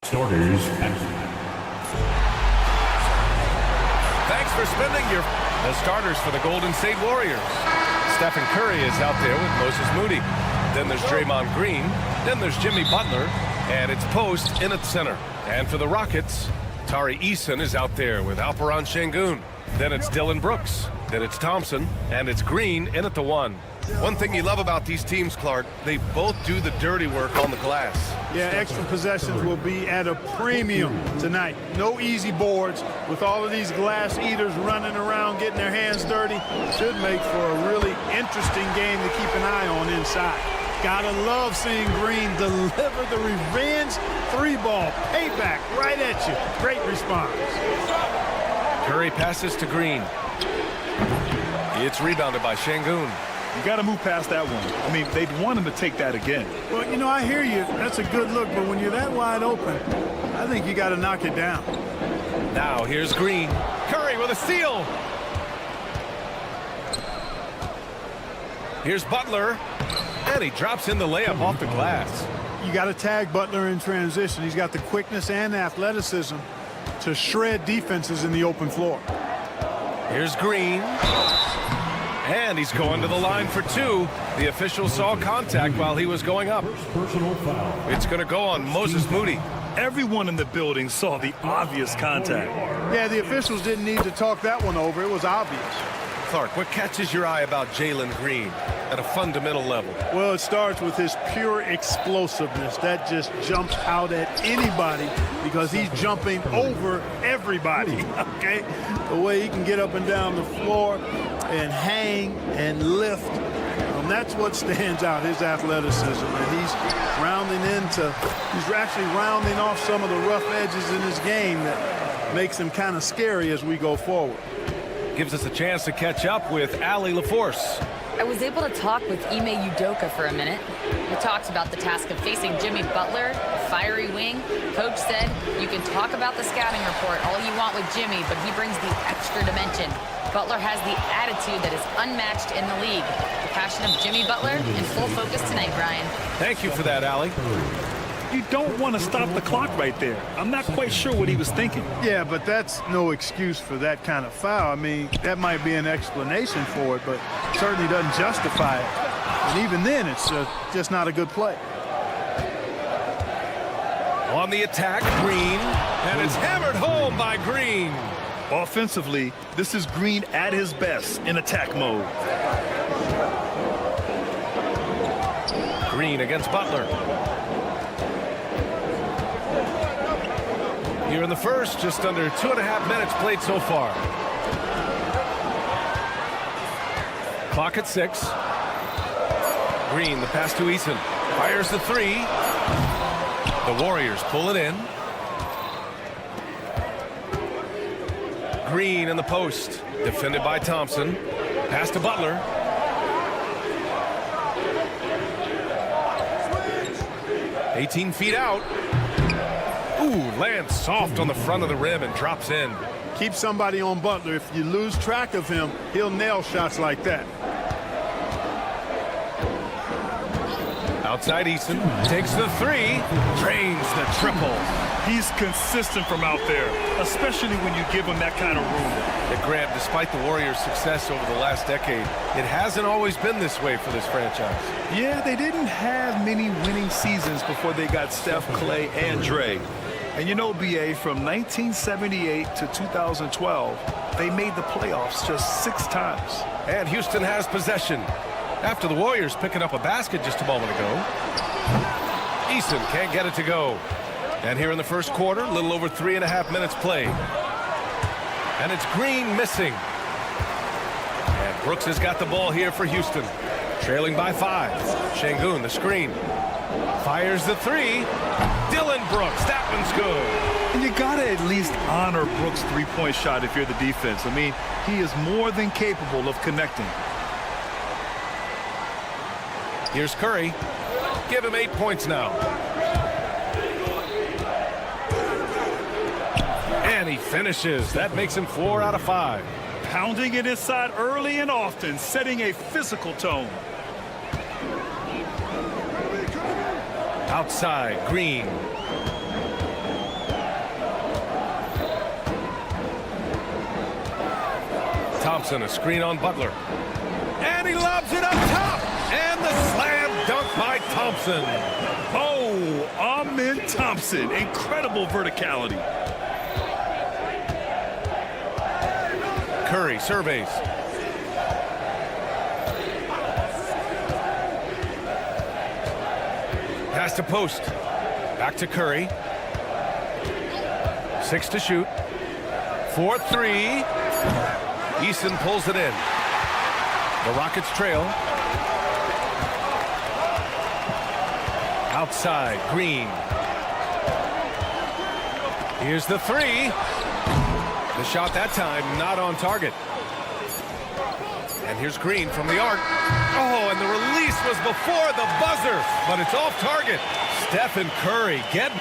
Starters. Thanks for spending the starters for the Golden State Warriors. Stephen Curry is out there with Moses Moody. Then there's Draymond Green. Then there's Jimmy Butler. And it's Post in at center. And for the Rockets, Tari Eason is out there with Alperen Şengün. Then it's Dylan Brooks. Then it's Thompson. And it's Green in at the 1. One thing you love about these teams, Clark, they both do the dirty work on the glass. Yeah, extra possessions will be at a premium tonight. No easy boards. With all of these glass eaters running around, getting their hands dirty, should make for a really interesting game to keep an eye on inside. Gotta love seeing Green deliver the revenge 3-ball. Payback right at you. Great response. Curry passes to Green. It's rebounded by Şengün. You got to move past that one. I mean, they'd want him to take that again. Well, you know, I hear you. That's a good look, but when you're that wide open, I think you got to knock it down. Now here's Green. Curry with a steal. Here's Butler. And he drops in the layup off the glass. You got to tag Butler in transition. He's got the quickness and athleticism to shred defenses in the open floor. Here's Green. And he's going to the line for 2. The official saw contact while he was going up. It's going to go on Moses Moody. Everyone in the building saw the obvious contact. Yeah, the officials didn't need to talk that one over. It was obvious. Clark, what catches your eye about Jalen Green at a fundamental level? Well, it starts with his pure explosiveness. That just jumps out at anybody because he's jumping over everybody, okay? The way he can get up and down the floor and hang and lift. That's what stands out, his athleticism. And he's actually rounding off some of the rough edges in his game that makes him kind of scary as we go forward. Gives us a chance to catch up with Allie LaForce. I was able to talk with Ime Udoka for a minute. We talked about the task of facing Jimmy Butler, a fiery wing. Coach said, you can talk about the scouting report all you want with Jimmy, but he brings the extra dimension. Butler has the attitude that is unmatched in the league. The passion of Jimmy Butler in full focus tonight, Brian. Thank you for that, Allie. You don't want to stop the clock right there. I'm not quite sure what he was thinking. Yeah, but that's no excuse for that kind of foul. I mean, that might be an explanation for it, but certainly doesn't justify it. And even then, it's just not a good play. On the attack, Green, and it's hammered home by Green. Offensively, this is Green at his best in attack mode. Green against Butler. Here in the first, just under 2.5 minutes played so far. Clock at 6. Green, the pass to Eason. Fires the 3. The Warriors pull it in. Green in the post. Defended by Thompson. Pass to Butler. Switch. 18 feet out. Ooh, lands soft on the front of the rim and drops in. Keep somebody on Butler. If you lose track of him, he'll nail shots like that. Outside Eason takes the 3, drains the triple. He's consistent from out there, especially when you give him that kind of room. And Grant, despite the Warriors' success over the last decade, it hasn't always been this way for this franchise. Yeah, they didn't have many winning seasons before they got Steph, Clay, and Dre. And you know, BA, from 1978 to 2012, they made the playoffs just 6 times. And Houston has possession. After the Warriors picking up a basket just a moment ago. Eason can't get it to go. And here in the first quarter, a little over 3.5 minutes played. And it's Green missing. And Brooks has got the ball here for Houston. Trailing by 5. Şengün, the screen. Fires the three. Dylan Brooks, that one's good. And you got to at least honor Brooks' three-point shot if you're the defense. I mean, he is more than capable of connecting. Here's Curry. Give him 8 points now. And he finishes. That makes him 4 out of 5. Pounding it inside early and often, setting a physical tone. Outside, Green. Thompson, a screen on Butler. And he lobs it up top. And the slam dunk by Thompson. Oh, Amen Thompson. Incredible verticality. Curry surveys. Pass to post. Back to Curry. 6 to shoot. 4-3. Eason pulls it in. The Rockets trail. Outside, Green. Here's the three. The shot that time not on target. And here's Green from the arc. Oh, and the release was before the buzzer, but it's off target. Stephen Curry getting.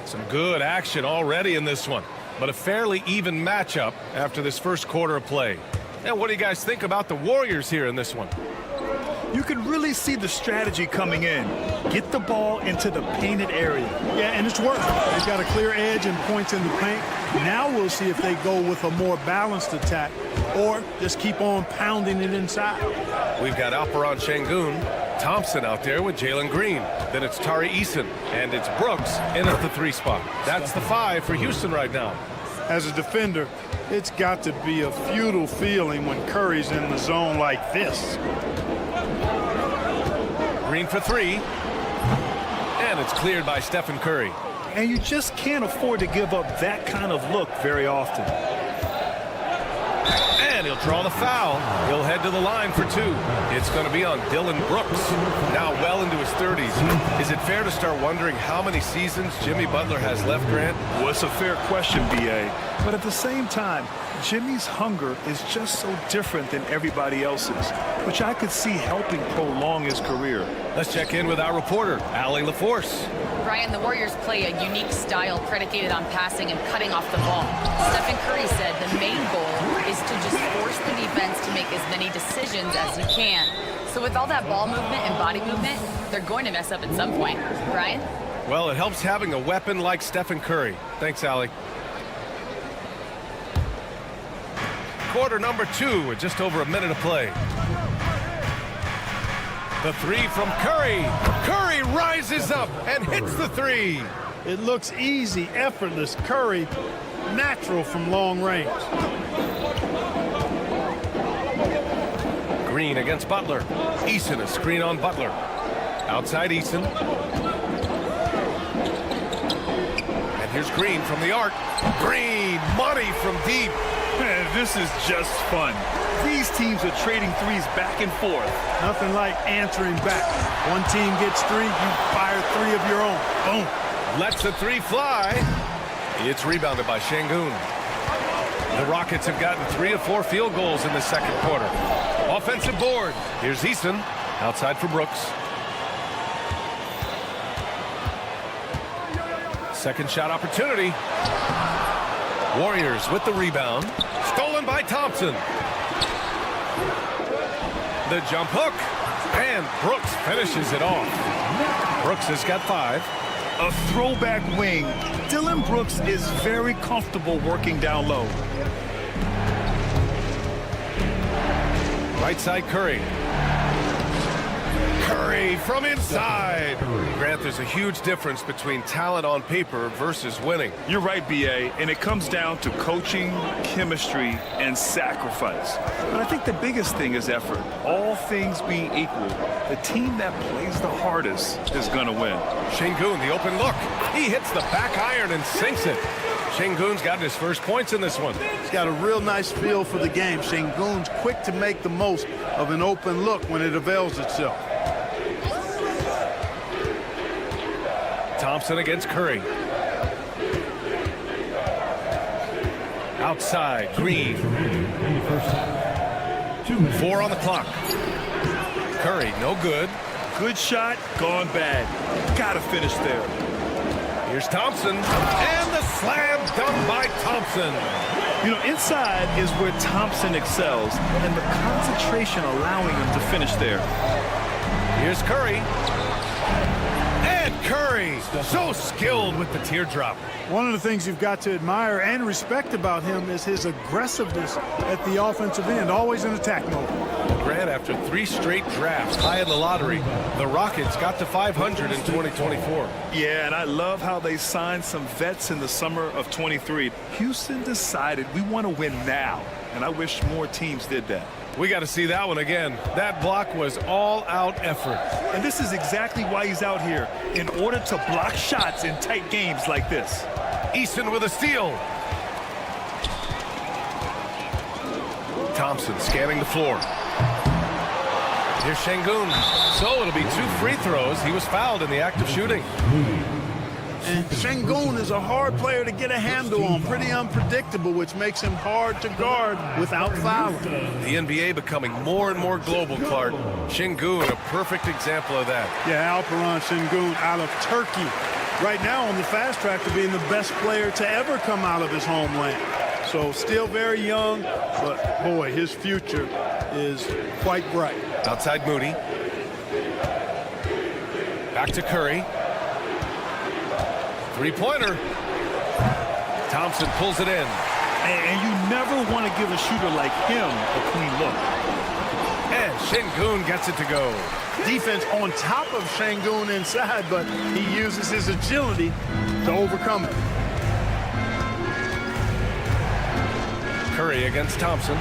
Some good action already in this one, but a fairly even matchup after this first quarter of play. And what do you guys think about the Warriors here in this one? You can really see the strategy coming in. Get the ball into the painted area. Yeah, and it's working. They've got a clear edge and points in the paint. Now we'll see if they go with a more balanced attack or just keep on pounding it inside. We've got Alperon Şengün, Thompson out there with Jalen Green. Then it's Tari Eason, and it's Brooks in at the 3 spot. That's the 5 for Houston right now. As a defender, it's got to be a futile feeling when Curry's in the zone like this. Green for 3. And it's cleared by Stephen Curry. And you just can't afford to give up that kind of look very often. And he'll draw the foul. He'll head to the line for 2. It's going to be on Dylan Brooks, now well into his 30s. Is it fair to start wondering how many seasons Jimmy Butler has left, Grant? Well, it's a fair question, B.A. But at the same time, Jimmy's hunger is just so different than everybody else's, which I could see helping prolong his career. Let's check in with our reporter, Allie LaForce. Brian, the Warriors play a unique style predicated on passing and cutting off the ball. Stephen Curry said the main goal is to just force the defense to make as many decisions as you can. So with all that ball movement and body movement, they're going to mess up at some point. Brian? Well, it helps having a weapon like Stephen Curry. Thanks, Allie. Quarter number 2 with just over a minute of play. The 3 from Curry. Curry rises up and hits the 3. It looks easy, effortless. Curry, natural from long range. Green against Butler. Eason, a screen on Butler. Outside Eason. And here's Green from the arc. Green, money from deep. Man, this is just fun. These teams are trading threes back and forth. Nothing like answering back. One team gets 3, you fire 3 of your own. Boom. Lets the 3 fly. It's rebounded by Şengün. The Rockets have gotten 3 of 4 field goals in the second quarter. Offensive board. Here's Eason. Outside for Brooks. Second shot opportunity. Warriors with the rebound. Stolen by Thompson. The jump hook. And Brooks finishes it off. Brooks has got 5. A throwback wing. Dylan Brooks is very comfortable working down low. Right side Curry. Curry from inside. Grant, there's a huge difference between talent on paper versus winning. You're right, B.A., and it comes down to coaching, chemistry, and sacrifice. But I think the biggest thing is effort. All things being equal, the team that plays the hardest is going to win. Şengün, the open look. He hits the back iron and sinks it. Şengün's got his first points in this one. He's got a real nice feel for the game. Şengün's quick to make the most of an open look when it avails itself. Thompson against Curry. Outside, Green. 4 on the clock. Curry, no good. Good shot, gone bad. Gotta finish there. Here's Thompson, and the slam done by Thompson. You know, inside is where Thompson excels, and the concentration allowing him to finish there. Here's Curry. And Curry, so skilled with the teardrop. One of the things you've got to admire and respect about him is his aggressiveness at the offensive end, always in attack mode. Grant, after 3 straight drafts high in the lottery, the Rockets got to 500 in 2024. Yeah, and I love how they signed some vets in the summer of 23. Houston decided we want to win now, and I wish more teams did that. We got to see that one again. That block was all-out effort. And this is exactly why he's out here, in order to block shots in tight games like this. Eason with a steal. Thompson scanning the floor. Here's Şengün. So it'll be 2 free throws. He was fouled in the act of shooting. And Şengün is a hard player to get a handle on, pretty unpredictable, which makes him hard to guard without fouling. The NBA becoming more and more global, Clark. Şengün, a perfect example of that. Yeah, Alperen Şengün out of Turkey. Right now on the fast track to being the best player to ever come out of his homeland. So still very young, but boy, his future is quite bright. Outside Moody. Back to Curry. 3-pointer. Thompson pulls it in. And you never want to give a shooter like him a clean look. And Şengün gets it to go. Defense on top of Şengün inside, but he uses his agility to overcome it. Curry against Thompson.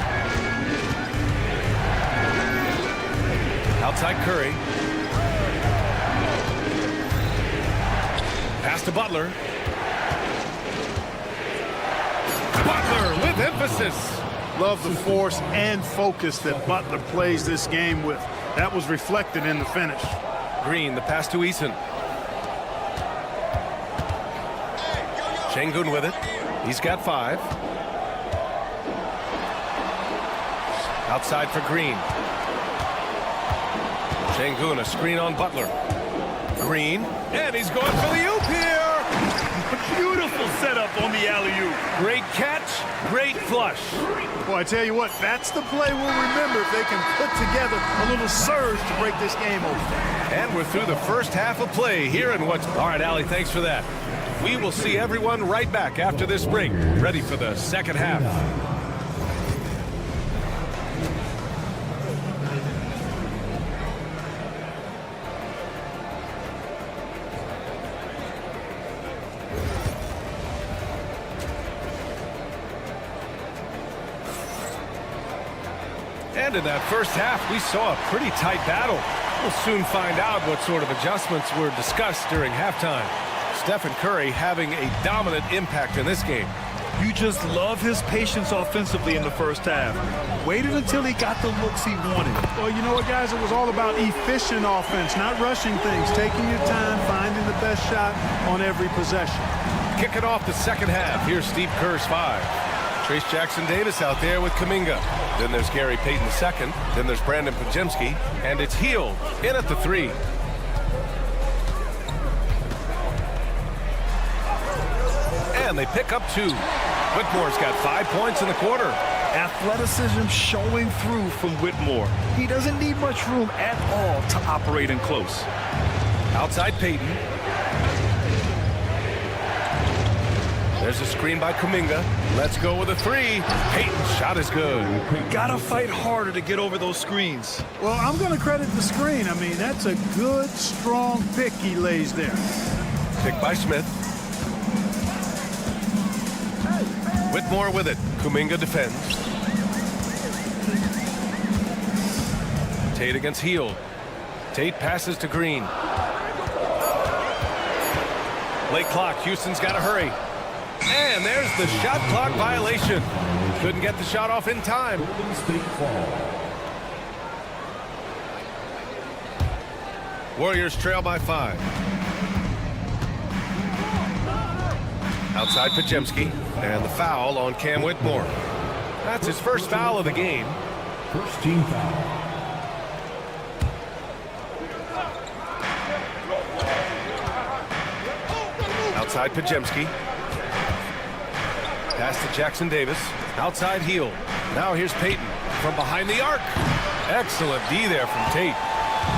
Outside Curry. Pass to Butler. Butler with emphasis. Love the force and focus that Butler plays this game with. That was reflected in the finish. Green, the pass to Eason. Şengün with it. He's got 5. Outside for Green. Şengün, a screen on Butler. Green, and he's going for the oop here. Beautiful setup on the alley-oop. Great catch, great flush. Boy, I tell you what, that's the play we'll remember if they can put together a little surge to break this game open. And we're through the first half of play here in what's... All right, Allie, thanks for that. We will see everyone right back after this break, ready for the second half. And in that first half, we saw a pretty tight battle. We'll soon find out what sort of adjustments were discussed during halftime. Stephen Curry having a dominant impact in this game. You just love his patience offensively in the first half. Waited until he got the looks he wanted. Well, you know what, guys? It was all about efficient offense, not rushing things, taking your time, finding the best shot on every possession. Kicking off the second half, here's Steve Kerr's 5. Trace Jackson-Davis out there with Kuminga. Then there's Gary Payton II. Then there's Brandon Podziemski. And it's Hield in at the 3. And they pick up 2. Whitmore's got 5 points in the quarter. Athleticism showing through from Whitmore. He doesn't need much room at all to operate in close. Outside Payton. There's a screen by Kuminga. Let's go with a 3. Payton's shot is good. Gotta fight harder to get over those screens. Well, I'm going to credit the screen. I mean, that's a good, strong pick he lays there. Pick by Smith. Whitmore with it. Kuminga defends. Tate against Hield. Tate passes to Green. Late clock. Houston's got to hurry. And there's the shot clock violation. Couldn't get the shot off in time. Warriors trail by 5. Outside Pajemski, and the foul on Cam Whitmore. That's his first foul of the game. First team foul. Outside Pajemski. Pass to Jackson Davis. Outside heel. Now here's Payton from behind the arc. Excellent D there from Tate.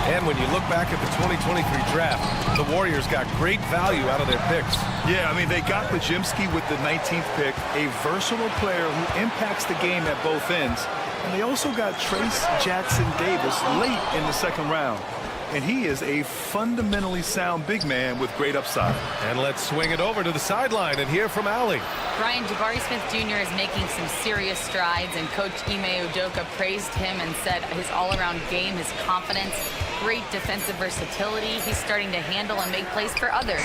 And when you look back at the 2023 draft, the Warriors got great value out of their picks. Yeah, I mean, they got Pajemski with the 19th pick, a versatile player who impacts the game at both ends. And they also got Trace Jackson Davis late in the second round. And he is a fundamentally sound big man with great upside. And let's swing it over to the sideline and hear from Allie. Brian, Jabari Smith Jr. is making some serious strides, and Coach Ime Udoka praised him and said his all-around game, his confidence, great defensive versatility. He's starting to handle and make plays for others.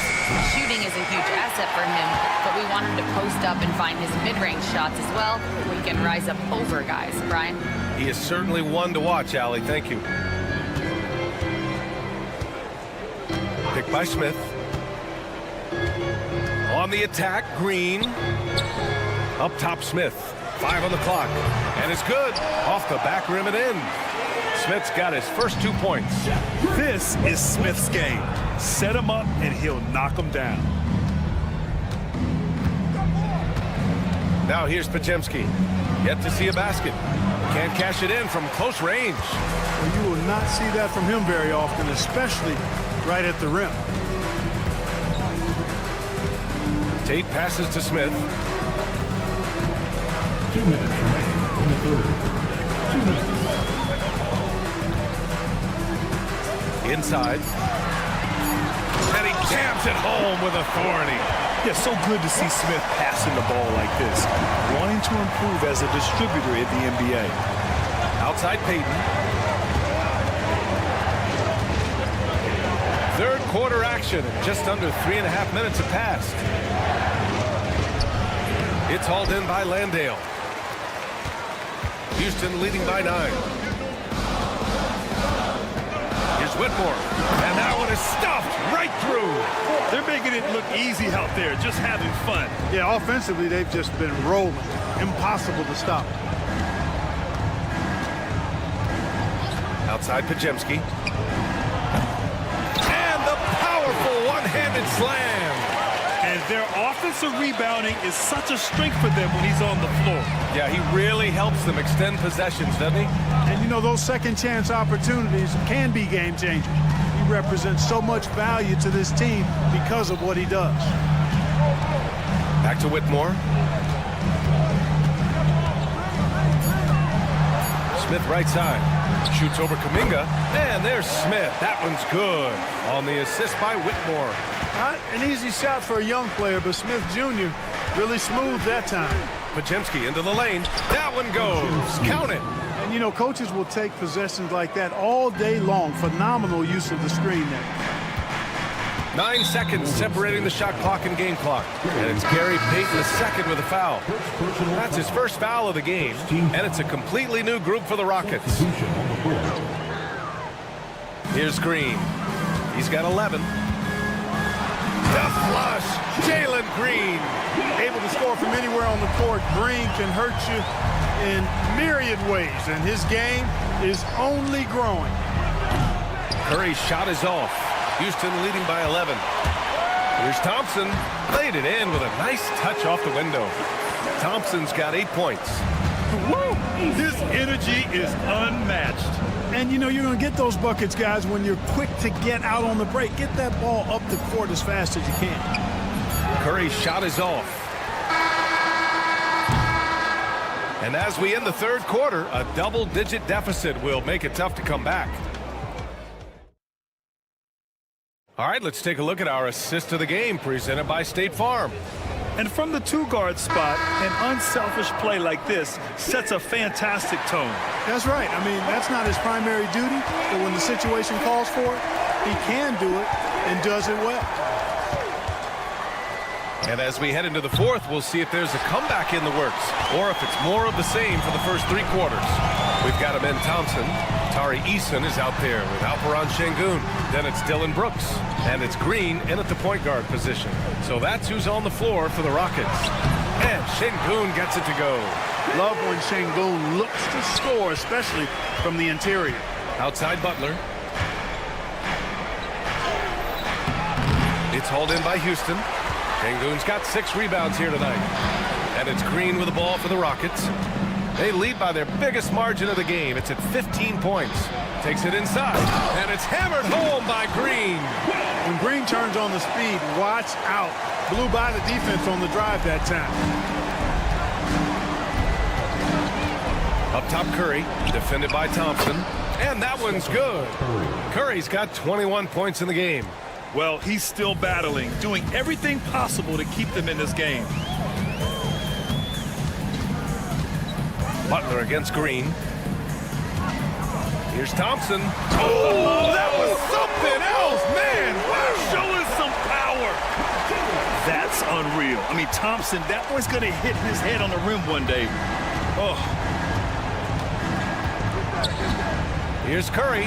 Shooting is a huge asset for him, but we want him to post up and find his mid-range shots as well, where he can rise up over guys. Brian? He is certainly one to watch, Allie. Thank you. Pick by Smith. On the attack, Green. Up top, Smith. 5 on the clock. And it's good. Off the back rim and in. Smith's got his first 2 points. This is Smith's game. Set him up and he'll knock him down. Now here's Pajemski. Yet to see a basket. Can't cash it in from close range. Well, you will not see that from him very often, especially right at the rim. Tate passes to Smith. 2 minutes remaining in the third. 2 minutes. Inside. And he jams it home with authority. Yeah, so good to see Smith passing the ball like this. Wanting to improve as a distributor in the NBA. Outside Payton. Third quarter action. Just under 3.5 minutes have passed. It's hauled in by Landale. Houston leading by 9. Here's Whitmore. And that one is stuffed right through. They're making it look easy out there, just having fun. Yeah, offensively, they've just been rolling. Impossible to stop. Outside Pajemski. And the powerful one-handed slam. And their offensive rebounding is such a strength for them when he's on the floor. Yeah, he really helps them extend possessions, doesn't he? And, you know, those second-chance opportunities can be game changers. He represents so much value to this team because of what he does. Back to Whitmore. Smith right side. Shoots over Kuminga. And there's Smith. That one's good on the assist by Whitmore. Not an easy shot for a young player, but Smith Jr. really smooth that time. Pajemski into the lane. That one goes. Count it. And, you know, coaches will take possessions like that all day long. Phenomenal use of the screen there. 9 seconds separating the shot clock and game clock. And it's Gary Payton II with a foul. That's his first foul of the game. And it's a completely new group for the Rockets. Here's Green. He's got 11. The flush. Jalen Green. Able to score from anywhere on the court. Green can hurt you in myriad ways, and his game is only growing. Curry's shot is off. Houston leading by 11. Here's Thompson. Laid it in with a nice touch off the window. Thompson's got 8 points. Woo! His energy is unmatched. And, you know, you're going to get those buckets, guys, when you're quick to get out on the break. Get that ball up the court as fast as you can. Curry's shot is off. And as we end the third quarter, a double-digit deficit will make it tough to come back. All right, let's take a look at our assist of the game presented by State Farm. And from the two-guard spot, an unselfish play like this sets a fantastic tone. That's right. I mean, that's not his primary duty, but when the situation calls for it, he can do it and does it well. And as we head into the fourth, we'll see if there's a comeback in the works or if it's more of the same for the first 3 quarters. We've got Amen Thompson. Tari Eason is out there with Alperon Şengün. Then it's Dylan Brooks. And it's Green in at the point guard position. So that's who's on the floor for the Rockets. And Şengün gets it to go. Love when Şengün looks to score, especially from the interior. Outside Butler. It's hauled in by Houston. Şengün's got 6 rebounds here tonight. And it's Green with the ball for the Rockets. They lead by their biggest margin of the game. It's at 15 points. Takes it inside. And it's hammered home by Green. When Green turns on the speed, watch out. Blew by the defense on the drive that time. Up top, Curry, defended by Thompson. And that one's good. Curry's got 21 points in the game. Well, he's still battling, doing everything possible to keep them in this game. Butler against Green. Here's Thompson. Oh, that was something else, man. Wow, showing some power. That's unreal. I mean, Thompson, that boy's going to hit his head on the rim one day. Oh. Here's Curry.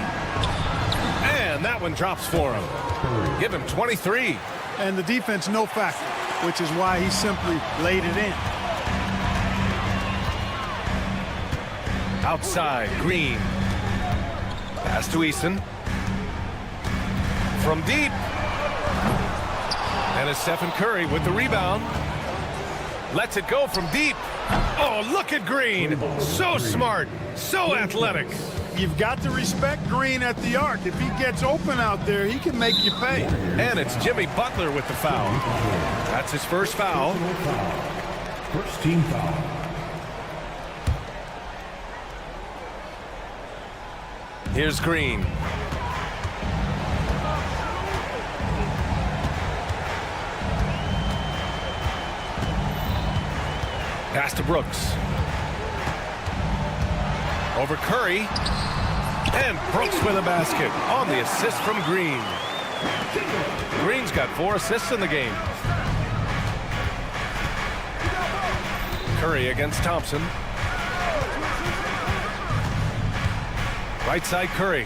And that one drops for him. Give him 23. And the defense no factor, which is why he simply laid it in. Outside, Green. Pass to Eason. From deep. And it's Stephen Curry with the rebound. Lets it go from deep. Oh, look at Green. So smart, so athletic. You've got to respect Green at the arc. If he gets open out there, he can make you pay. And it's Jimmy Butler with the foul. That's his first foul. First team foul. Here's Green. Pass to Brooks. Over Curry. And Brooks with a basket on the assist from Green. Green's got 4 assists in the game. Curry against Thompson. Right side Curry.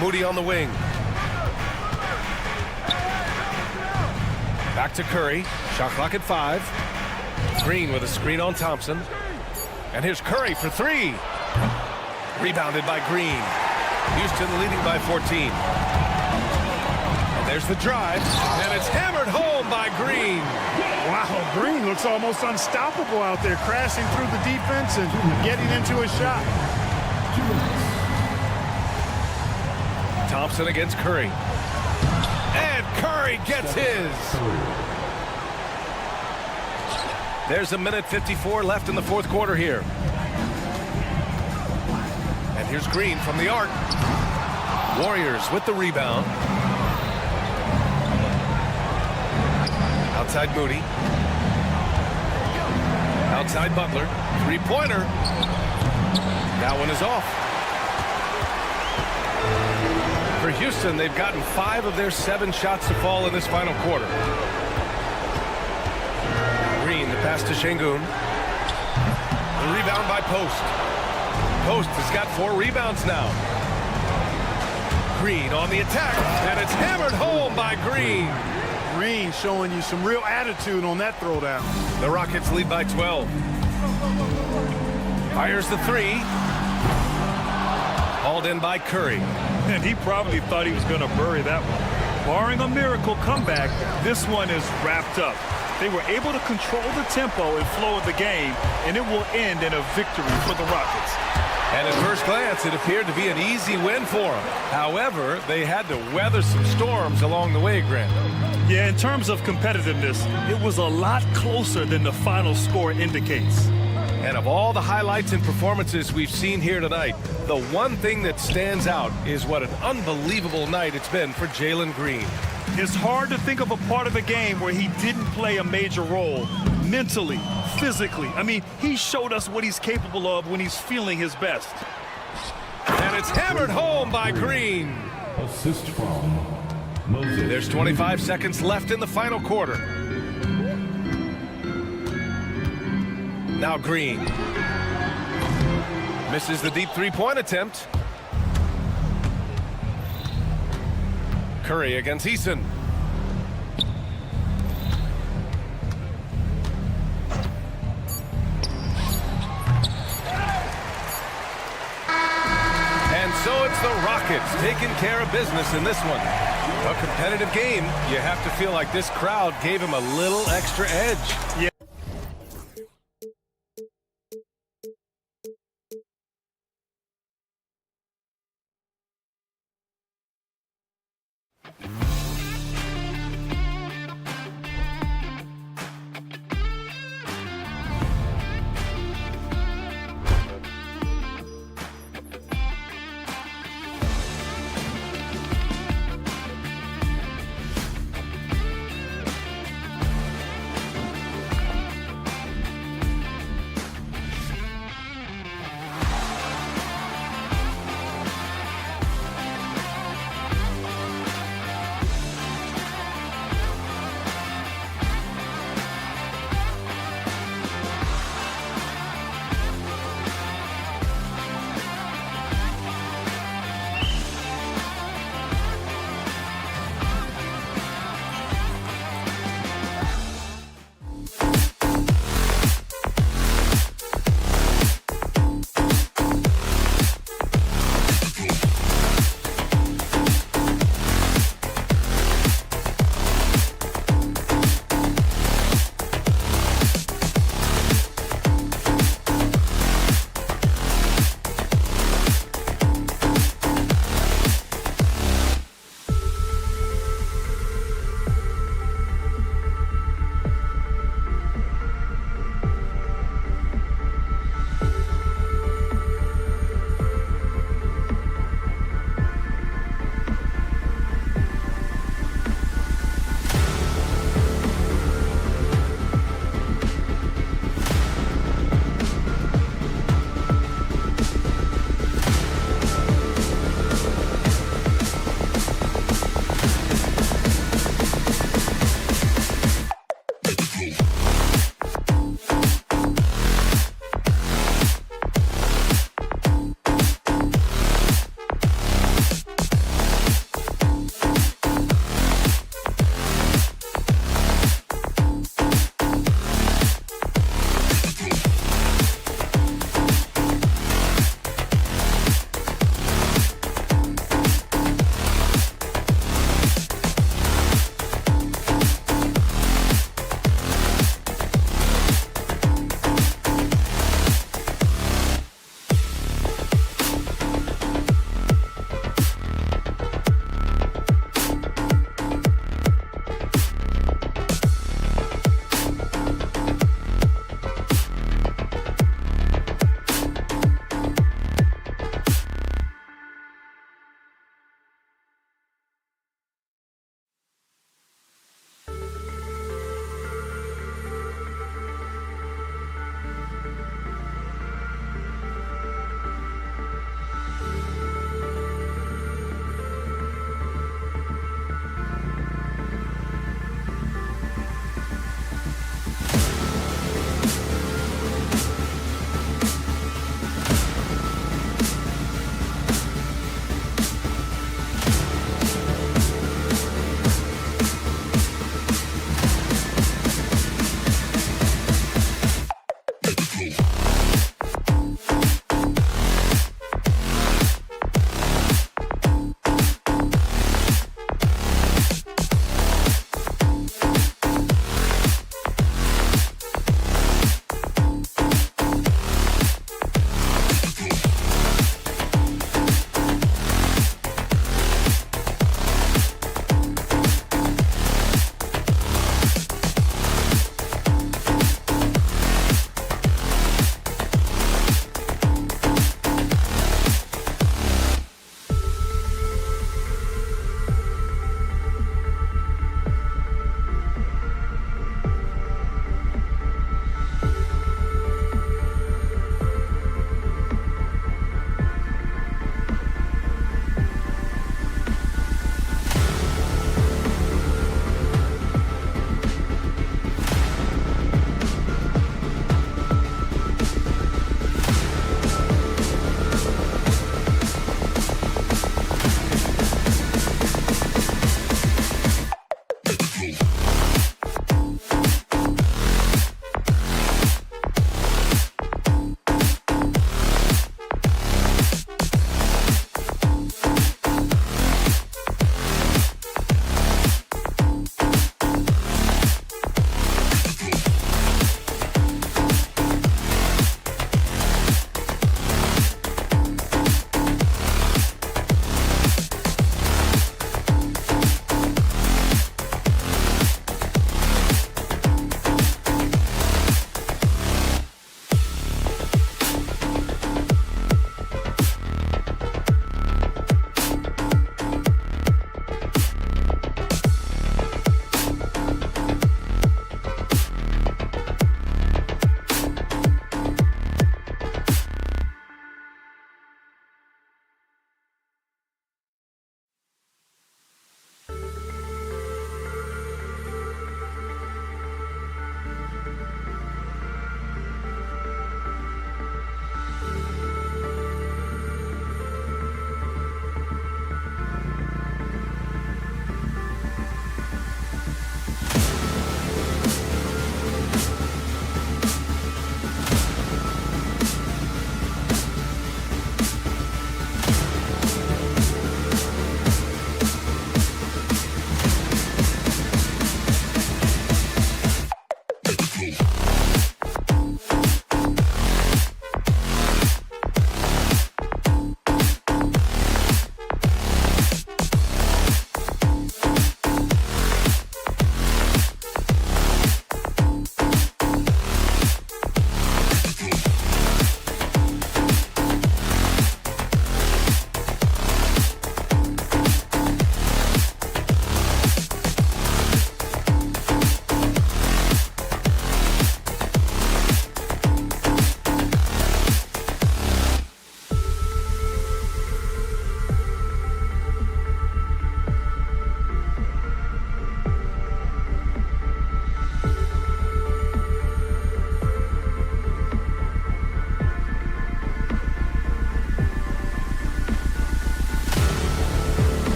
Moody on the wing. Back to Curry. Shot clock at 5. Green with a screen on Thompson. And here's Curry for 3. Rebounded by Green. Houston leading by 14. And there's the drive. And it's hammered home by Green. Wow, Green looks almost unstoppable out there, crashing through the defense and getting into a shot. Thompson against Curry. And Curry gets his. There's a minute 54 left in the fourth quarter here. And here's Green from the arc. Warriors with the rebound. Outside Moody. Outside Butler. 3-pointer. That one is off. For Houston, they've gotten 5 of their 7 shots to fall in this final quarter. Green, the pass to Şengün. The rebound by Post. Post has got 4 rebounds now. Green on the attack, and it's hammered home by Green. Green showing you some real attitude on that throwdown. The Rockets lead by 12. Fires the 3. Hauled in by Curry. And he probably thought he was going to bury that one. Barring a miracle comeback, this one is wrapped up. They were able to control the tempo and flow of the game, and it will end in a victory for the Rockets. And at first glance, it appeared to be an easy win for them. However, they had to weather some storms along the way, Grant. Yeah, in terms of competitiveness, it was a lot closer than the final score indicates. And of all the highlights and performances we've seen here tonight, the one thing that stands out is what an unbelievable night it's been for Jalen Green. It's hard to think of a part of the game where he didn't play a major role. Mentally, physically. I mean, he showed us what he's capable of when he's feeling his best. And it's hammered home by Green. Assist from Moses. There's 25 seconds left in the final quarter. Now Green. Misses the deep three-point attempt. Curry against Eason. And so it's the Rockets taking care of business in this one. A competitive game. You have to feel like this crowd gave him a little extra edge. Yeah.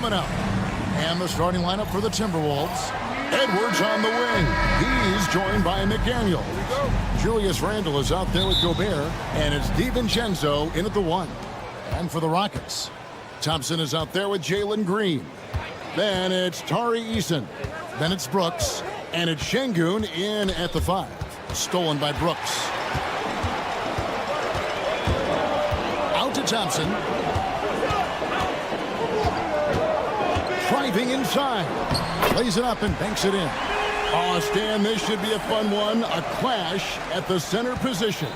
coming up. And the starting lineup for the Timberwolves. Edwards on the wing. He's joined by McDaniel. Julius Randle is out there with Gobert. And it's DiVincenzo in at the 1. And for the Rockets, Thompson is out there with Jalen Green. Then it's Tari Eason. Then it's Brooks. And it's Şengün in at the 5. Stolen by Brooks. Out to Thompson. Driving inside. Plays it up and banks it in. Oh, Stan, this should be a fun one. A clash at the center position.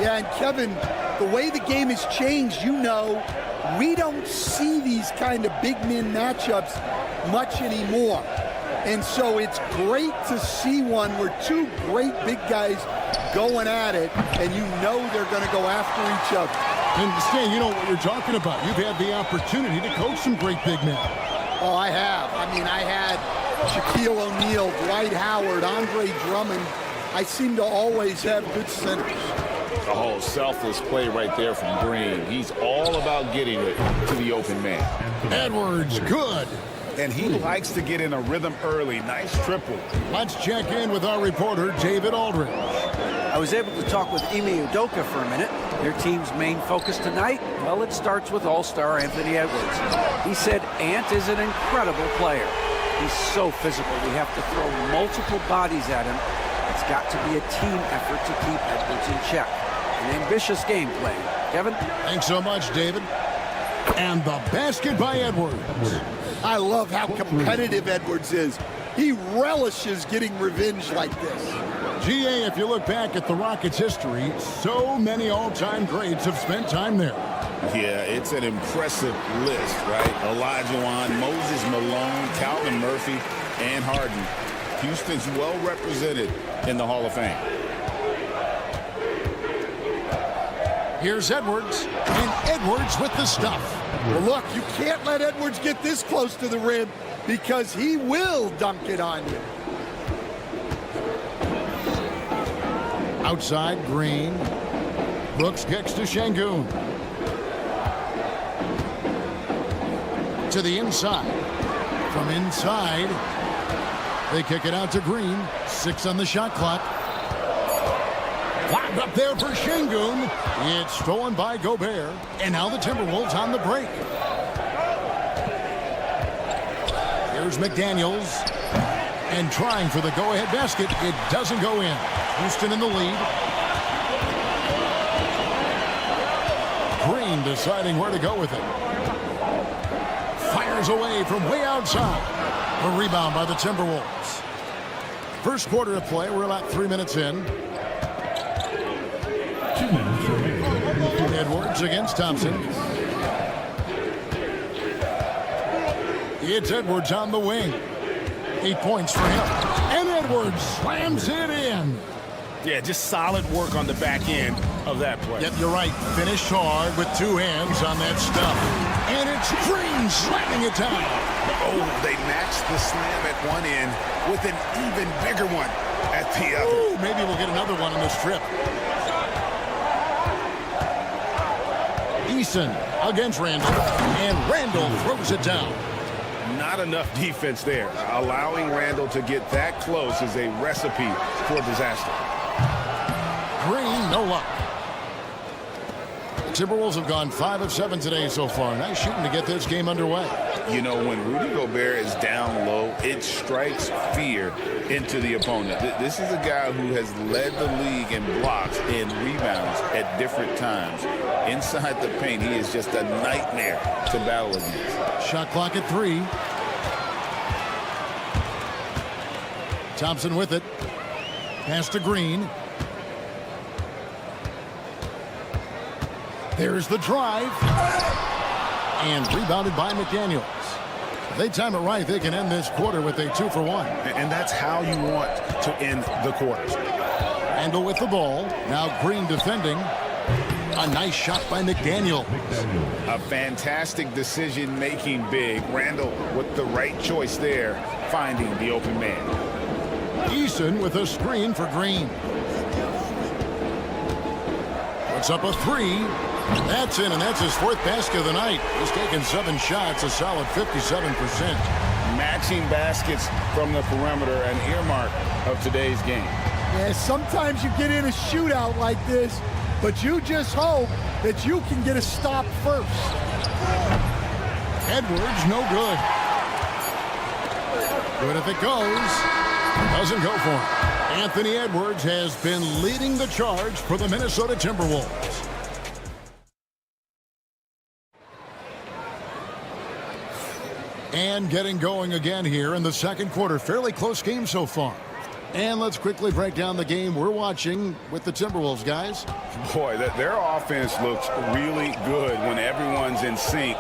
Yeah, and Kevin, the way the game has changed, we don't see these kind of big men matchups much anymore. And so it's great to see one where two great big guys going at it, and they're going to go after each other. And Stan, you know what you're talking about. You've had the opportunity to coach some great big men. Oh, I have. I had Shaquille O'Neal, Dwight Howard, Andre Drummond. I seem to always have good centers. Oh, selfless play right there from Green. He's all about getting it to the open man. Edwards, good. And he likes to get in a rhythm early. Nice triple. Let's check in with our reporter, David Aldridge. I was able to talk with Ime Udoka for a minute. Their team's main focus tonight, well, it starts with All-Star Anthony Edwards. He said Ant is an incredible player. He's so physical. We have to throw multiple bodies at him. It's got to be a team effort to keep Edwards in check. An ambitious game plan. Kevin? Thanks so much, David. And the basket by Edwards. I love how competitive Edwards is. He relishes getting revenge like this. GA, if you look back at the Rockets' history, so many all-time greats have spent time there. Yeah, it's an impressive list, right? Olajuwon, Moses Malone, Calvin Murphy, and Harden. Houston's well represented in the Hall of Fame. Here's Edwards, and Edwards with the stuff. Well, look, you can't let Edwards get this close to the rim because he will dunk it on you. Outside, Green. Brooks kicks to Şengün. To the inside. From inside, they kick it out to Green. 6 on the shot clock. Wound up there for Şengün. It's stolen by Gobert. And now the Timberwolves on the break. Here's McDaniels. And trying for the go-ahead basket. It doesn't go in. Houston in the lead. Green deciding where to go with it. Fires away from way outside. A rebound by the Timberwolves. First quarter of play. We're about 3 minutes in. 2 minutes remaining. Edwards against Thompson. It's Edwards on the wing. 8 points for him. And Edwards slams it in. Yeah, just solid work on the back end of that play. Yep, you're right. Finished hard with 2 hands on that stuff. And it's Green slamming it down. Oh, they matched the slam at one end with an even bigger one at the other. Ooh, maybe we'll get another one in this trip. Eason against Randle. And Randle throws it down. Not enough defense there. Allowing Randle to get that close is a recipe for disaster. Green, no luck. The Timberwolves have gone 5 of 7 today so far. Nice shooting to get this game underway. You know, when Rudy Gobert is down low, it strikes fear into the opponent. This is a guy who has led the league in blocks and rebounds at different times. Inside the paint, he is just a nightmare to battle against. Shot clock at 3. Thompson with it. Pass to Green. There's the drive. And rebounded by McDaniels. If they time it right, they can end this quarter with a 2 for 1. And that's how you want to end the quarters. Randle with the ball. Now Green defending. A nice shot by McDaniel. A fantastic decision-making big. Randle with the right choice there, finding the open man. Eason with a screen for Green. Puts up a 3. That's in, and that's his 4th basket of the night. He's taken 7 shots, a solid 57%. Matching baskets from the perimeter, an earmark of today's game. Yeah, sometimes you get in a shootout like this, but you just hope that you can get a stop first. Edwards, no good. Good if it goes. Doesn't go for him. Anthony Edwards has been leading the charge for the Minnesota Timberwolves. And getting going again here in the second quarter. Fairly close game so far. And let's quickly break down the game we're watching with the Timberwolves, guys. Boy, their offense looks really good when everyone's in sync.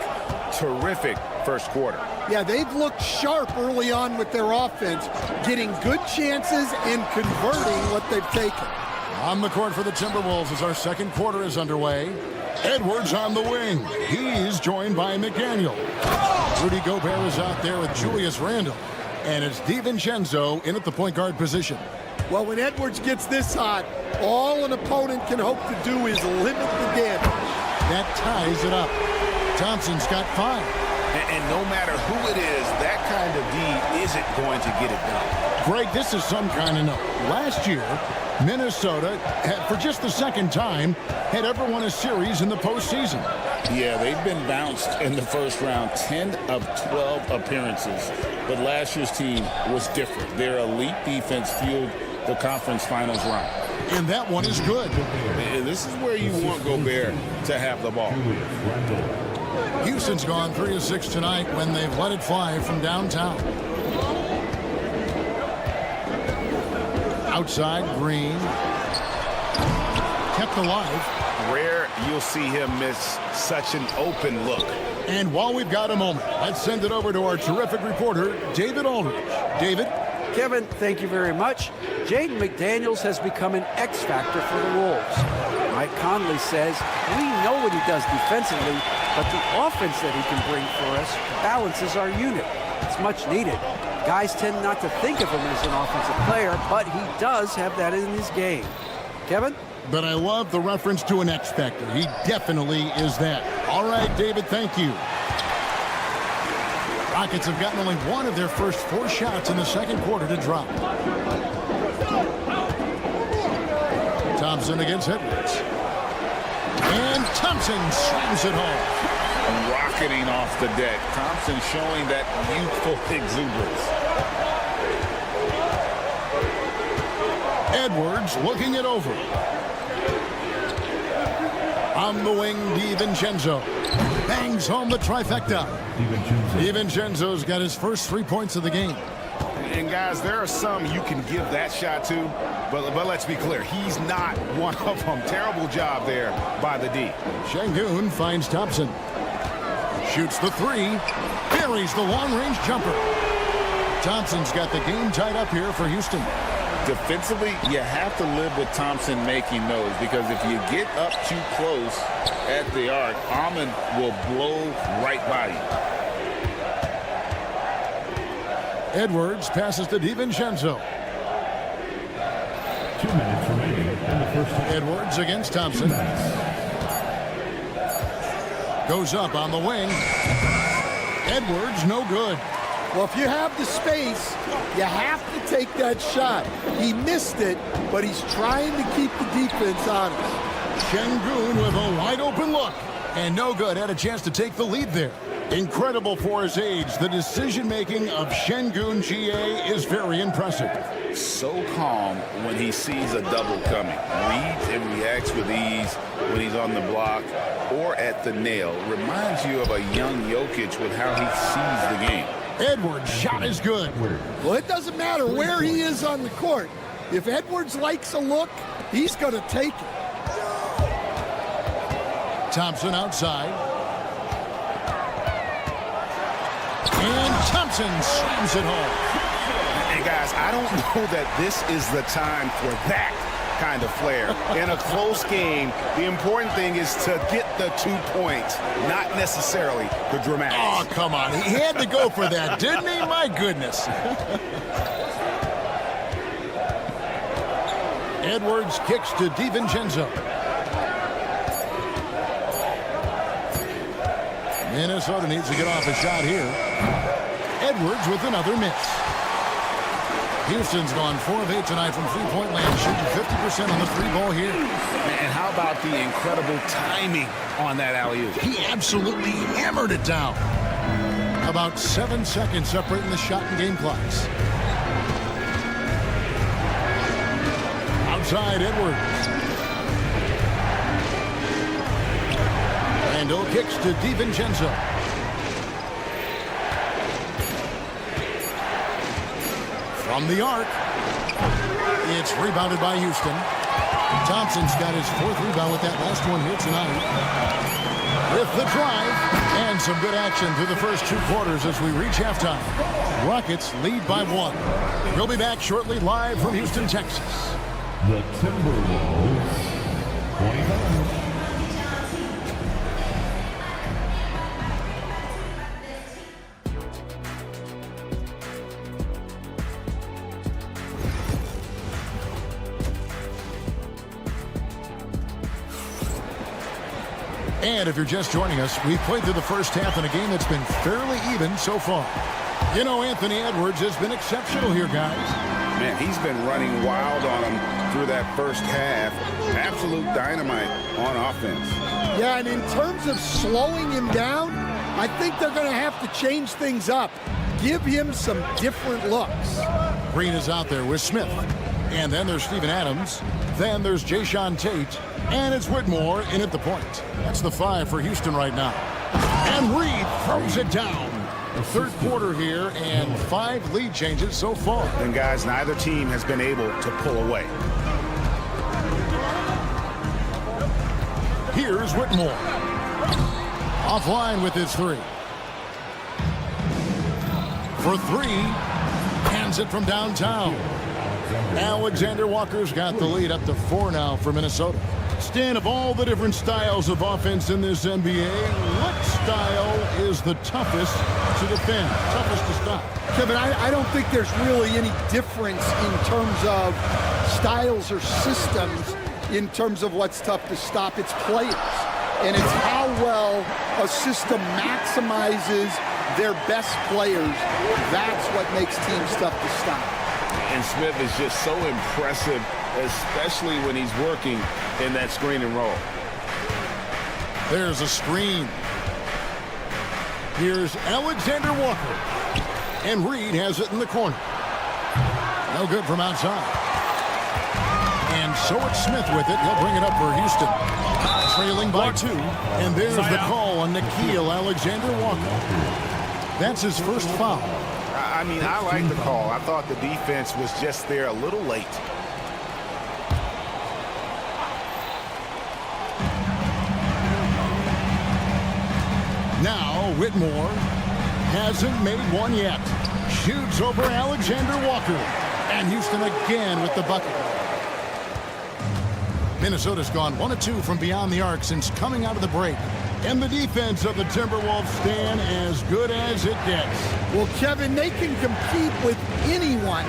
Terrific first quarter. Yeah, they've looked sharp early on with their offense, getting good chances and converting what they've taken. On the court for the Timberwolves as our second quarter is underway. Edwards on the wing. He's joined by McDaniel. Rudy Gobert is out there with Julius Randle. And it's DiVincenzo in at the point guard position. Well, when Edwards gets this hot, all an opponent can hope to do is limit the damage. That ties it up. Thompson's got 5. And no matter who it is, that kind of D isn't going to get it done. Greg, this is some kind of note. Last year, Minnesota, for just the second time, had ever won a series in the postseason. Yeah, they've been bounced in the first round, 10 of 12 appearances. But last year's team was different. Their elite defense fueled the conference finals run. And that one is good. This is where you want Gobert to have the ball. Houston's gone 3 of 6 tonight when they've let it fly from downtown. Outside, Green. Kept alive. Rare you'll see him miss such an open look. And while we've got a moment, let's send it over to our terrific reporter, David Aldridge. David? Kevin, thank you very much. Jaden McDaniels has become an X factor for the Wolves. Mike Conley says, we know what he does defensively, but the offense that he can bring for us balances our unit. It's much needed. Guys tend not to think of him as an offensive player, but he does have that in his game. Kevin? But I love the reference to an X factor. He definitely is that. All right, David, thank you. Rockets have gotten only 1 of their first 4 shots in the second quarter to drop. Thompson against Edwards. And Thompson slams it home. Rocketing off the deck. Thompson showing that youthful exuberance. Edwards looking it over. On the wing, DiVincenzo bangs home the trifecta. DiVincenzo's got his first 3 points of the game. And guys, there are some you can give that shot to, but let's be clear, he's not one of them. Terrible job there by the D. Şengün finds Thompson. Shoots the 3. Buries the long-range jumper. Thompson's got the game tied up here for Houston. Defensively, you have to live with Thompson making those, because if you get up too close at the arc, Ahmed will blow right by you. Edwards passes to DiVincenzo. 2 minutes remaining in the first half. Edwards against Thompson. Goes up on the wing. Edwards, no good. Well, if you have the space, you have to take that shot. He missed it, but he's trying to keep the defense honest. Şengün with a wide open look. And no good. Had a chance to take the lead there. Incredible for his age. The decision-making of Şengün GA is very impressive. So calm when he sees a double coming. Reads and reacts with ease when he's on the block or at the nail. Reminds you of a young Jokic with how he sees the game. Edwards' shot is good. Well, it doesn't matter where he is on the court. If Edwards likes a look, he's going to take it. Thompson outside. And Thompson slams it home. And guys, I don't know that this is the time for that kind of flair. In a close game, the important thing is to get the 2 points, not necessarily the dramatics. Oh, come on. He had to go for that, didn't he? My goodness. Edwards kicks to DiVincenzo. Minnesota needs to get off a shot here. Edwards with another miss. Houston's gone 4 of 8 tonight from three-point land, shooting 50% on the three ball here. And how about the incredible timing on that alley-oop? He absolutely hammered it down. About 7 seconds separating the shot and game clocks. Outside Edwards. Randall kicks to DiVincenzo. From the arc. It's rebounded by Houston. Thompson's got his 4th rebound with that last one here tonight. With the drive and some good action through the first 2 quarters as we reach halftime. Rockets lead by 1. We'll be back shortly live from Houston, Texas. The Timberwolves, 25. And if you're just joining us, we've played through the first half in a game that's been fairly even so far. You know, Anthony Edwards has been exceptional here, guys. Man, he's been running wild on him through that first half. Absolute dynamite on offense. Yeah, and in terms of slowing him down, I think they're going to have to change things up. Give him some different looks. Green is out there with Smith. And then there's Steven Adams. Then there's Jayshawn Tate. And it's Whitmore in at the point. That's the 5 for Houston right now. And Reed throws it down. Third quarter here and 5 lead changes so far. And guys, neither team has been able to pull away. Here's Whitmore. Offline with his 3. For 3. Hands it from downtown. Alexander Walker's got the lead up to 4 now for Minnesota. Stan, of all the different styles of offense in this NBA, what style is the toughest to defend, toughest to stop? Kevin, I don't think there's really any difference in terms of styles or systems in terms of what's tough to stop. It's players, and it's how well a system maximizes their best players. That's what makes teams tough to stop. And Smith is just so impressive, especially when he's working in that screen and roll. There's a screen. Here's Alexander Walker. And Reed has it in the corner. No good from outside. And so it's Smith with it. He'll bring it up for Houston. Trailing by 2. And there's the call on Nickeil Alexander Walker. That's his first foul. I mean, I like the call. I thought the defense was just there a little late. Now Whitmore hasn't made one yet. Shoots over Alexander Walker. And Houston again with the bucket. Minnesota's gone 1 of 2 from beyond the arc since coming out of the break. And the defense of the Timberwolves stand as good as it gets. Well, Kevin, they can compete with anyone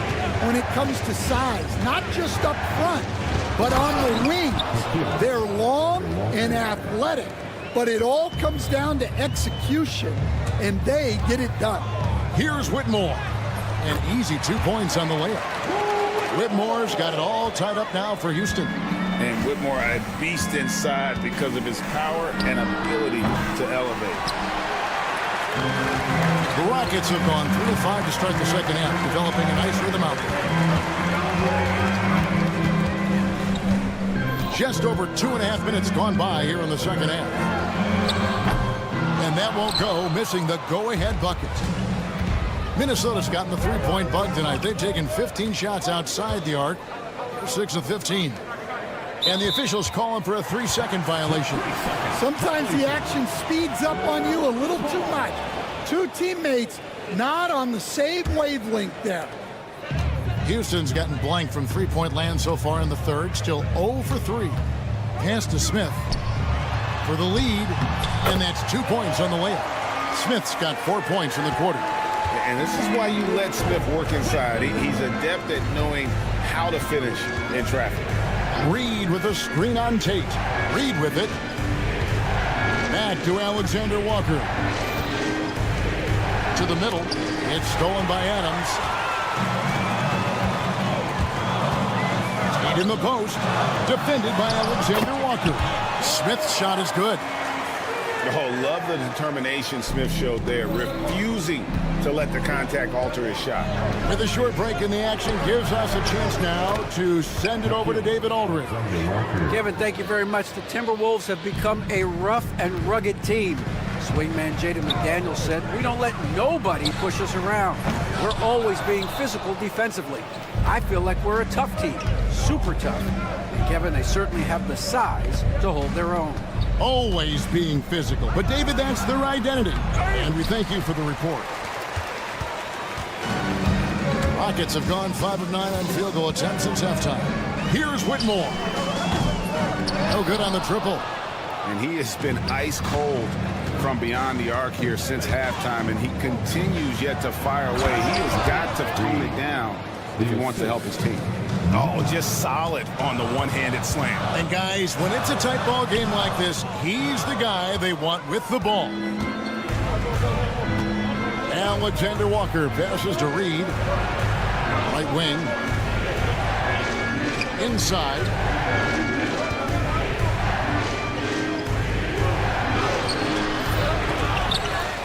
when it comes to size, not just up front, but on the wings. They're long and athletic, but it all comes down to execution, and they get it done. Here's Whitmore. An easy 2 points on the layup. Whitmore's got it all tied up now for Houston. And Whitmore, a beast inside because of his power and ability to elevate. The Rockets have gone 3 of 5 to start the second half, developing a nice rhythm out there. Just over 2.5 minutes gone by here in the second half. And that won't go, missing the go-ahead bucket. Minnesota's gotten the 3-point bug tonight. They've taken 15 shots outside the arc. They're 6 of 15. And the officials calling for a 3-second violation. Sometimes the action speeds up on you a little too much. 2 teammates not on the same wavelength there. Houston's gotten blanked from 3-point land so far in the third. Still 0 for 3. Pass to Smith for the lead. And that's 2 points on the layup. Smith's got 4 points in the quarter. And this is why you let Smith work inside. He's adept at knowing how to finish in traffic. Reed with a screen on Tate. Reed with it. Back to Alexander Walker. To the middle. It's stolen by Adams. Feed in the post. Defended by Alexander Walker. Smith's shot is good. Oh, love the determination Smith showed there, refusing to let the contact alter his shot. With a short break in the action, gives us a chance now to send it over to David Aldridge. Kevin, thank you very much. The Timberwolves have become a rough and rugged team. Swingman Jaden McDaniels said, "We don't let nobody push us around. We're always being physical defensively. I feel like we're a tough team, super tough." And Kevin, they certainly have the size to hold their own. Always being physical. But David, that's their identity. And we thank you for the report. Rockets have gone 5 of 9 on field goal attempts since halftime. Here's Whitmore. No good on the triple. And he has been ice cold from beyond the arc here since halftime, and he continues yet to fire away. He has got to tone it down if he wants to help his team. Oh, just solid on the one-handed slam. And guys, when it's a tight ball game like this, he's the guy they want with the ball. Alexander Walker passes to Reed. Right wing. Inside.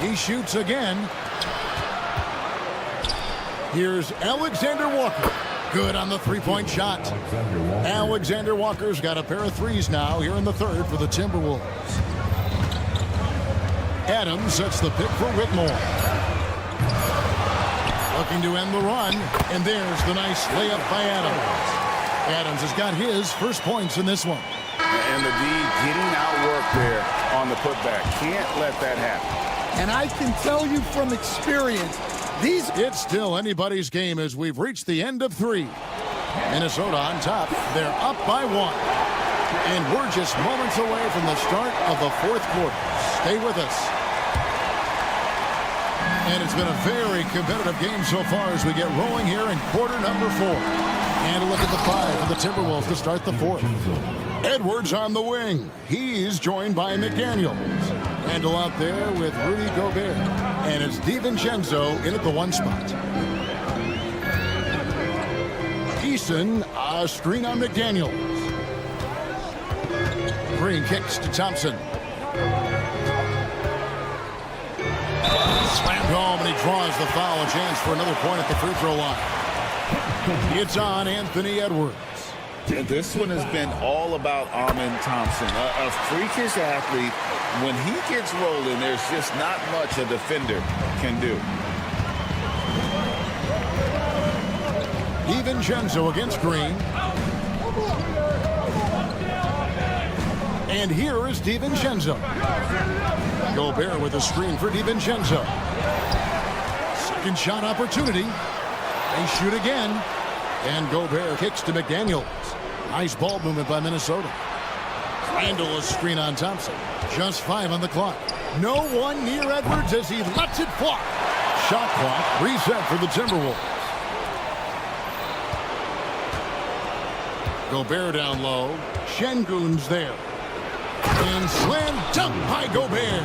He shoots again. Here's Alexander Walker. Good on the three-point shot. Alexander Walker's got a pair of threes now here in the third for the Timberwolves. Adams sets the pick for Whitmore. Looking to end the run, and there's the nice layup by Adams. Adams has got his first points in this one. And the D getting outworked there on the putback. Can't let that happen. And I can tell you from experience, It's still anybody's game as we've reached the end of 3. Minnesota on top. They're up by 1. And we're just moments away from the start of the fourth quarter. Stay with us. And it's been a very competitive game so far as we get rolling here in quarter number 4. And a look at the 5 for the Timberwolves to start the fourth. Edwards on the wing. He's joined by McDaniels. Handle out there with Rudy Gobert. And it's DiVincenzo in at the 1 spot. Eason, a screen on McDaniels. Green kicks to Thompson. Slammed home, and he draws the foul. A chance for another point at the free throw line. It's on Anthony Edwards. And this one has been all about Amen Thompson, a freakish athlete. When he gets rolling, there's just not much a defender can do. DiVincenzo against Green. And here is DiVincenzo. Gobert with a screen for DiVincenzo. Second shot opportunity. They shoot again. And Gobert kicks to McDaniels. Nice ball movement by Minnesota. Randall a screen on Thompson. Just 5 on the clock. No one near Edwards as he lets it fly. Shot clock reset for the Timberwolves. Gobert down low. Şengün's there. And slam dunk by Gobert.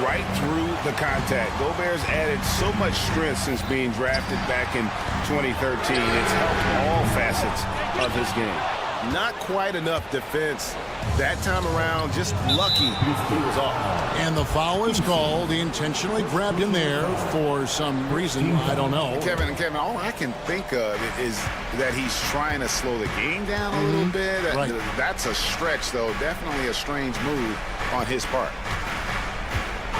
Right through the contact. Gobert's added so much strength since being drafted back in 2013. It's helped all facets of his game. Not quite enough defense that time around. Just lucky he was off. And the foul is called. He intentionally grabbed him there for some reason. I don't know. Kevin, all I can think of is that he's trying to slow the game down a little bit. Right. That's a stretch, though. Definitely a strange move on his part.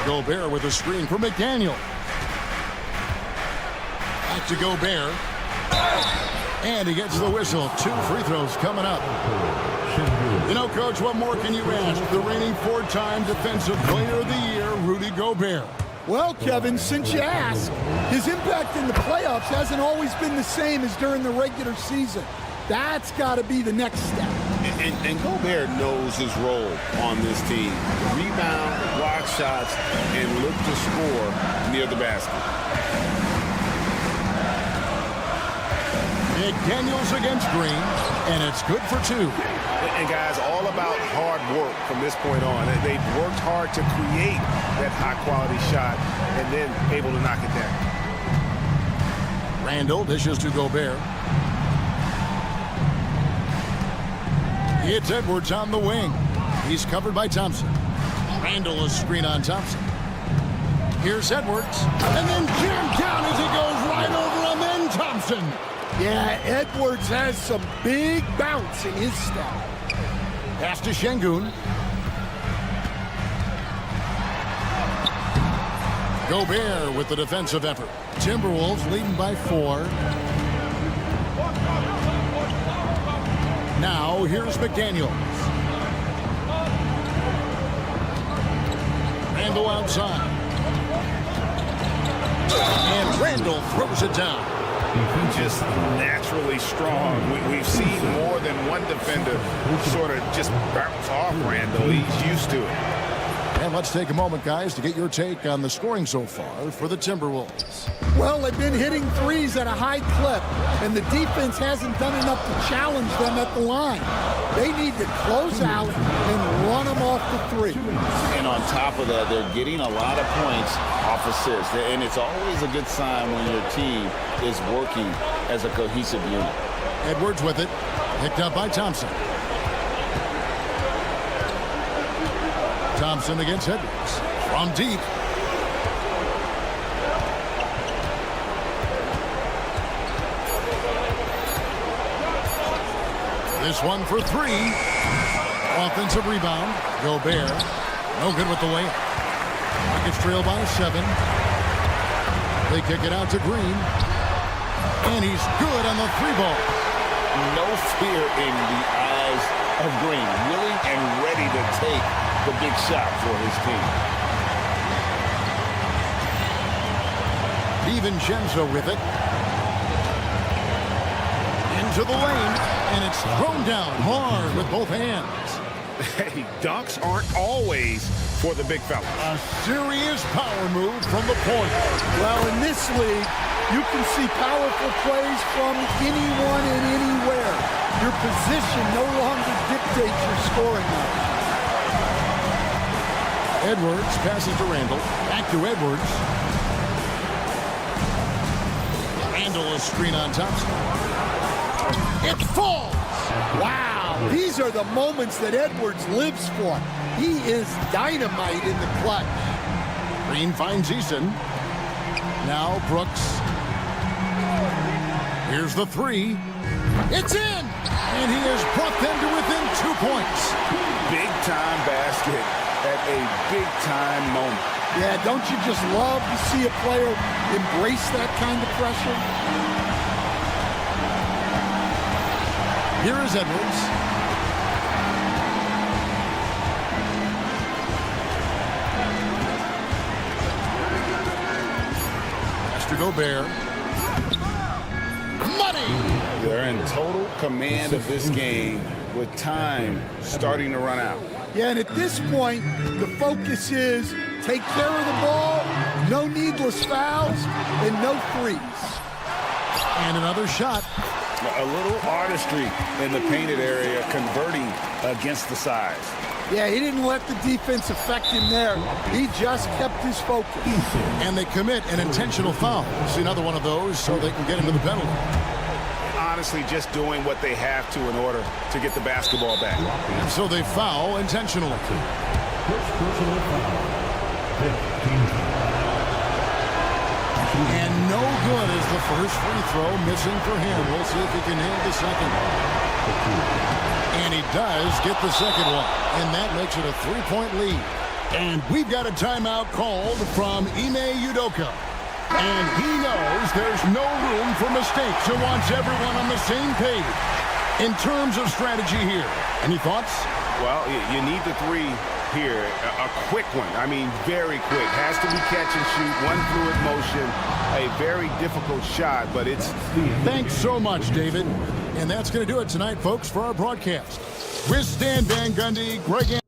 Gobert with a screen for McDaniel. Back to Gobert. And he gets the whistle. 2 free throws coming up. You know, Coach, what more can you ask? The reigning 4-time Defensive Player of the Year, Rudy Gobert. well, Kevin, since you asked, his impact in the playoffs hasn't always been the same as during the regular season. That's got to be the next step. And Gobert knows his role on this team. Rebound, block shots, and look to score near the basket. McDaniels against Green, and it's good for 2. And guys, all about hard work from this point on. They've worked hard to create that high-quality shot and then able to knock it down. Randall dishes to Gobert. It's Edwards on the wing. He's covered by Thompson. Randall is screen on Thompson. Here's Edwards. And then jammed down as he goes right over him. Then Thompson. Yeah, Edwards has some big bounce in his step. Pass to Şengün. Gobert with the defensive effort. Timberwolves leading by 4. Now here's McDaniels. Randall outside. And Randall throws it down. Just naturally strong. We've seen more than one defender sort of just bounce off Randall. He's used to it. And let's take a moment, guys, to get your take on the scoring so far for the Timberwolves. Well, they've been hitting threes at a high clip, and the defense hasn't done enough to challenge them at the line. They need to close out and run them off the three. And on top of that, they're getting a lot of points off assists. And it's always a good sign when your team is working as a cohesive unit. Edwards with it. Picked up by Thompson. Thompson against Edwards. From deep. This one for 3. Offensive rebound. Gobert. No good with the layup. Rockets trail by 7. They kick it out to Green. And he's good on the 3-ball. No fear in the eyes of Green. Willing and ready to take the big shot for his team. DiVincenzo with it. Into the lane. And it's thrown down hard with both hands. Hey, dunks aren't always for the big fella. A serious power move from the point. Well, in this league, you can see powerful plays from anyone and anywhere. Your position no longer dictates your scoring now. Edwards passes to Randall. Back to Edwards. Randall is screen on Thompson. It falls! Wow, these are the moments that Edwards lives for. He is dynamite in the clutch. Green finds Eason. Now Brooks. Here's the 3. It's in! And he has brought them to within 2 points. Big-time basket at a big-time moment. Yeah, don't you just love to see a player embrace that kind of pressure? Here is Edwards. Master Gobert. Money! They're in total command of this game with time starting to run out. Yeah, and at this point, the focus is take care of the ball, no needless fouls, and no threes. And another shot. A little artistry in the painted area, converting against the size. Yeah, he didn't let the defense affect him there. He just kept his focus. And they commit an intentional foul. See another one of those so they can get into the penalty. Honestly, just doing what they have to in order to get the basketball back. And so they foul intentionally. And no good is the first free throw, missing for him. We'll see if he can hit the second. And he does get the second one. And that makes it a 3-point lead. And we've got a timeout called from Ime Udoka. And he knows there's no room for mistakes and wants everyone on the same page. In terms of strategy here, any thoughts? Well, you need the 3 here, a quick one. I mean, very quick. Has to be catch and shoot, one fluid motion, a very difficult shot, but it's... Thanks so much, David. And that's going to do it tonight, folks, for our broadcast. With Stan Van Gundy, Greg...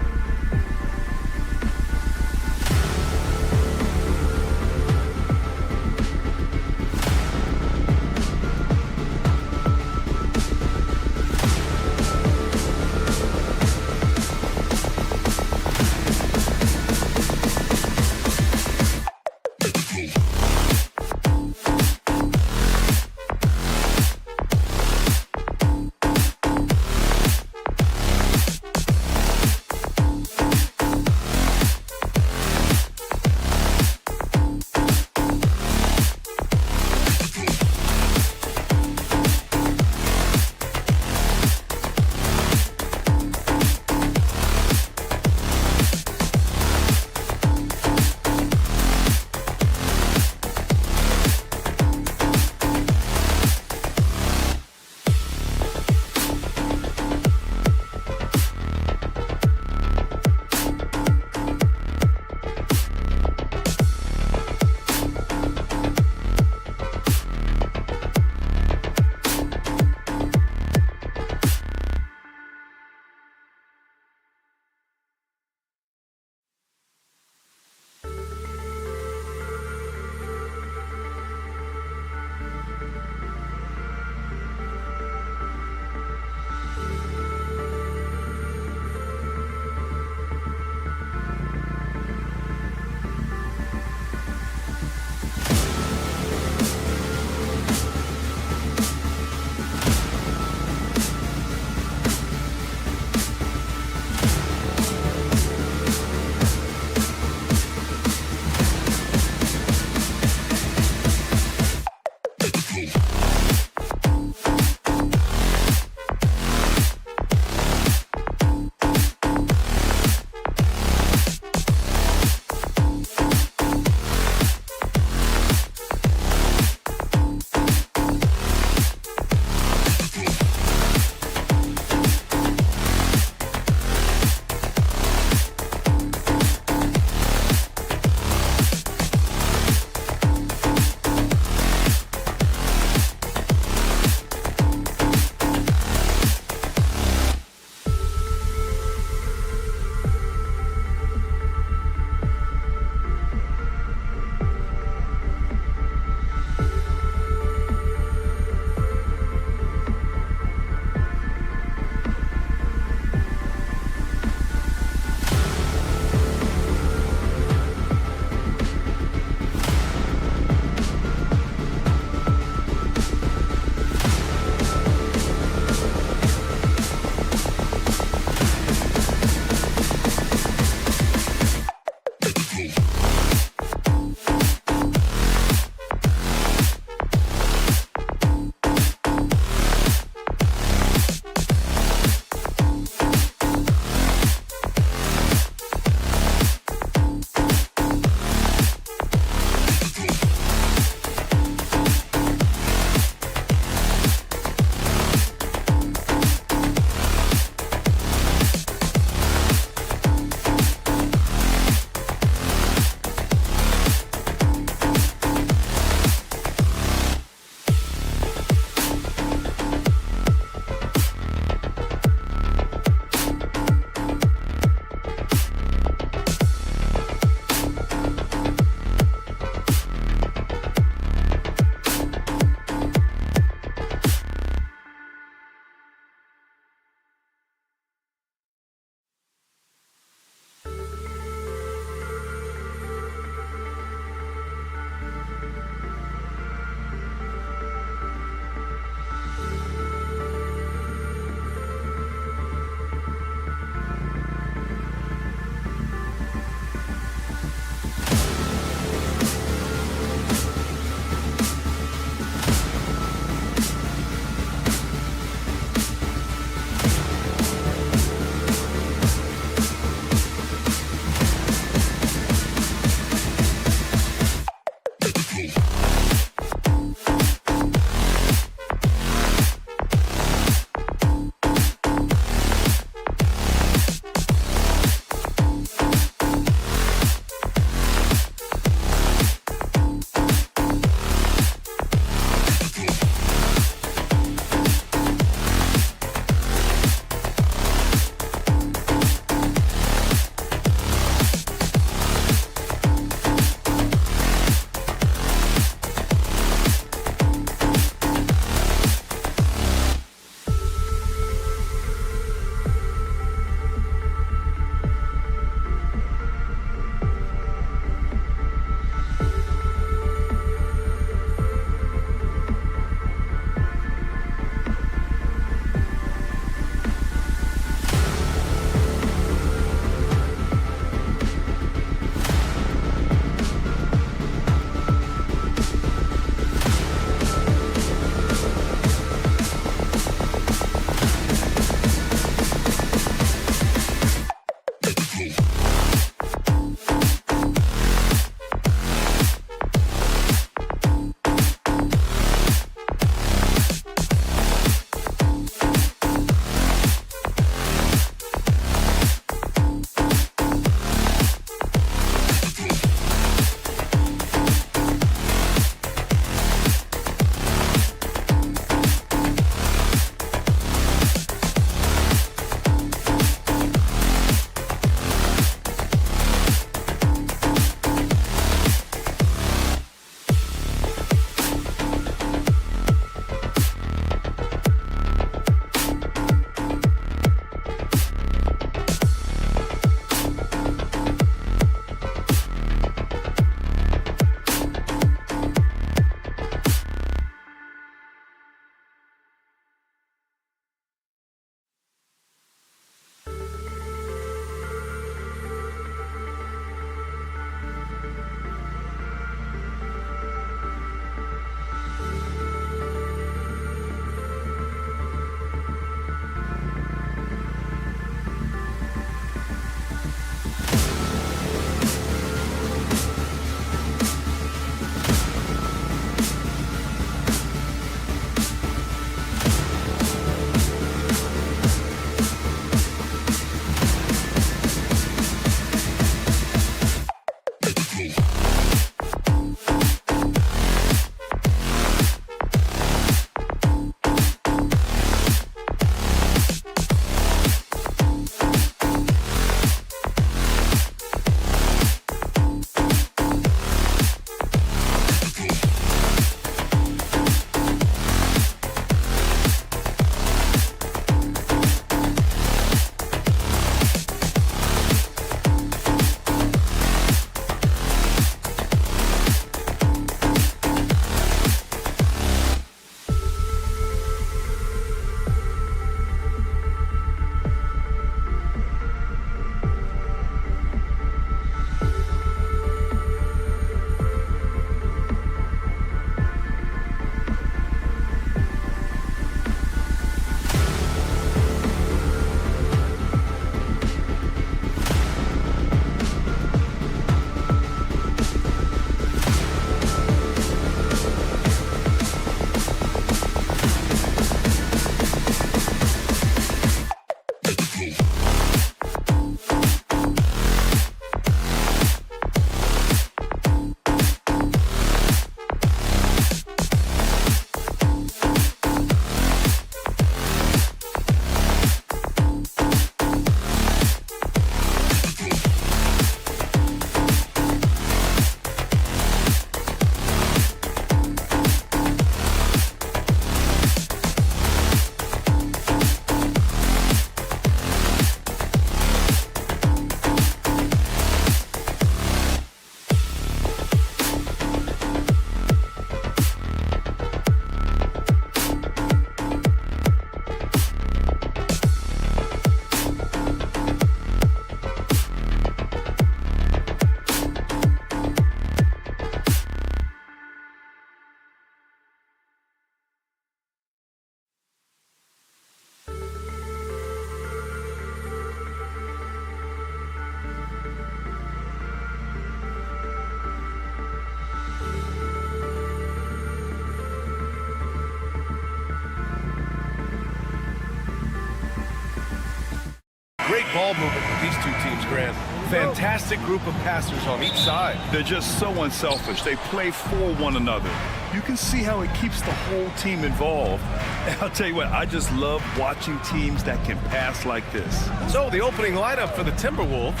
ball movement with these two teams, Grant. Fantastic group of passers on each side. They're just so unselfish. They play for one another. You can see how it keeps the whole team involved. And I'll tell you what, I just love watching teams that can pass like this. So the opening lineup for the Timberwolves.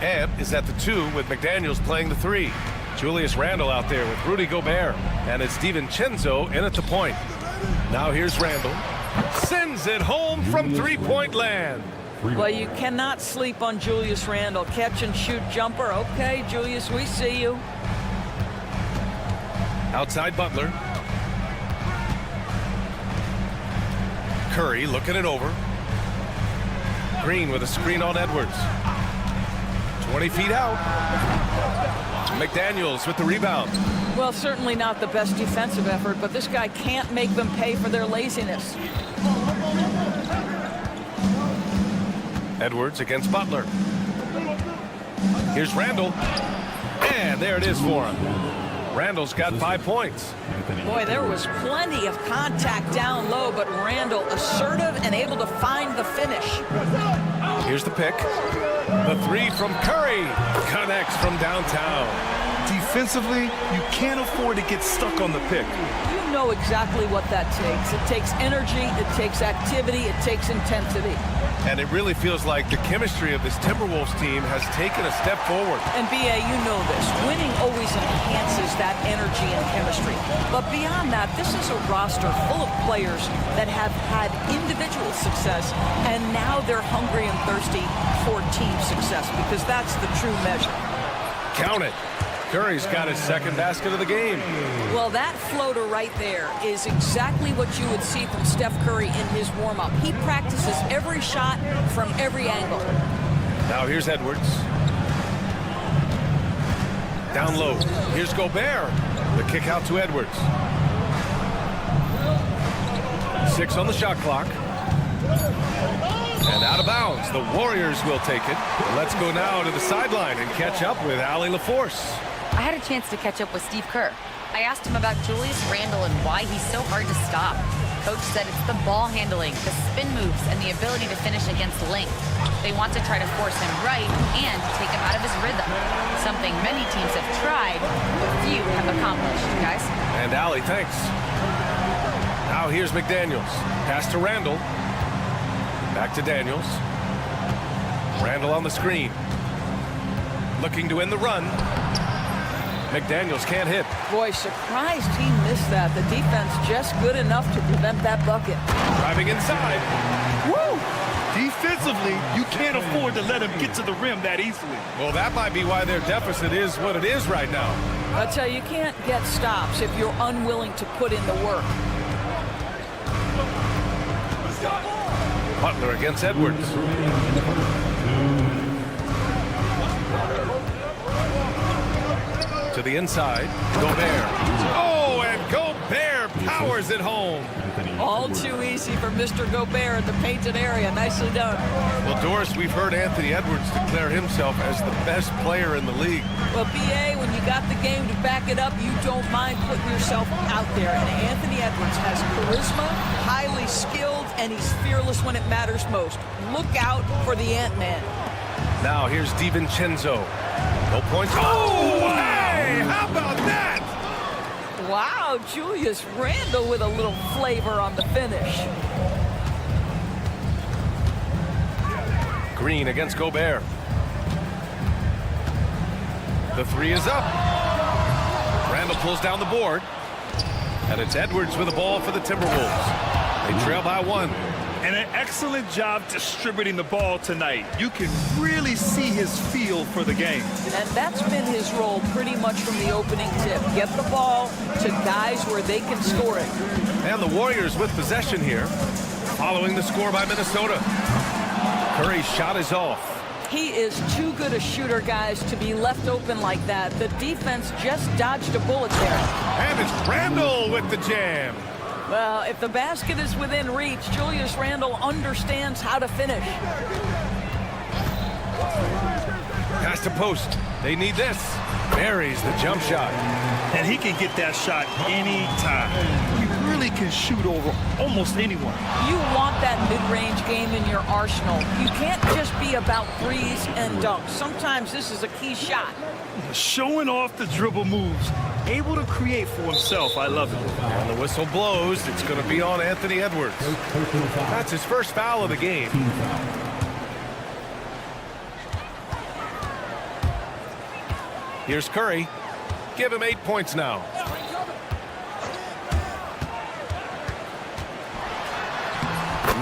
Ed is at the 2 with McDaniels playing the 3. Julius Randle out there with Rudy Gobert. And it's DiVincenzo in at the point. Now here's Randle. Sends it home from three-point land. Well, you cannot sleep on Julius Randle. Catch and shoot jumper. Okay, Julius, we see you. Outside Butler. Curry looking it over. Green with a screen on Edwards. 20 feet out. McDaniels with the rebound. Well, certainly not the best defensive effort, but this guy can't make them pay for their laziness. Edwards against Butler. Here's Randle. And there it is for him. Randle's got 5 points. Boy, there was plenty of contact down low, but Randle assertive and able to find the finish. Here's the pick. The 3 from Curry connects from downtown. Defensively, you can't afford to get stuck on the pick. You know exactly what that takes. It takes energy, it takes activity, it takes intensity. And it really feels like the chemistry of this Timberwolves team has taken a step forward. And BA, you know this. Winning always enhances that energy and chemistry. But beyond that, this is a roster full of players that have had individual success, and now they're hungry and thirsty for team success, because that's the true measure. Count it. Curry's got his second basket of the game. Well, that floater right there is exactly what you would see from Steph Curry in his warm-up. He practices every shot from every angle. Now here's Edwards. Down low. Here's Gobert. The kick out to Edwards. 6 on the shot clock. And out of bounds. The Warriors will take it. Let's go now to the sideline and catch up with Allie LaForce. I had a chance to catch up with Steve Kerr. I asked him about Julius Randle and why he's so hard to stop. Coach said it's the ball handling, the spin moves, and the ability to finish against length. They want to try to force him right and take him out of his rhythm. Something many teams have tried, but few have accomplished, guys. And Allie, thanks. Now here's McDaniels. Pass to Randle. Back to Daniels. Randle on the screen. Looking to end the run. McDaniels can't hit. Boy, surprised he missed that. The defense just good enough to prevent that bucket. Driving inside. Woo! Defensively, you can't afford to let him get to the rim that easily. Well, that might be why their deficit is what it is right now. I tell you, you can't get stops if you're unwilling to put in the work. Butler against Edwards. To the inside, Gobert. Oh, and Gobert powers it home. All too easy for Mr. Gobert in the painted area. Nicely done. Well, Doris, we've heard Anthony Edwards declare himself as the best player in the league. Well, BA, when you got the game to back it up, you don't mind putting yourself out there. And Anthony Edwards has charisma, highly skilled, and he's fearless when it matters most. Look out for the Ant-Man. Now here's DiVincenzo. No points. Oh, hey! How about that? Wow, Julius Randle with a little flavor on the finish. Green against Gobert. The 3 is up. Randle pulls down the board. And it's Edwards with the ball for the Timberwolves. They trail by 1. And an excellent job distributing the ball tonight. You can really see his feel for the game. And that's been his role pretty much from the opening tip. Get the ball to guys where they can score it. And the Warriors with possession here, following the score by Minnesota. Curry's shot is off. He is too good a shooter, guys, to be left open like that. The defense just dodged a bullet there. And it's Randle with the jam. Well, if the basket is within reach, Julius Randle understands how to finish. Pass to post. They need this. Buries the jump shot. And he can get that shot anytime. He really can shoot over almost anyone. You want that mid-range game in your arsenal. You can't just be about threes and dunks. Sometimes this is a key shot. Showing off the dribble moves, able to create for himself. I love it. And the whistle blows. It's going to be on Anthony Edwards. That's his first foul of the game. Here's Curry. Give him 8 points now.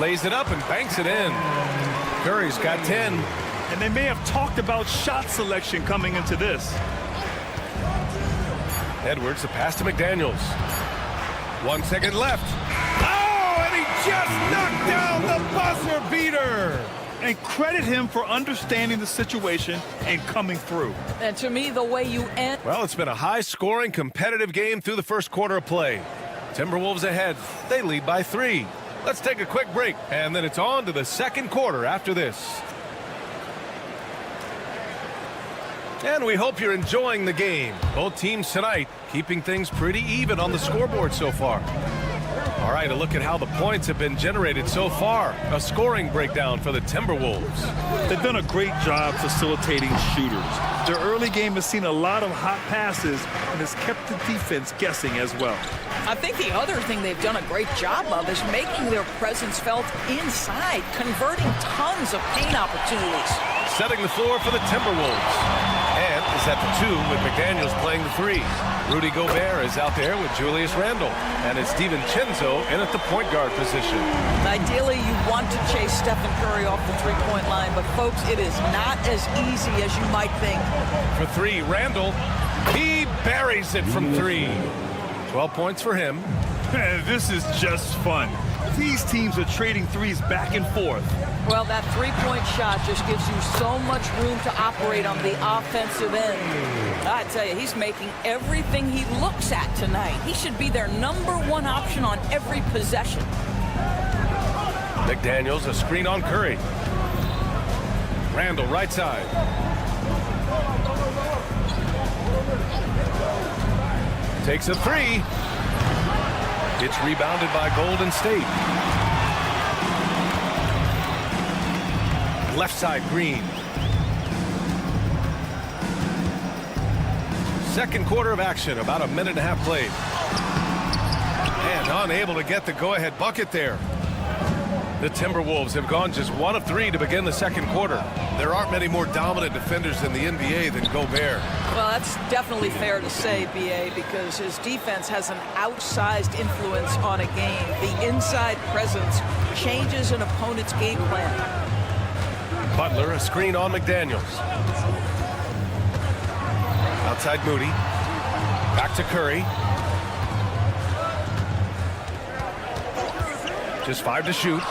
Lays it up and banks it in. Curry's got 10. And they may have talked about shot selection coming into this. Edwards, the pass to McDaniels. 1 second left. Oh, and he just knocked down the buzzer beater. And credit him for understanding the situation and coming through. And to me, the way you end... Well, it's been a high-scoring, competitive game through the first quarter of play. Timberwolves ahead. They lead by 3. Let's take a quick break, and then it's on to the second quarter after this. And we hope you're enjoying the game. Both teams tonight keeping things pretty even on the scoreboard so far. All right, a look at how the points have been generated so far. A scoring breakdown for the Timberwolves. They've done a great job facilitating shooters. Their early game has seen a lot of hot passes and has kept the defense guessing as well. I think the other thing they've done a great job of is making their presence felt inside, converting tons of paint opportunities. Setting the floor for the Timberwolves. And is at the 2 with McDaniels playing the 3. Rudy Gobert is out there with Julius Randle. And it's DiVincenzo in at the point guard position. Ideally, you want to chase Stephen Curry off the three-point line, but folks, it is not as easy as you might think. For 3, Randle. He buries it from 3. 12 points for him. This is just fun. These teams are trading threes back and forth. Well, that three-point shot just gives you so much room to operate on the offensive end. I tell you, he's making everything he looks at tonight. He should be their #1 option on every possession. McDaniels, a screen on Curry. Randle, right side. Takes a 3. It's rebounded by Golden State. Left side, Green. Second quarter of action, about a minute and a half played. And unable to get the go-ahead bucket there. The Timberwolves have gone just 1 of 3 to begin the second quarter. There aren't many more dominant defenders in the NBA than Gobert. Well, that's definitely fair to say, B.A., because his defense has an outsized influence on a game. The inside presence changes an opponent's game plan. Butler, a screen on McDaniels. Outside Moody. Back to Curry. Just 5 to shoot.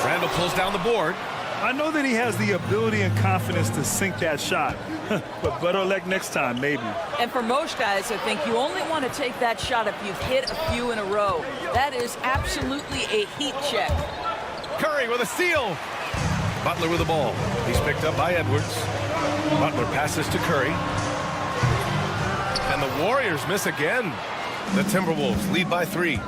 Randle pulls down the board. I know that he has the ability and confidence to sink that shot, but better luck next time, maybe. And for most guys, I think you only want to take that shot if you've hit a few in a row. That is absolutely a heat check. Curry with a steal. Butler with the ball. He's picked up by Edwards. Butler passes to Curry. And the Warriors miss again. The Timberwolves lead by 3.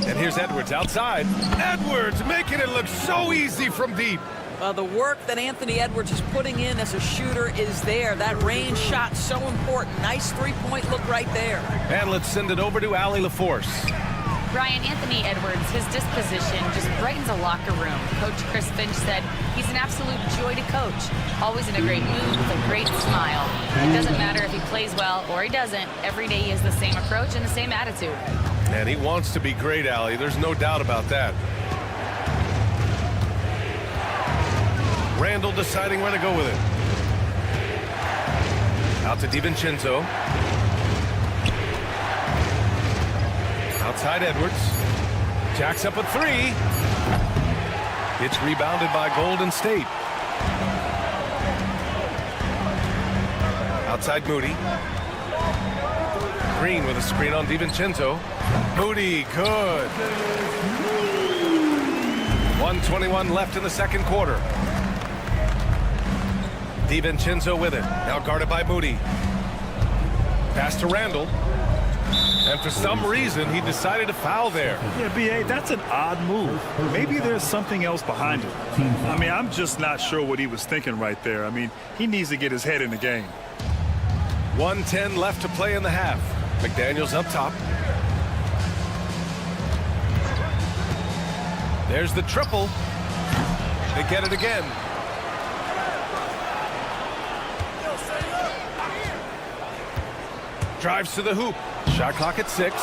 And here's Edwards outside. Edwards making it look so easy from deep. The work that Anthony Edwards is putting in as a shooter is there. That range shot so important. Nice three-point look right there. And let's send it over to Allie LaForce. Brian, Anthony Edwards, his disposition just brightens a locker room. Coach Chris Finch said he's an absolute joy to coach. Always in a great mood with a great smile. It doesn't matter if he plays well or he doesn't. Every day he has the same approach and the same attitude. And he wants to be great, Allie. There's no doubt about that. Randle deciding where to go with it. Out to DiVincenzo. Outside Edwards. Jacks up a 3. It's rebounded by Golden State. Outside Moody. Green with a screen on DiVincenzo. Moody, good. 1:21 left in the second quarter. DiVincenzo with it. Now guarded by Moody. Pass to Randall. And for some reason, he decided to foul there. Yeah, B.A., that's an odd move. Maybe there's something else behind it. I mean, I'm just not sure what he was thinking right there. I mean, he needs to get his head in the game. 1:10 left to play in the half. McDaniels up top. There's the triple. They get it again. Drives to the hoop. Shot clock at 6.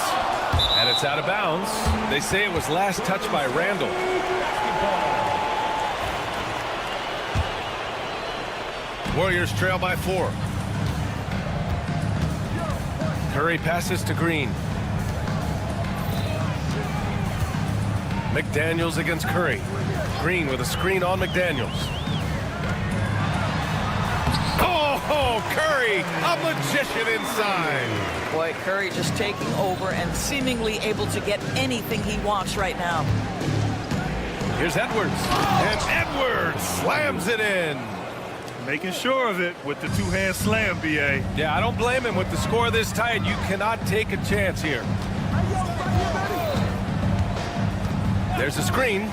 And it's out of bounds. They say it was last touched by Randall. Warriors trail by 4. Curry passes to Green. McDaniels against Curry. Green with a screen on McDaniels. Oh, Curry, a magician inside. Boy, Curry just taking over and seemingly able to get anything he wants right now. Here's Edwards. And Edwards slams it in. Making sure of it with the two-hand slam, B.A. Yeah, I don't blame him with the score this tight. You cannot take a chance here. There's a screen.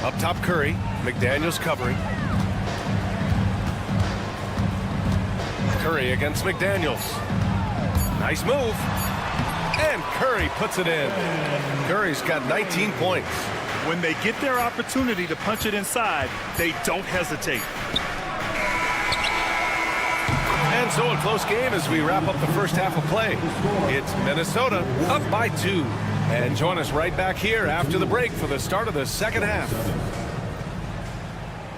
Up top, Curry. McDaniels covering. Curry against McDaniels. Nice move. And Curry puts it in. Curry's got 19 points. When they get their opportunity to punch it inside, they don't hesitate. And so a close game as we wrap up the first half of play. It's Minnesota up by 2. And join us right back here after the break for the start of the second half.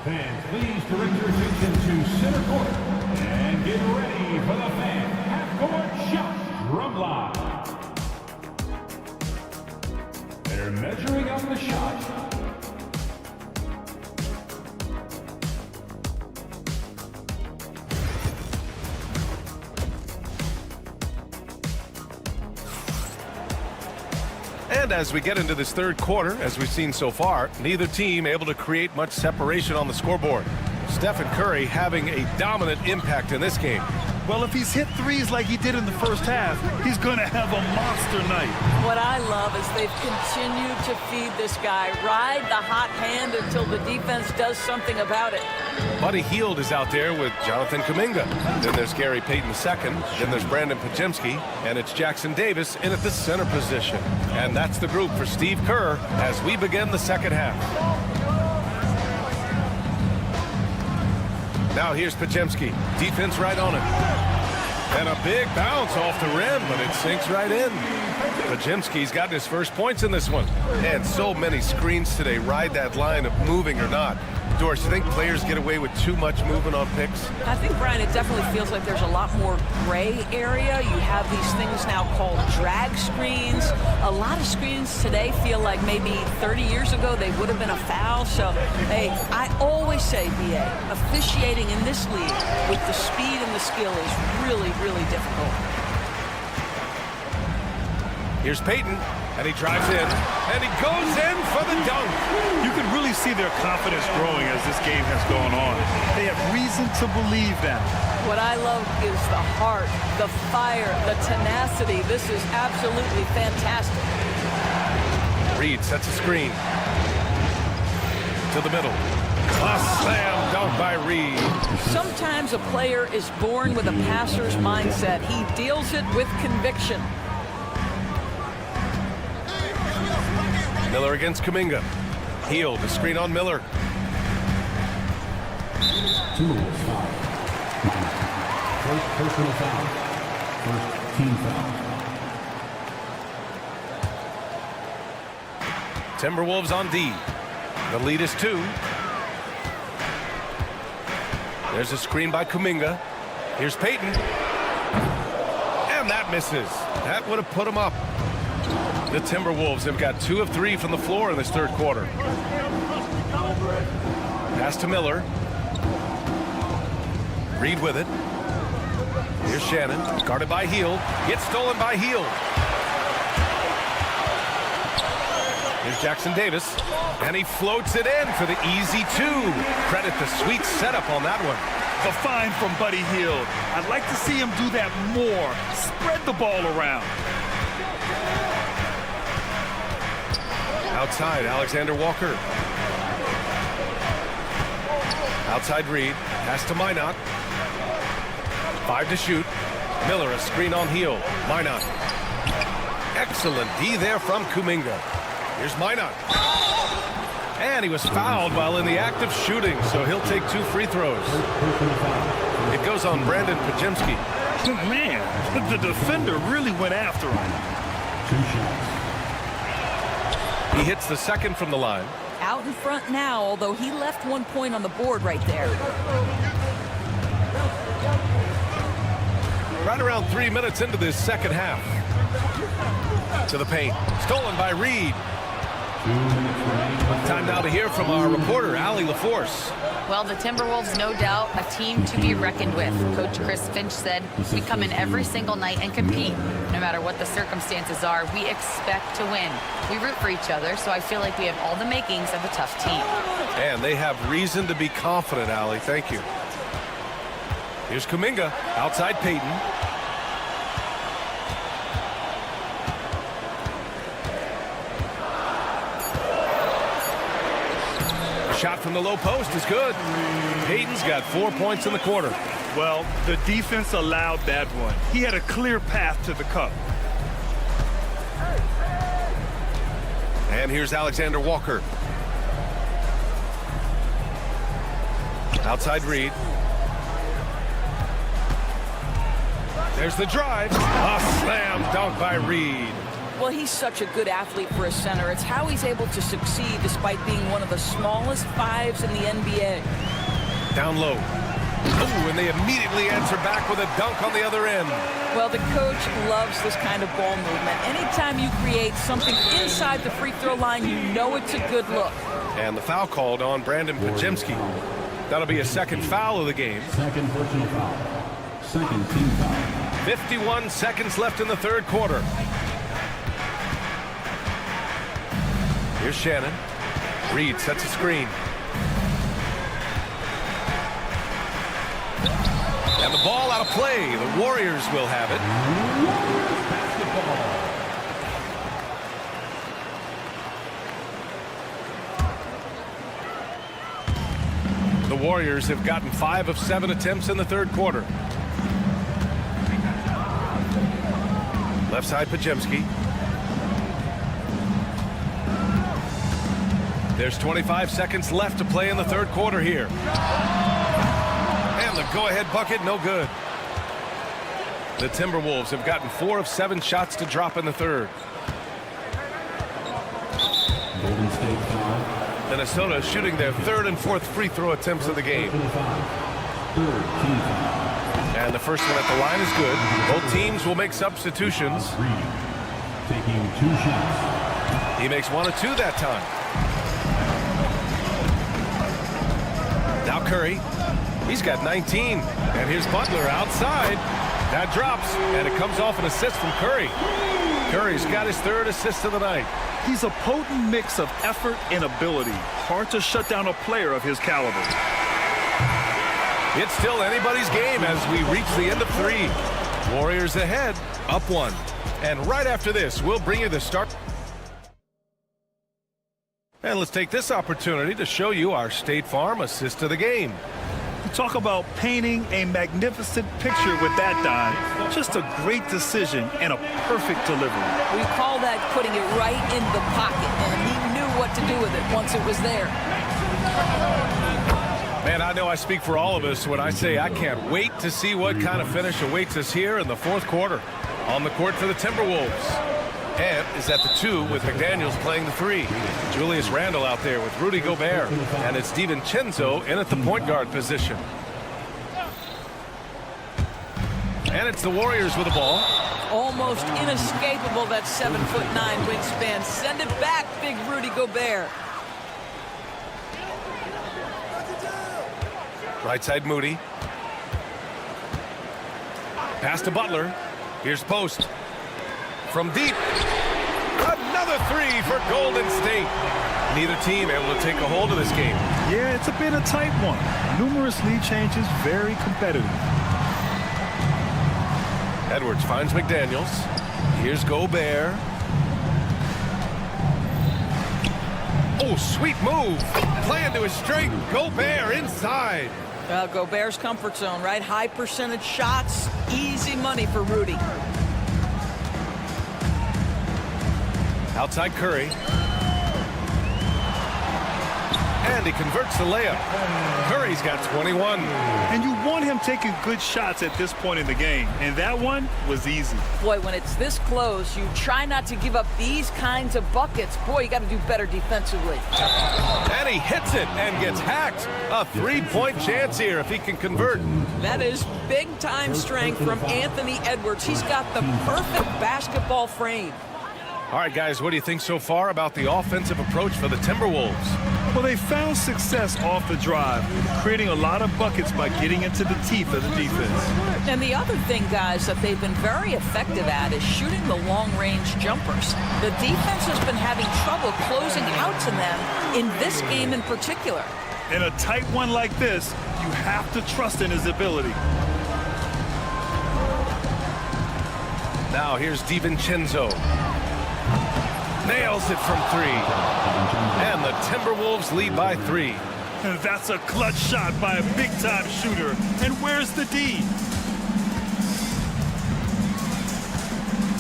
Fans, please direct your attention to center court and get ready for the fan half-court shot drum line. They're measuring up the shot. And as we get into this third quarter, as we've seen so far, neither team able to create much separation on the scoreboard. Stephen Curry having a dominant impact in this game. Well, if he's hit threes like he did in the first half, he's going to have a monster night. What I love is they've continued to feed this guy, ride the hot hand until the defense does something about it. Buddy Hield is out there with Jonathan Kuminga. Then there's Gary Payton II. Then there's Brandon Podziemski. And it's Jackson Davis in at the center position. And that's the group for Steve Kerr as we begin the second half. Now here's Podziemski. Defense right on him. And a big bounce off the rim, but it sinks right in. Podziemski's gotten his first points in this one. And so many screens today ride that line of moving or not. Doris, you think players get away with too much movement on picks? I think, Brian, it definitely feels like there's a lot more gray area. You have these things now called drag screens. A lot of screens today feel like maybe 30 years ago they would have been a foul. So, hey, I always say, B.A., officiating in this league with the speed and the skill is really, really difficult. Here's Payton, and he drives in, and he goes in for the dunk. You can really see their confidence growing as this game has gone on. They have reason to believe that. What I love is the heart, the fire, the tenacity. This is absolutely fantastic. Reed sets a screen. To the middle. A slam dunk by Reed. Sometimes a player is born with a passer's mindset. He deals it with conviction. Miller against Kuminga. Hield, the screen on Miller. Timberwolves foul. First personal foul. First team foul. Timberwolves on D. The lead is 2. There's a screen by Kuminga. Here's Payton. And that misses. That would have put him up. The Timberwolves have got 2 of 3 from the floor in this third quarter. Pass to Miller. Reed with it. Here's Shannon, guarded by Hield. Gets stolen by Hield. Here's Jackson Davis, and he floats it in for the easy 2. Credit the sweet setup on that one. The find from Buddy Hield. I'd like to see him do that more. Spread the ball around. Outside, Alexander Walker. Outside Reed, pass to Minot. 5 to shoot. Miller, a screen on Hield. Minot. Excellent D there from Kuminga. Here's Minot. And he was fouled while in the act of shooting, so he'll take 2 free throws. It goes on Brandon Pajemski. Man, the defender really went after him. 2 shots. He hits the second from the line. Out in front now, although he left 1 point on the board right there. Right around 3 minutes into this second half. To the paint. Stolen by Reed. 2 minutes remaining. Time now to hear from our reporter, Allie LaForce. Well, the Timberwolves, no doubt, a team to be reckoned with. Coach Chris Finch said, we come in every single night and compete. No matter what the circumstances are, we expect to win. We root for each other, so I feel like we have all the makings of a tough team. And they have reason to be confident, Allie. Thank you. Here's Kuminga, outside Payton. Shot from the low post is good. Payton's got 4 points in the quarter. Well, the defense allowed that one. He had a clear path to the cup. And here's Alexander Walker. Outside Reed. There's the drive. A slam dunk by Reed. Well, he's such a good athlete for a center. It's how he's able to succeed despite being one of the smallest 5s in the NBA. Down low. Oh, and they immediately answer back with a dunk on the other end. Well, the coach loves this kind of ball movement. Anytime you create something inside the free throw line, you know it's a good look. And the foul called on Brandon Pajemski. That'll be a second foul of the game. Second personal foul. Second team foul. 51 seconds left in the third quarter. Here's Shannon. Reed sets a screen. And the ball out of play. The Warriors will have it. The Warriors have gotten 5 of 7 attempts in the third quarter. Left side, Pajemski. There's 25 seconds left to play in the third quarter here. And the go-ahead bucket, no good. The Timberwolves have gotten 4 of 7 shots to drop in the third. Golden State foul. Minnesota shooting their third and fourth free throw attempts of the game. Third team foul. And the first one at the line is good. Both teams will make substitutions. Reed taking 2 shots. He makes 1 of 2 that time. Now Curry. He's got 19. And here's Butler outside. That drops, and it comes off an assist from Curry. Curry's got his 3rd assist of the night. He's a potent mix of effort and ability. Hard to shut down a player of his caliber. It's still anybody's game as we reach the end of 3. Warriors ahead, up 1. And right after this, we'll bring you the start. And let's take this opportunity to show you our State Farm assist of the game. Talk about painting a magnificent picture with that, Don. Just a great decision and a perfect delivery. We call that putting it right in the pocket, and he knew what to do with it once it was there. Man, I know I speak for all of us when I say I can't wait to see what kind of finish awaits us here in the fourth quarter. On the court for the Timberwolves. Ant is at the 2 with McDaniels playing the 3. Julius Randle out there with Rudy Gobert. And it's DiVincenzo in at the point guard position. And it's the Warriors with the ball. Almost inescapable, that 7'9" wingspan. Send it back, big Rudy Gobert. Right side Moody. Pass to Butler. Here's Post. From deep. Another three for Golden State. Neither team able to take a hold of this game. Yeah, it's been a tight one. Numerous lead changes, very competitive. Edwards finds McDaniels. Here's Gobert. Oh, sweet move. Playing to his straight. Gobert inside. Gobert's comfort zone, right? High percentage shots, easy money for Rudy. Outside Curry. And he converts the layup. Curry's got 21. And you want him taking good shots at this point in the game. And that one was easy. Boy, when it's this close, you try not to give up these kinds of buckets. Boy, you got to do better defensively. And he hits it and gets hacked. A three-point chance here if he can convert. That is big-time strength from Anthony Edwards. He's got the perfect basketball frame. All right, guys, what do you think so far about the offensive approach for the Timberwolves? Well, they found success off the drive, creating a lot of buckets by getting into the teeth of the defense. And the other thing, guys, that they've been very effective at is shooting the long-range jumpers. The defense has been having trouble closing out to them in this game in particular. In a tight one like this, you have to trust in his ability. Now here's DiVincenzo. Nails it from three. And the Timberwolves lead by 3. And that's a clutch shot by a big-time shooter. And where's the D?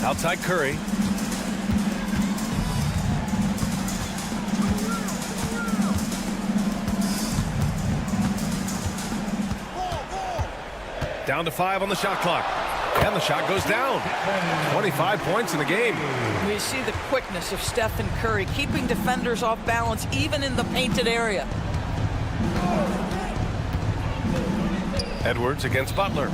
Outside Curry. Down to 5 on the shot clock. And the shot goes down. 25 points in the game. We see the quickness of Stephen Curry, keeping defenders off balance even in the painted area. Edwards against Butler.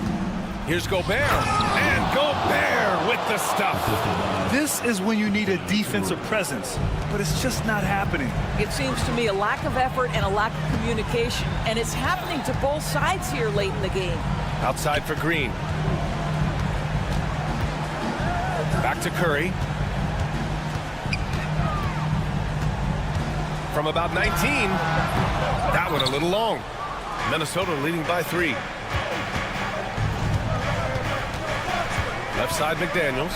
Here's Gobert. And Gobert with the stuff. This is when you need a defensive presence, but it's just not happening. It seems to me a lack of effort and a lack of communication, and it's happening to both sides here late in the game. Outside for Green. Back to Curry. From about 19. That one a little long. Minnesota leading by 3. Left side McDaniels.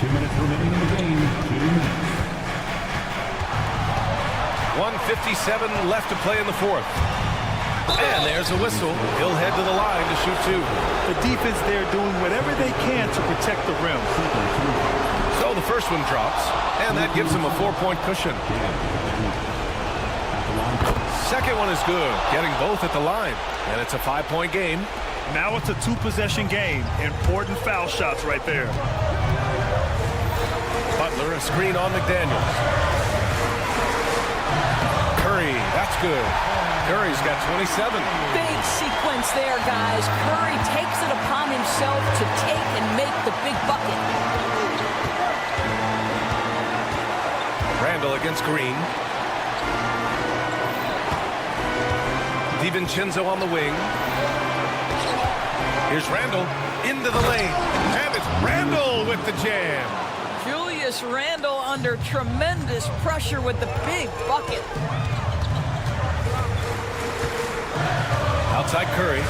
2 minutes remaining in the game. 2 minutes. 1:57 left to play in the 4th. And there's a whistle. He'll head to the line to shoot 2. The defense there doing whatever they can to protect the rim. So the first one drops, and that gives him a 4-point cushion. Second one is good, getting both at the line. And it's a 5-point game. Now it's a 2-possession game. Important foul shots right there. Butler, a screen on McDaniels. Curry, that's good. Curry's got 27. Big sequence there, guys. Curry takes it upon himself to take and make the big bucket. Randall against Green. DiVincenzo on the wing. Here's Randall into the lane. And it's Randall with the jam. Julius Randle under tremendous pressure with the big bucket. Outside Curry.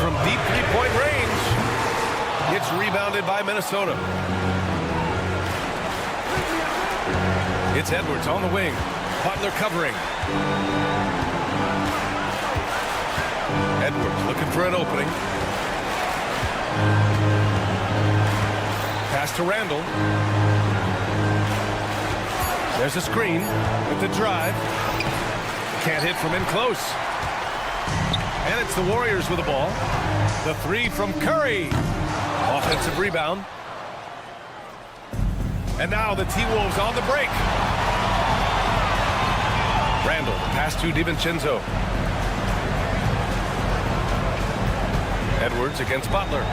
From deep three-point range. It's rebounded by Minnesota. It's Edwards on the wing. Butler covering. Edwards looking for an opening. Pass to Randall. There's a screen with the drive. Can't hit from in close. And it's the Warriors with the ball. The 3 from Curry. Offensive rebound. And now the T-Wolves on the break. Randall, pass to DiVincenzo. Edwards against Butler.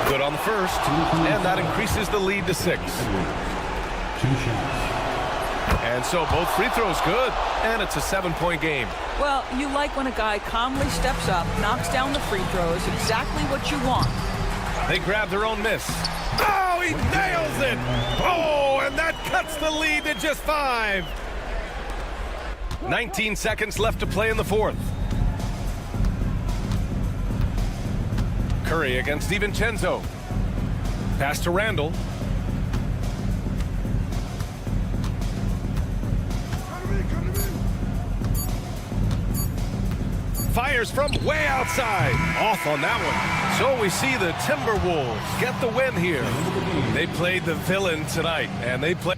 Good on the first, and that increases the lead to 6. 2 shots. And so both free throws good, and it's a 7-point game. Well, you like when a guy calmly steps up, knocks down the free throws, exactly what you want. They grab their own miss. Oh, he nails it! Oh, and that cuts the lead to just 5. 19 seconds left to play in the fourth. Curry against DiVincenzo. Pass to Randall. Fires from way outside. Off on that one. So we see the Timberwolves get the win here. They played the villain tonight, and they played.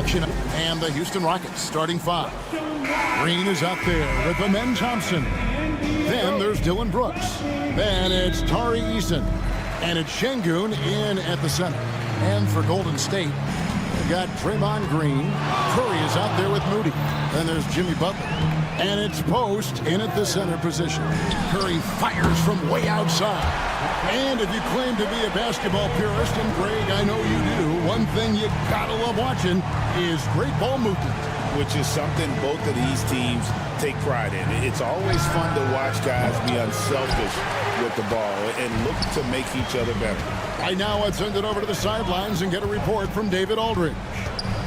action. And the Houston Rockets starting 5. Green is out there with Amen Thompson. Then there's Dylan Brooks. Then it's Tari Eason. And it's Şengün in at the center. And for Golden State, we've got Draymond Green. Curry is out there with Moody. Then there's Jimmy Butler. And it's Post in at the center position. Curry fires from way outside. And if you claim to be a basketball purist, and Greg, I know you do, one thing you gotta love watching is great ball movement. Which is something both of these teams take pride in. It's always fun to watch guys be unselfish with the ball and look to make each other better. Right now, let's send it over to the sidelines and get a report from David Aldridge.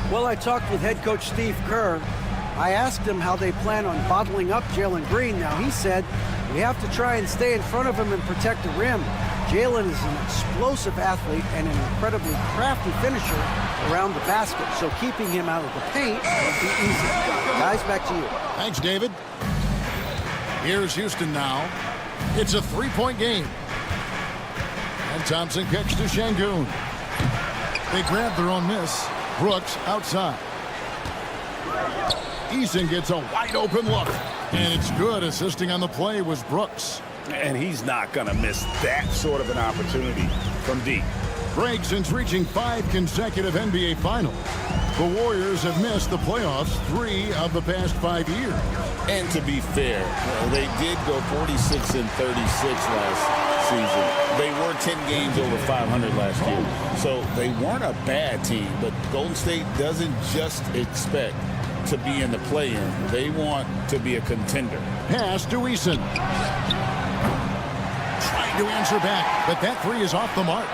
Well, I talked with head coach Steve Kerr. I asked him how they plan on bottling up Jalen Green. Now, he said, we have to try and stay in front of him and protect the rim. Jalen is an explosive athlete and an incredibly crafty finisher around the basket, so keeping him out of the paint won't be easy. Guys, back to you. Thanks, David. Here's Houston now. It's a 3-point game. And Thompson kicks to Şengün. They grab their own miss. Brooks outside. Eason gets a wide-open look. And it's good. Assisting on the play was Brooks. And he's not going to miss that sort of an opportunity from deep. Greg, since reaching 5 consecutive NBA Finals, the Warriors have missed the playoffs 3 of the past 5 years. And to be fair, they did go 46 and 36 last season. They were 10 games over 500 last year. So they weren't a bad team, but Golden State doesn't just expect to be in the play-in. They want to be a contender. Pass to Eason. Trying to answer back, but that 3 is off the mark.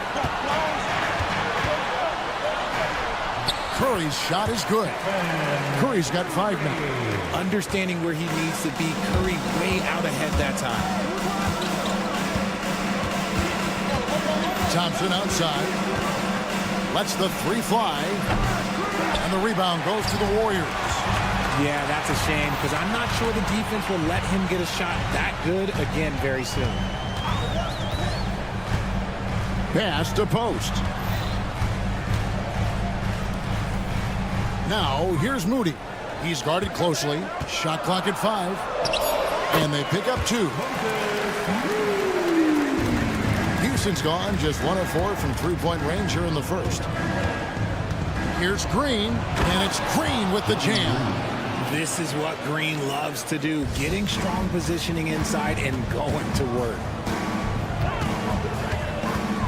Curry's shot is good. Curry's got 5 now. Understanding where he needs to be, Curry way out ahead that time. Thompson outside. Lets the 3 fly. And the rebound goes to the Warriors. Yeah, that's a shame because I'm not sure the defense will let him get a shot that good again very soon. Pass to Post. Now, here's Moody. He's guarded closely. Shot clock at 5. And they pick up 2. Houston's gone just 1 of 4 from 3-point range here in the first. Here's Green, and it's Green with the jam. This is what Green loves to do, getting strong positioning inside and going to work.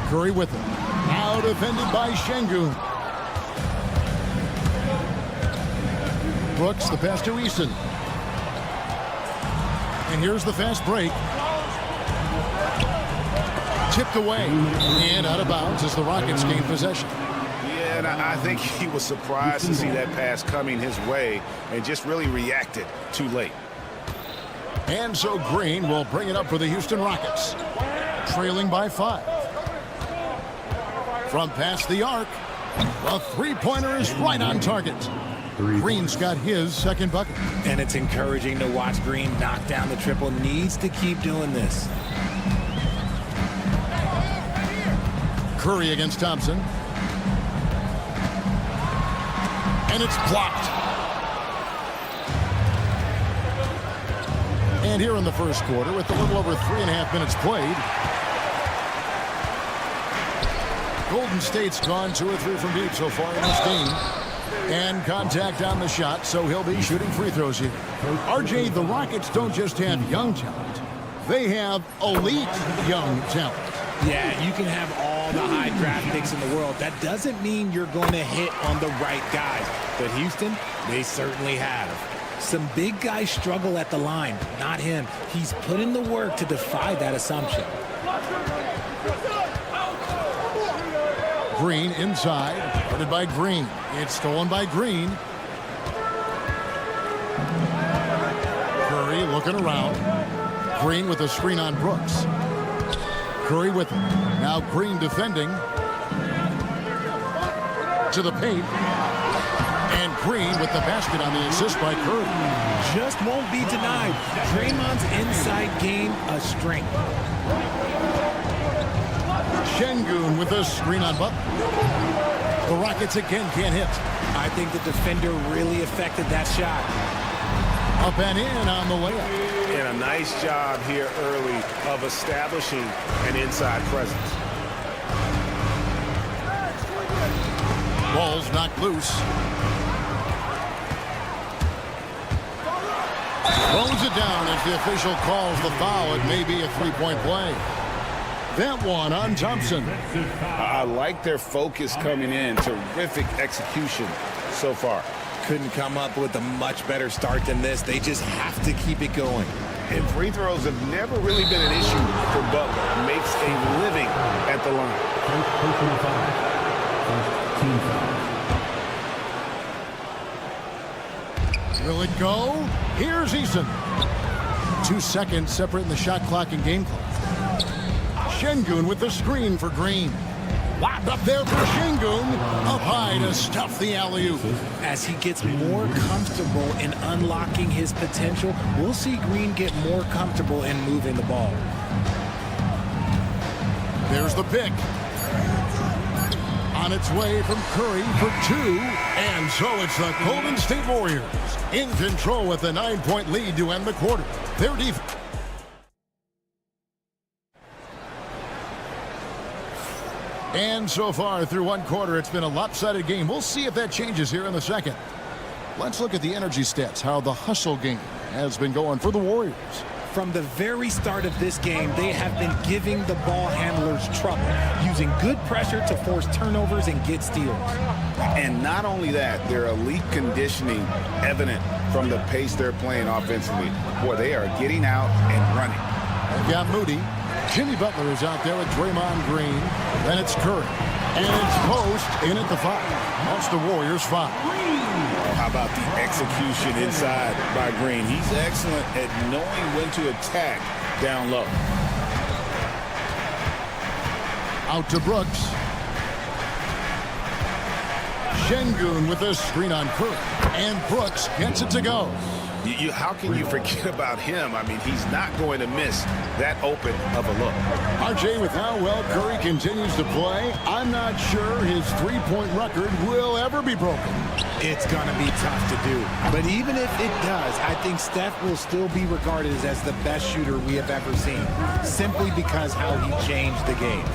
Curry with him. Now defended by Şengün. Brooks, the pass to Eason. And here's the fast break. Tipped away and out of bounds as the Rockets gain possession. Yeah, and I think he was surprised to see that pass coming his way and just really reacted too late. And so Green will bring it up for the Houston Rockets, trailing by 5. From past the arc, the 3-pointer is right on target. Green's got his second bucket. And it's encouraging to watch Green knock down the triple. Needs to keep doing this. Curry against Thompson. And it's blocked. And here in the first quarter, with a little over 3.5 minutes played, Golden State's gone 2 or 3 from deep so far in this game. And contact on the shot, so he'll be shooting free throws here. RJ, the Rockets don't just have young talent. They have elite young talent. Yeah, you can have all the high draft picks in the world. That doesn't mean you're going to hit on the right guys. But Houston, they certainly have. Some big guys struggle at the line. Not him. He's put in the work to defy that assumption. Green inside, guarded by Green. It's stolen by Green. Curry looking around. Green with a screen on Brooks. Curry with him. Now Green defending. To the paint. And Green with the basket on the assist by Curry. Just won't be denied. Draymond's inside game a strength. Şengün with a screen on Butler. The Rockets again can't hit. I think the defender really affected that shot. Up and in on the layup. And a nice job here early of establishing an inside presence. Ball's knocked loose. Throws it down as the official calls the foul. It may be a three-point play. That one on Thompson. I like their focus coming in. Terrific execution so far. Couldn't come up with a much better start than this. They just have to keep it going. And free throws have never really been an issue for Butler. Makes a living at the line. Will it go? Here's Eason. 2 seconds separating the shot clock and game clock. Şengün with the screen for Green. Lobbed up there for Şengün. Up high to stuff the alley-oop. As he gets more comfortable in unlocking his potential, we'll see Green get more comfortable in moving the ball. There's the pick. On its way from Curry for 2. And so it's the Golden State Warriors in control with a 9-point lead to end the quarter. Their defense. And so far through one quarter, it's been a lopsided game. We'll see if that changes here in the second. Let's look at the energy stats, how the hustle game has been going for the Warriors. From the very start of this game, they have been giving the ball handlers trouble, using good pressure to force turnovers and get steals. And not only that, their elite conditioning evident from the pace they're playing offensively. Boy, they are getting out and running. They've got Moody. Jimmy Butler is out there with Draymond Green. Then it's Curry. And it's Post in at the 5. That's the Warriors' 5. How about the execution inside by Green? He's excellent at knowing when to attack down low. Out to Brooks. Şengün with a screen on Curry. And Brooks gets it to go. How can you forget about him? I mean, he's not going to miss that open of a look. RJ, with how well Curry continues to play, I'm not sure his three-point record will ever be broken. It's going to be tough to do. But even if it does, I think Steph will still be regarded as the best shooter we have ever seen, simply because how he changed the game.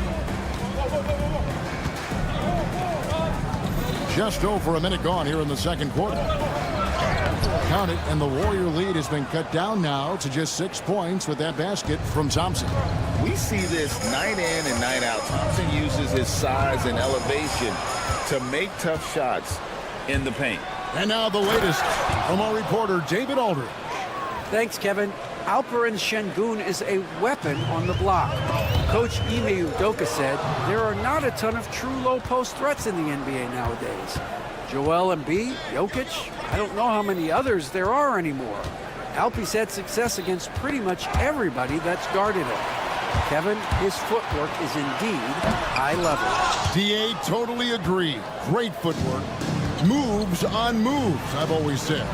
Just over a minute gone here in the second quarter. Count it, and the Warrior lead has been cut down now to just 6 points with that basket from Thompson. We see this night in and night out. Thompson uses his size and elevation to make tough shots in the paint. And now the latest from our reporter, David Aldridge. Thanks, Kevin. Alperen Şengün is a weapon on the block. Coach Ime Udoka said there are not a ton of true low-post threats in the NBA nowadays. Joel Embiid, Jokic, I don't know how many others there are anymore. Alpe's had success against pretty much everybody that's guarded him. Kevin, his footwork is indeed high level. DA totally agree. Great footwork. Moves on moves, I've always said.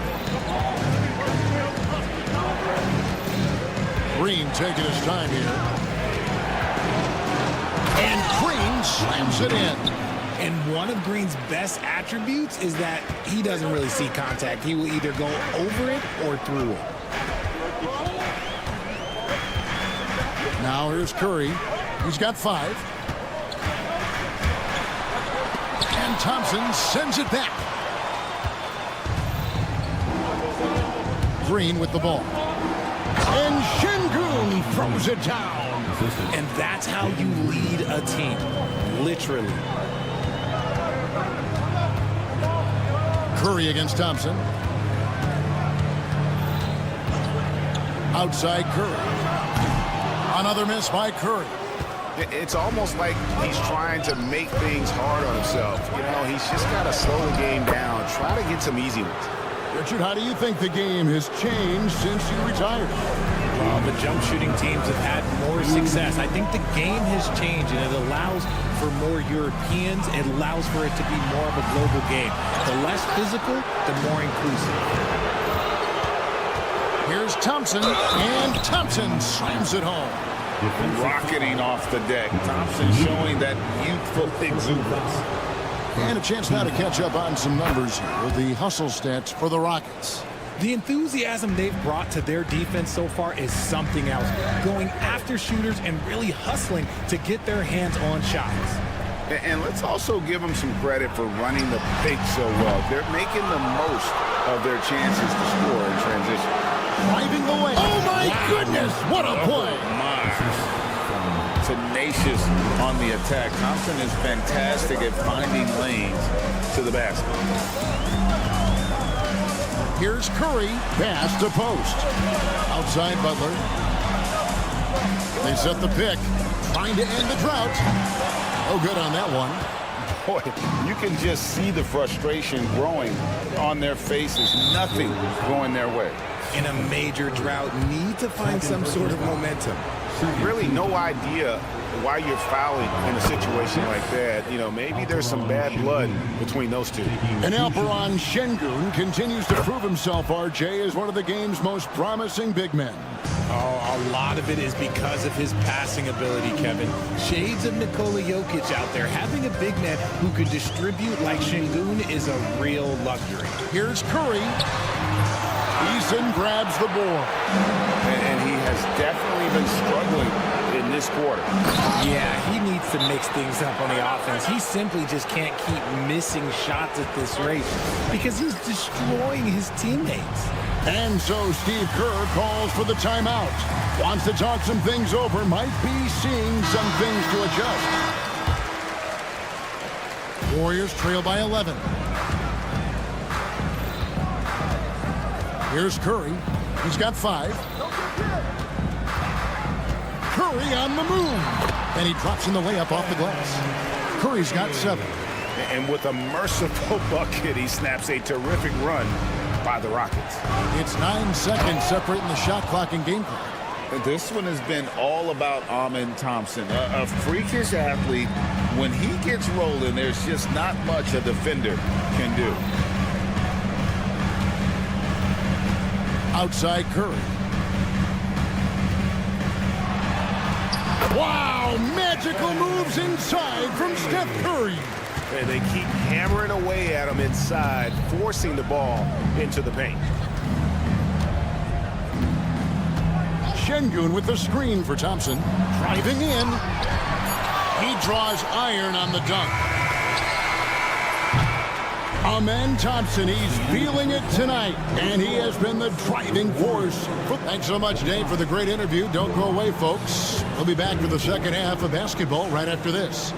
Green taking his time here. And Green slams it in. And one of Green's best attributes is that he doesn't really see contact. He will either go over it or through it. Now here's Curry. He's got 5. And Thompson sends it back. Green with the ball. And Şengün throws it down. And that's how you lead a team, literally. Curry against Thompson. Outside Curry. Another miss by Curry. It's almost like he's trying to make things hard on himself. You know, he's just got to slow the game down, try to get some easy ones. Richard, how do you think the game has changed since you retired? The jump shooting teams have had more success. I think the game has changed, and it allows for more Europeans. It allows for it to be more of a global game. The less physical, the more inclusive. Here's Thompson, and Thompson slams it home. Rocketing off the deck. Thompson showing that youthful exuberance. And a chance now to catch up on some numbers here with the hustle stats for the Rockets. The enthusiasm they've brought to their defense so far is something else. Going after shooters and really hustling to get their hands on shots. And let's also give them some credit for running the pick so well. They're making the most of their chances to score in transition. Driving the lane. Oh, my goodness. What a play. Tenacious on the attack. Thompson is fantastic at finding lanes to the basket. Here's Curry. Pass to post. Outside Butler. They set the pick. Trying to end the drought. Oh, good on that one. Boy, you can just see the frustration growing on their faces. Nothing going their way. In a major drought, need to find some sort of momentum. Really no idea why you're fouling in a situation like that. You know, maybe there's some bad blood between those two. And Alperon Şengün continues to prove himself, RJ, as one of the game's most promising big men. Oh, a lot of it is because of his passing ability, Kevin. Shades of Nikola Jokic out there. Having a big man who could distribute like Şengün is a real luxury. Here's Curry. Eason grabs the board. And he has definitely been struggling in this quarter. Yeah, he needs to mix things up on the offense. He simply just can't keep missing shots at this rate because he's destroying his teammates. And so Steve Kerr calls for the timeout. Wants to talk some things over. Might be seeing some things to adjust. Warriors trail by 11. Here's Curry. He's got 5. Curry on the move. And he drops in the layup off the glass. Curry's got 7. And with a merciful bucket, he snaps a terrific run by the Rockets. It's 9 seconds separating the shot clock and game clock. This one has been all about Amen Thompson, a freakish athlete. When he gets rolling, there's just not much a defender can do. Outside Curry. Wow, magical moves inside from Steph Curry. And they keep hammering away at him inside, forcing the ball into the paint. Şengün with the screen for Thompson. Driving in. He draws iron on the dunk. Amen Thompson, he's feeling it tonight, and he has been the driving force. Thanks so much, Dave, for the great interview. Don't go away, folks. We'll be back with the second half of basketball right after this.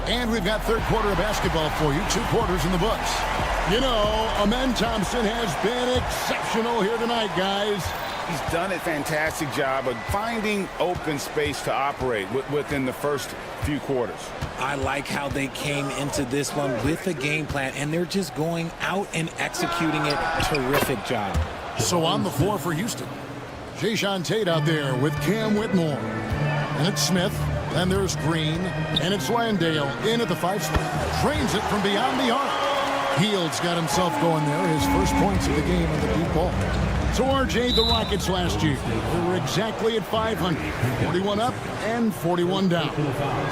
And we've got third quarter of basketball for you. 2 quarters in the books. You know, Amen Thompson has been exceptional here tonight, guys. He's done a fantastic job of finding open space to operate within the first few quarters. I like how they came into this one with a game plan, and they're just going out and executing it. Terrific job. So on the floor for Houston, Jason Tate out there with Cam Whitmore. And it's Smith. And there's Green, and it's Landale in at the 5 spot. Drains it from beyond the arc. Hield's got himself going there, his first points of the game on the deep ball. So RJ, the Rockets last year, they were exactly at 500. 41 up and 41 down.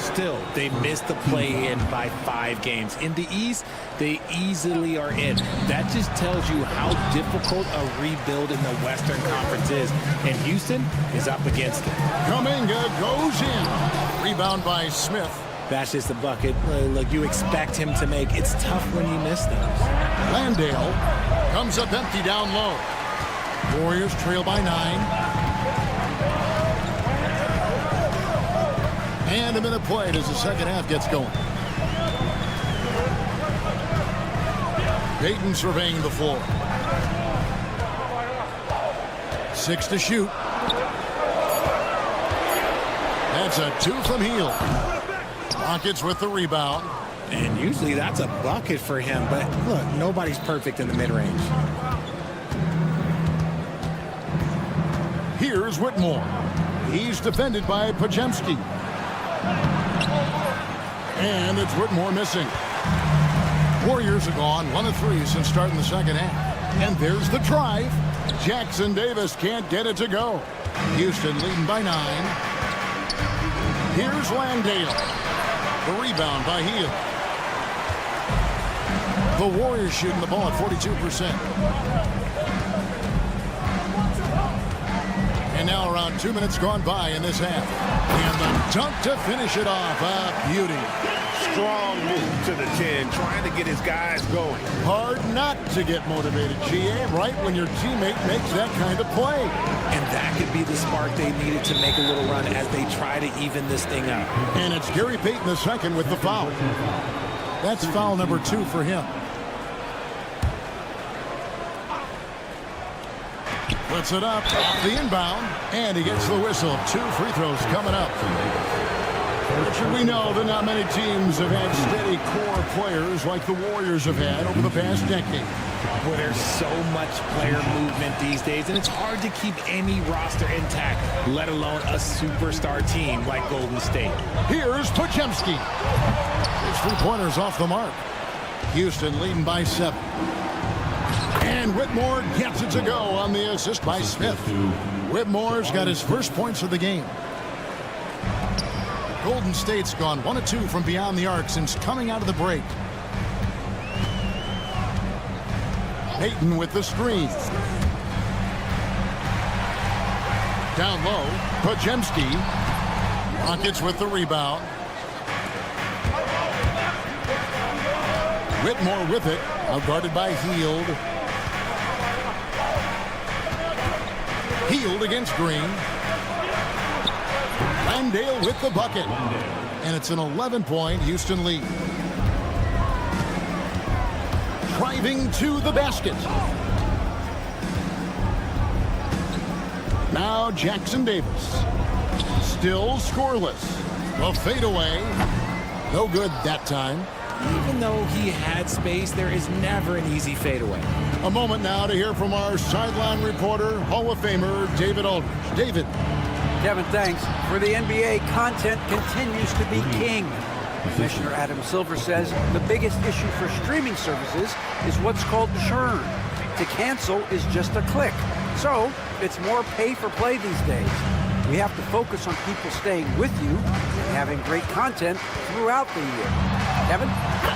Still, they missed the play-in by 5 games. In the East, they easily are in. That just tells you how difficult a rebuild in the Western Conference is. And Houston is up against it. Kuminga goes in. Rebound by Smith. That's just a bucket like you expect him to make. It's tough when you miss those. Landale comes up empty down low. Warriors trail by 9. And a minute played as the second half gets going. Payton surveying the floor. 6 to shoot. That's a 2 from Hield. Rockets with the rebound. And usually that's a bucket for him, but look, nobody's perfect in the mid-range. Here's Whitmore. He's defended by Pajemski. And it's Whitmore missing. Warriors are gone 1 of 3 since starting the second half. And there's the drive. Jackson Davis can't get it to go. Houston leading by 9. Here's Landale. The rebound by Hield. The Warriors shooting the ball at 42%. And now around 2 minutes gone by in this half. And the dunk to finish it off. A beauty. Strong move to the 10, trying to get his guys going. Hard not to get motivated, GA, right when your teammate makes that kind of play. And that could be the spark they needed to make a little run as they try to even this thing up. And it's Gary Payton II with the foul. That's foul number 2 for him. Puts it up off the inbound, and he gets the whistle. 2 free throws coming up. Richard, we know that not many teams have had steady core players like the Warriors have had over the past decade. Well, there's so much player movement these days, and it's hard to keep any roster intact, let alone a superstar team like Golden State. Here's Podziemski. His three-pointer's off the mark. Houston leading by 7. And Whitmore gets it to go on the assist by Smith. Whitmore's got his first points of the game. Golden State's gone 1 of 2 from beyond the arc since coming out of the break. Payton with the screen. Down low, Podziemski. Rockets with the rebound. Whitmore with it, outguarded by Hield. Hield against Green. Landale with the bucket. And it's an 11-point Houston lead. Driving to the basket. Now Jackson Davis. Still scoreless. The fadeaway. No good that time. Even though he had space, there is never an easy fadeaway. A moment now to hear from our sideline reporter, Hall of Famer David Aldridge. David. Kevin, thanks. For the NBA, content continues to be king. Commissioner Adam Silver says the biggest issue for streaming services is what's called churn. To cancel is just a click. So it's more pay for play these days. We have to focus on people staying with you and having great content throughout the year. Kevin?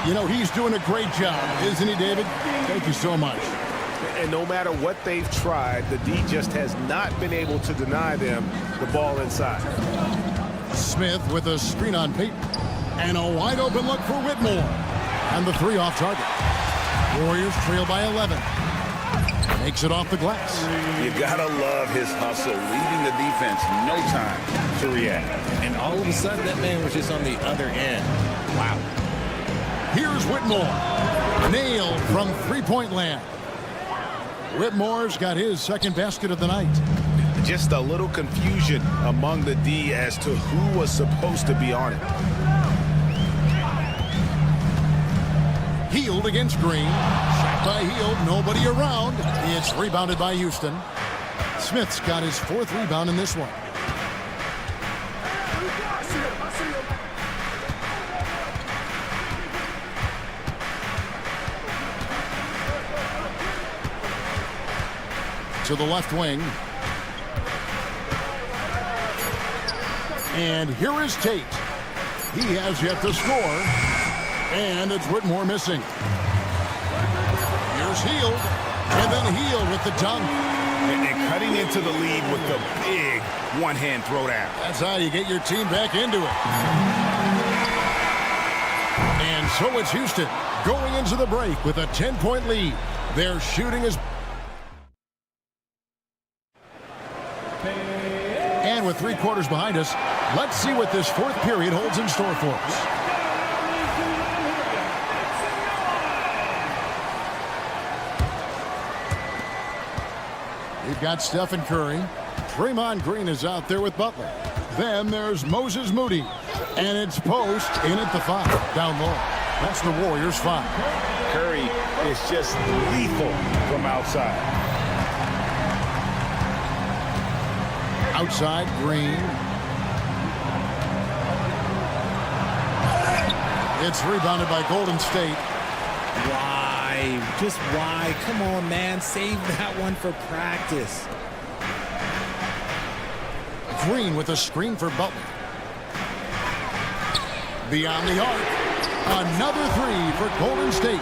You know, he's doing a great job, isn't he, David? Thank you so much. And no matter what they've tried, the D just has not been able to deny them the ball inside. Smith with a screen on Payton. And a wide open look for Whitmore. And the 3 off target. Warriors trail by 11. Makes it off the glass. You gotta love his hustle, leaving the defense no time to react. And all of a sudden, that man was just on the other end. Wow. Here's Whitmore. Nailed from three-point land. Whitmore's got his second basket of the night. Just a little confusion among the D as to who was supposed to be on it. Hield against Green. Shot by Hield. Nobody around. It's rebounded by Houston. Smith's got his 4th rebound in this one. To the left wing. And here is Tate. He has yet to score. And it's Whitmore missing. Here's Hield. And then Hield with the dunk. And cutting into the lead with the big one-hand throwdown. That's how you get your team back into it. And so it's Houston going into the break with a 10-point lead. Their shooting is... And with 3 quarters behind us, let's see what this 4th period holds in store for us. We've got Stephen Curry. Draymond Green is out there with Butler. Then there's Moses Moody. And it's Post in at the 5, down low. That's the Warriors' 5. Curry is just lethal from outside. Outside, Green. It's rebounded by Golden State. Why? Just why? Come on, man. Save that one for practice. Green with a screen for Butler. Beyond the arc. Another three for Golden State.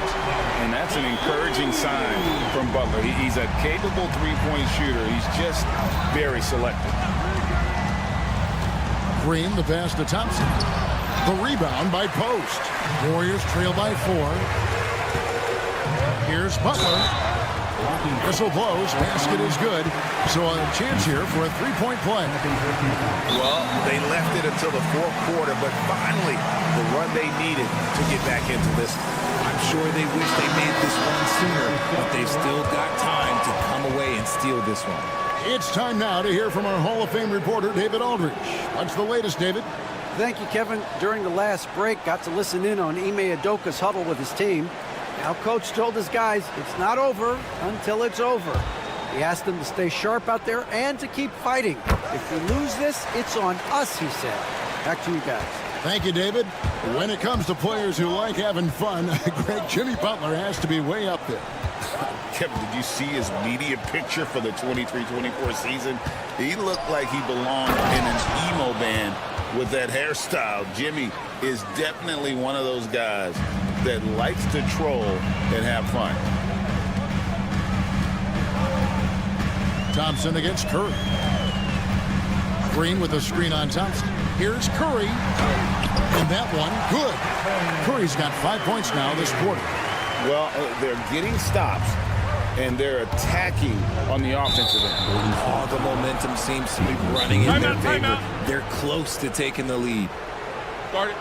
And that's an encouraging sign from Butler. He's a capable three-point shooter. He's just very selective. Green, the pass to Thompson. The rebound by Post. Warriors trail by 4. Here's Butler. Whistle blows. Basket is good. So a chance here for a three-point play. Well, they left it until the fourth quarter, but finally the run they needed to get back into this. I'm sure they wish they made this one sooner, but they've still got time to come away and steal this one. It's time now to hear from our Hall of Fame reporter, David Aldridge. What's the latest, David? Thank you, Kevin. During the last break, got to listen in on Ime Udoka's huddle with his team. Now, Coach told his guys it's not over until it's over. He asked them to stay sharp out there and to keep fighting. If we lose this, it's on us, he said. Back to you guys. Thank you, David. When it comes to players who like having fun, great Jimmy Butler has to be way up there. Kevin, did you see his media picture for the 23-24 season? He looked like he belonged in an emo band with that hairstyle. Jimmy is definitely one of those guys that likes to troll and have fun. Thompson against Curry. Green with a screen on Thompson. Here's Curry. And that one, good. Curry's got 5 points now this quarter. Well, they're getting stops, and they're attacking on the offensive end. All the momentum seems to be running in their favor. They're close to taking the lead. Guard it.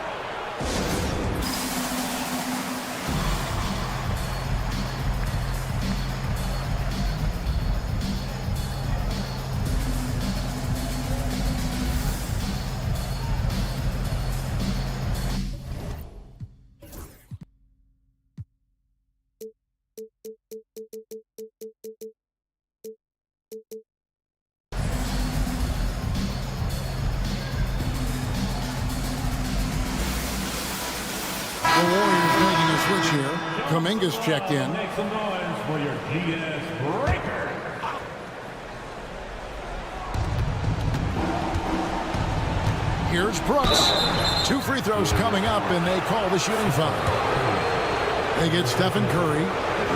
The Warriors making a switch here. Kuminga's checked in. Make some noise for your DS breaker. Here's Brooks. 2 free throws coming up, and they call the shooting foul. They get Stephen Curry.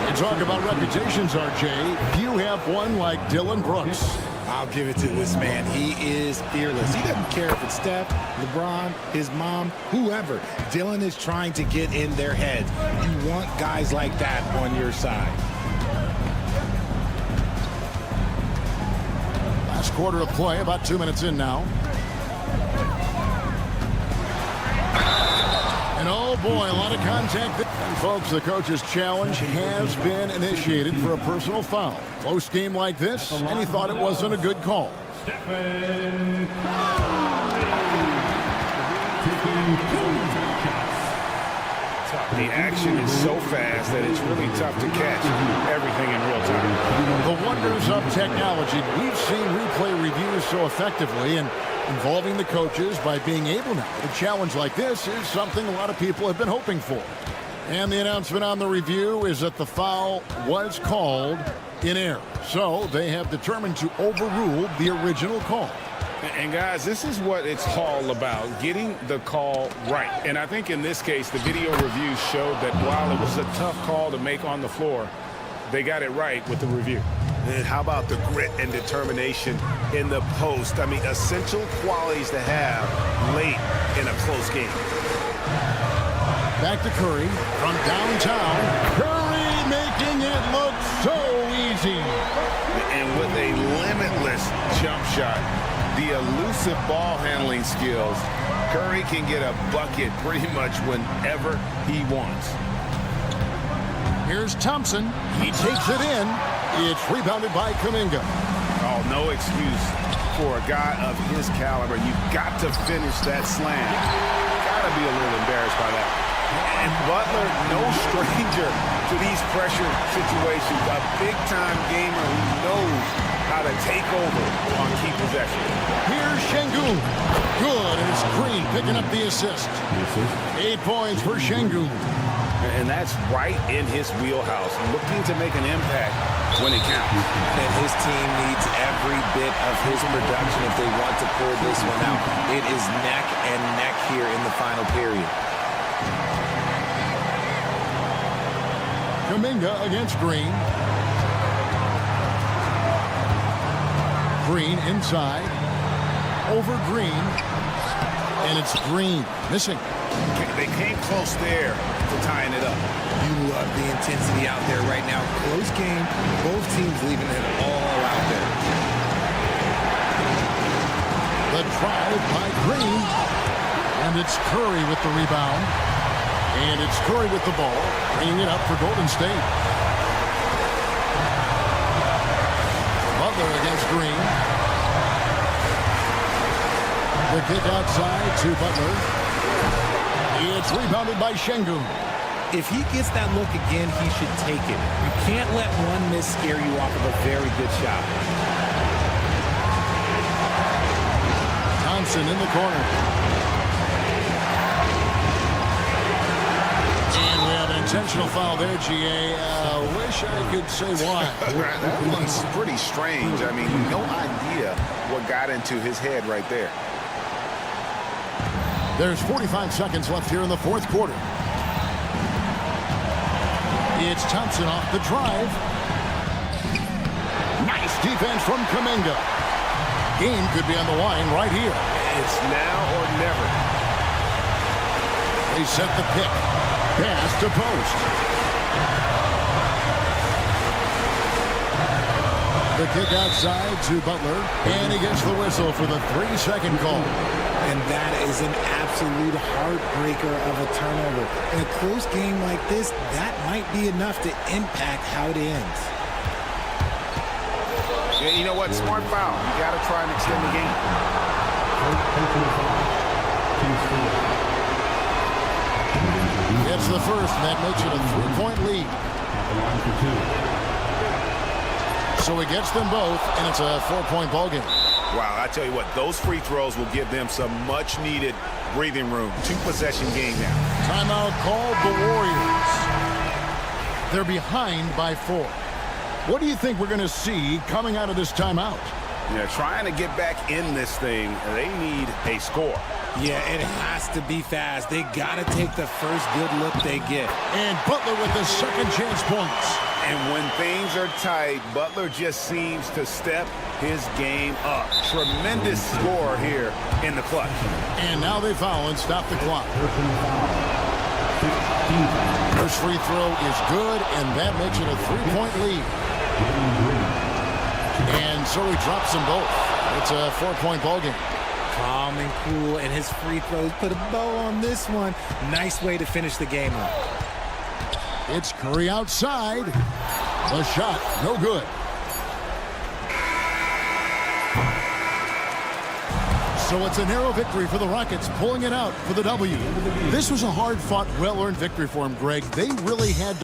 You talk about reputations, RJ. Few have one like Dylan Brooks. I'll give it to this man. He is fearless. He doesn't care if it's Steph, LeBron, his mom, whoever. Dylan is trying to get in their heads. You want guys like that on your side. Last quarter of play, about 2 minutes in now. And oh boy, a lot of contact. And folks, the coach's challenge has been initiated for a personal foul. Close game like this, and he thought it wasn't a good call. Stephen The action is so fast that it's really tough to catch everything in real time. The wonders of technology. We've seen replay reviews so effectively, and involving the coaches by being able now to challenge like this is something a lot of people have been hoping for. And the announcement on the review is that the foul was called in error. So they have determined to overrule the original call. And guys, this is what it's all about, getting the call right. And I think in this case, the video review showed that while it was a tough call to make on the floor, they got it right with the review. And how about the grit and determination in the post? I mean, essential qualities to have late in a close game. Back to Curry from downtown. Curry making it look so easy. And with a limitless jump shot, the elusive ball handling skills, Curry can get a bucket pretty much whenever he wants. Here's Thompson. He takes it in. It's rebounded by Kuminga. Oh, no excuse for a guy of his caliber. You've got to finish that slam. Got to be a little embarrassed by that. And Butler, no stranger to these pressure situations. A big-time gamer who knows how to take over on key possession. Here's Şengün. Good, and it's Green picking up the assist. 8 points for Şengün. And that's right in his wheelhouse, looking to make an impact when it counts. And his team needs every bit of his production if they want to pull this one out. It is neck and neck here in the final period. Kuminga against Green. Green inside. Over Green. And it's Green missing. They came close there to tying it up. You love the intensity out there right now. Close game. Both teams leaving it all out there. The drive by Green. And it's Curry with the rebound. And it's Curry with the ball, bringing it up for Golden State. Butler against Green. The kick outside to Butler. It's rebounded by Şengün. If he gets that look again, he should take it. You can't let one miss scare you off of a very good shot. Thompson in the corner. And we have an intentional foul there, GA. Wish I could say why. That one's pretty strange. I mean, no idea what got into his head right there. There's 45 seconds left here in the fourth quarter. It's Thompson off the drive. Nice defense from Kuminga. Game could be on the line right here. It's now or never. They set the pick. Pass to post. The kick outside to Butler. And he gets the whistle for the 3-second call. And that is an absolute heartbreaker of a turnover. In a close game like this, that might be enough to impact how it ends. Yeah, you know what? Smart foul. You got to try and extend the game. It's the first, and that makes it a 3-point lead. So he gets them both, and it's a 4-point ballgame. Wow, I tell you what, those free throws will give them some much-needed breathing room. 2-possession game now. Timeout called the Warriors. They're behind by 4. What do you think we're going to see coming out of this timeout? Yeah, trying to get back in this thing, they need a score. Yeah, it has to be fast. They got to take the first good look they get. And Butler with the second chance points. And when things are tight, Butler just seems to step his game up. Tremendous score here in the clutch. And now they foul and stop the clock. First free throw is good, and that makes it a 3-point lead. And so he drops them both. It's a 4-point ballgame. Calm and cool, and his free throws put a bow on this one. Nice way to finish the game up. It's Curry outside. The shot, no good. So it's a narrow victory for the Rockets, pulling it out for the W. This was a hard-fought, well-earned victory for him, Greg. They really had to.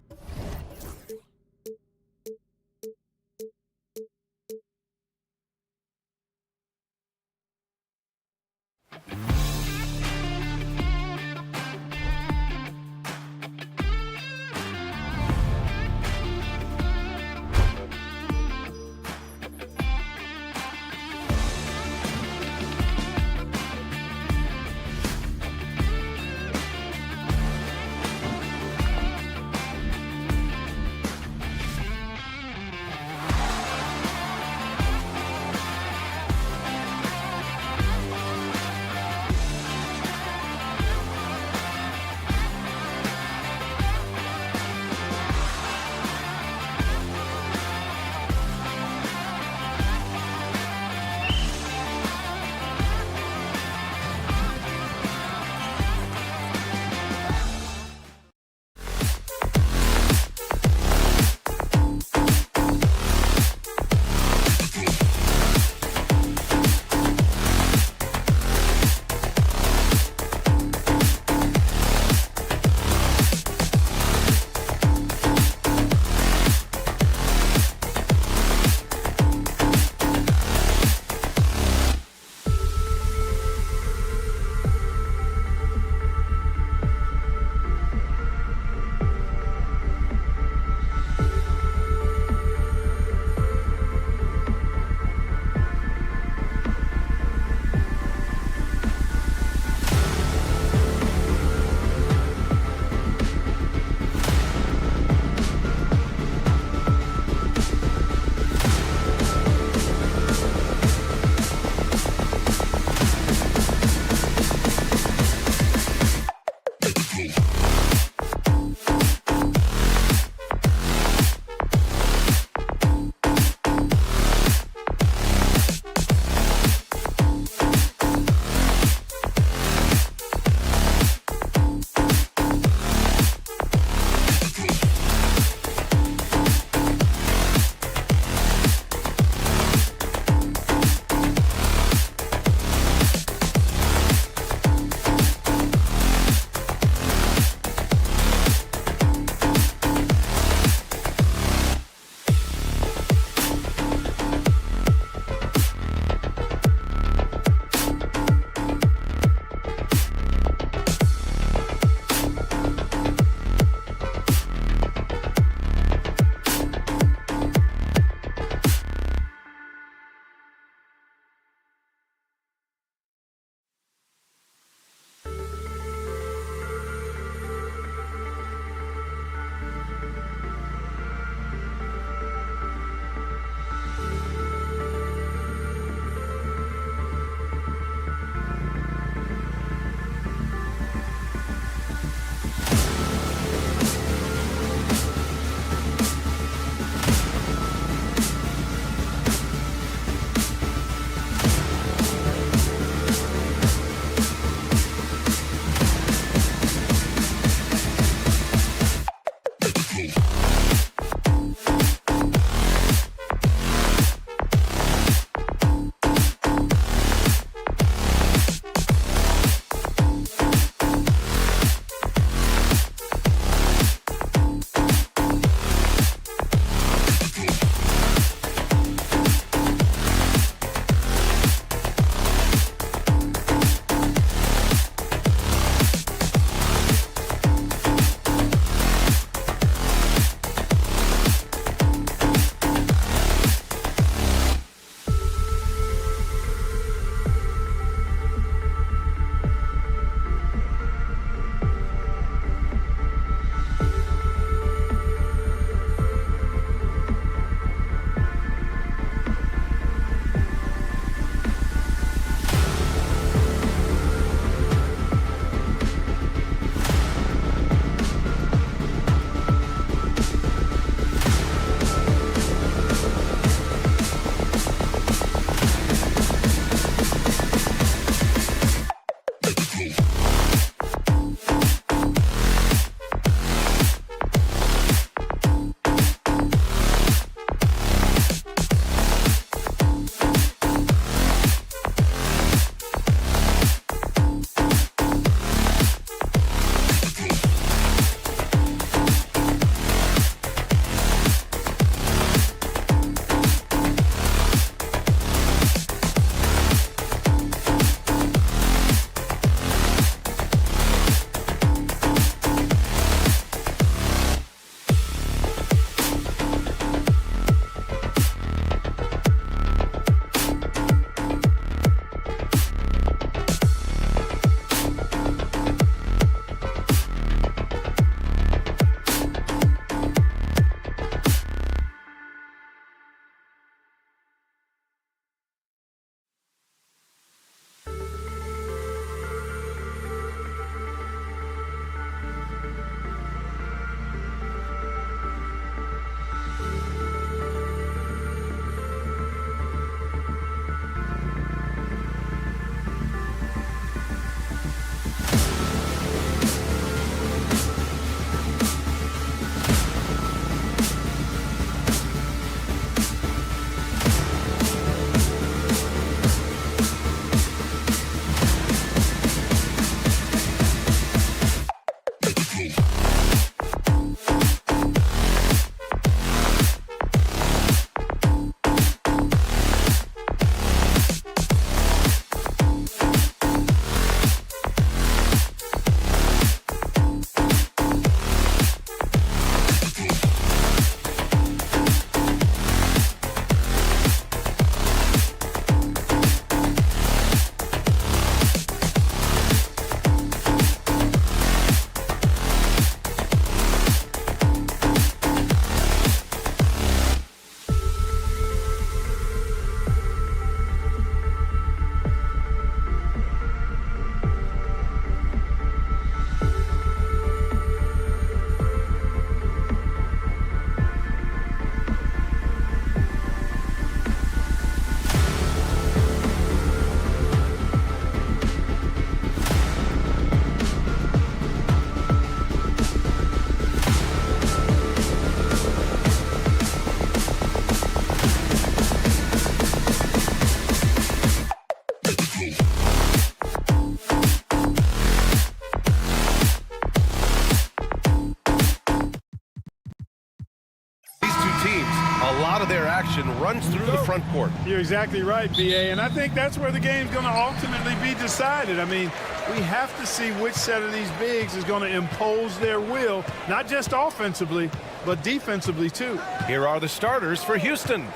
of their action runs through the front court. You're exactly right, B.A., and I think that's where the game's going to ultimately be decided. I mean, we have to see which set of these bigs is going to impose their will, not just offensively, but defensively, too. Here are the starters for Houston.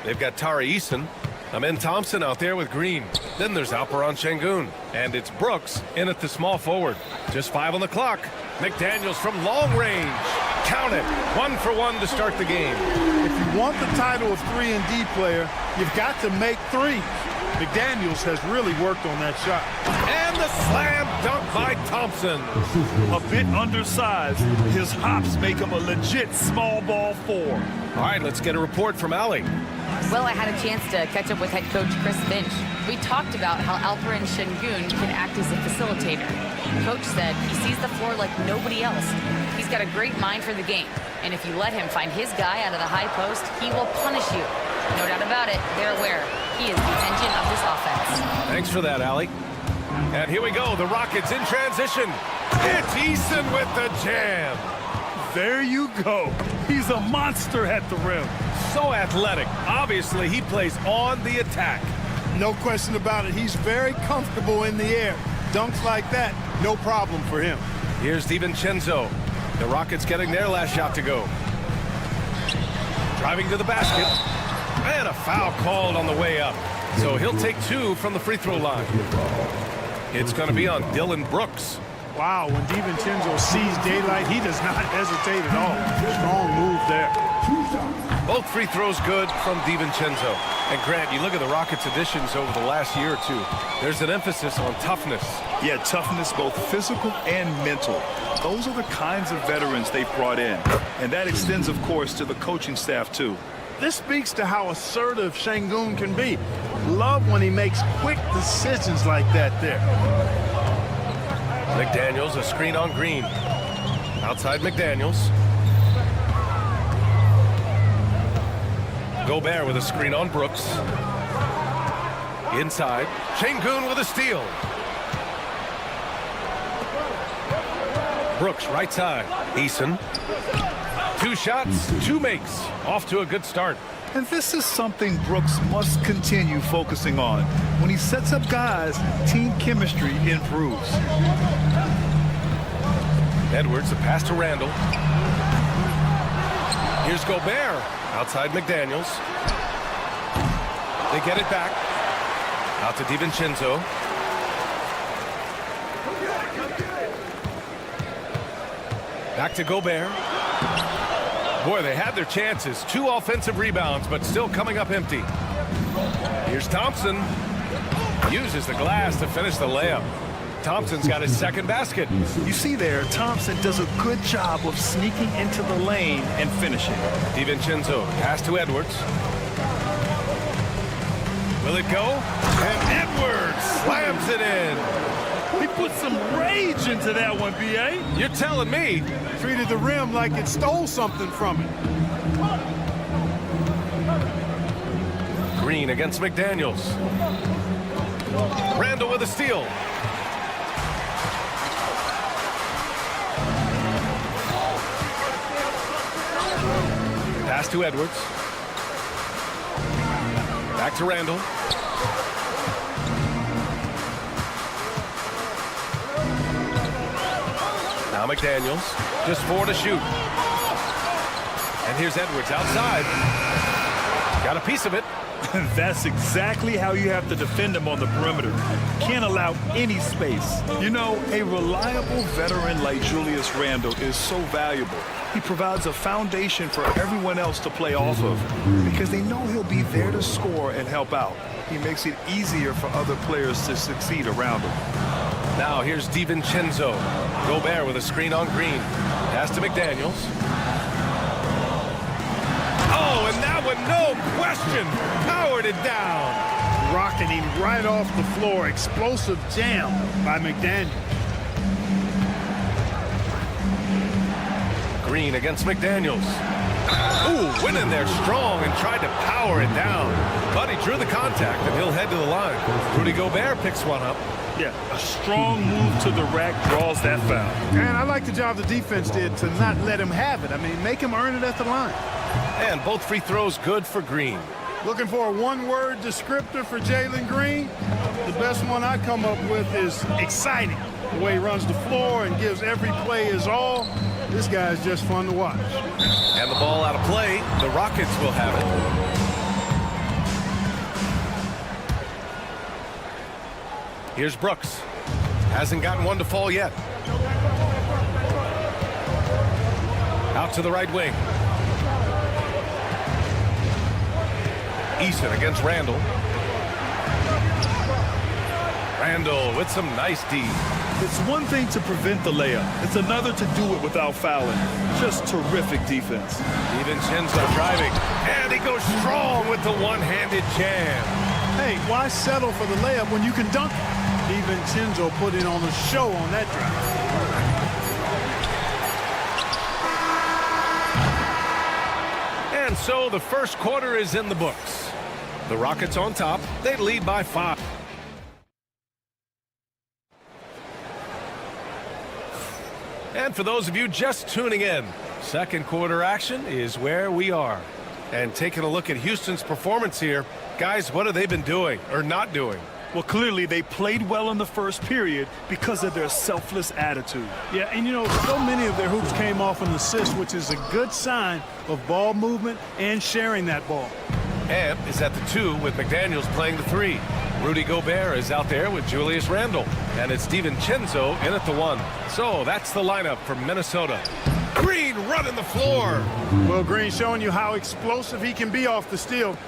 They've got Tari Eason, Amen Thompson out there with Green. Then there's Alperon Şengün. And it's Brooks in at the small forward. Just 5 on the clock. McDaniels from long range. Count it. 1 for 1 to start the game. If you want the title of 3-and-D player, you've got to make threes. McDaniels has really worked on that shot. And the slam dunk by Thompson. A bit undersized. His hops make him a legit small ball 4. All right, let's get a report from Allie. Well, I had a chance to catch up with head coach Chris Finch. We talked about how Alperon Şengün can act as a facilitator. Coach said he sees the floor like nobody else. He's got a great mind for the game, and if you let him find his guy out of the high post, he will punish you. No doubt about it, they're aware he is the engine of this offense. Thanks for that, Allie. And here we go, the Rockets in transition. It's Eason with the jam. There you go. He's a monster at the rim. So athletic. Obviously, he plays on the attack. No question about it. He's very comfortable in the air. Dunks like that, no problem for him. Here's DiVincenzo. The Rockets getting their last shot to go. Driving to the basket. And a foul called on the way up. So he'll take 2 from the free throw line. It's going to be on Dylan Brooks. Wow, when DiVincenzo sees daylight, he does not hesitate at all. Strong move there. Both free throws good from DiVincenzo. And Grant, you look at the Rockets' additions over the last year or two. There's an emphasis on toughness. Yeah, toughness, both physical and mental. Those are the kinds of veterans they've brought in. And that extends, of course, to the coaching staff, too. This speaks to how assertive Şengün can be. Love when he makes quick decisions like that there. McDaniels, a screen on Green. Outside McDaniels. Gobert with a screen on Brooks. Inside. Şengün with a steal. Brooks, right side. Eason. 2 shots, 2 makes. Off to a good start. And this is something Brooks must continue focusing on. When he sets up guys, team chemistry improves. Edwards, a pass to Randall. Here's Gobert. Outside McDaniels. They get it back. Out to DiVincenzo. Back to Gobert. Boy, they had their chances. 2 offensive rebounds, but still coming up empty. Here's Thompson. Uses the glass to finish the layup. Thompson's got his second basket. You see there, Thompson does a good job of sneaking into the lane and finishing. DiVincenzo, pass to Edwards. Will it go? And Edwards slams it in. He put some rage into that one, B.A. You're telling me. Treated the rim like it stole something from it. Green against McDaniels. Randall with a steal. Pass to Edwards. Back to Randall. Now McDaniels, just 4 to shoot. And here's Edwards outside. Got a piece of it. That's exactly how you have to defend him on the perimeter. Can't allow any space. You know, a reliable veteran like Julius Randle is so valuable. He provides a foundation for everyone else to play off of because they know he'll be there to score and help out. He makes it easier for other players to succeed around him. Now here's DiVincenzo. Gobert with a screen on Green. Pass to McDaniels. Oh, and that one, no question, powered it down. Rocketing right off the floor. Explosive jam by McDaniels. Green against McDaniels. Ooh, went in there strong and tried to power it down. But he drew the contact, and he'll head to the line. Rudy Gobert picks one up. Yeah, a strong move to the rack draws that foul. And I like the job the defense did to not let him have it. I mean, make him earn it at the line. And both free throws good for Green. Looking for a one-word descriptor for Jalen Green? The best one I come up with is exciting. The way he runs the floor and gives every play his all. This guy is just fun to watch. And the ball out of play. The Rockets will have it. Here's Brooks. Hasn't gotten one to fall yet. Out to the right wing. Eason against Randall. Randall with some nice D. It's one thing to prevent the layup. It's another to do it without fouling. Just terrific defense. DiVincenzo driving. And he goes strong with the one-handed jam. Hey, why settle for the layup when you can dunk it? DiVincenzo put in on a show on that drive. And so the first quarter is in the books. The Rockets on top. They lead by 5. And for those of you just tuning in, second quarter action is where we are. And taking a look at Houston's performance here, guys, what have they been doing or not doing? Well, clearly they played well in the first period because of their selfless attitude. Yeah, and you know, so many of their hoops came off an assist, which is a good sign of ball movement and sharing that ball. And is at the 2 with McDaniels playing the 3. Rudy Gobert is out there with Julius Randle. And it's DiVincenzo in at the 1. So that's the lineup for Minnesota. Green running the floor. Well, Green showing you how explosive he can be off the steal.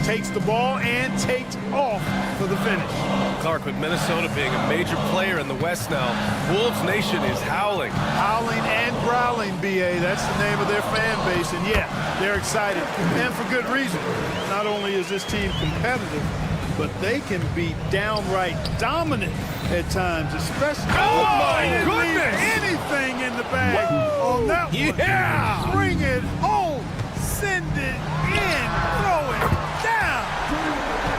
Takes the ball and takes off for the finish. Clark, with Minnesota being a major player in the West now, Wolves Nation is howling. Howling and growling, B.A. That's the name of their fan base. And, yeah, they're excited. And for good reason. Not only is this team competitive, but they can be downright dominant at times, especially. Oh, my goodness! Anything in the bag on that one. Yeah! Bring it home. Send it in. Throw it down.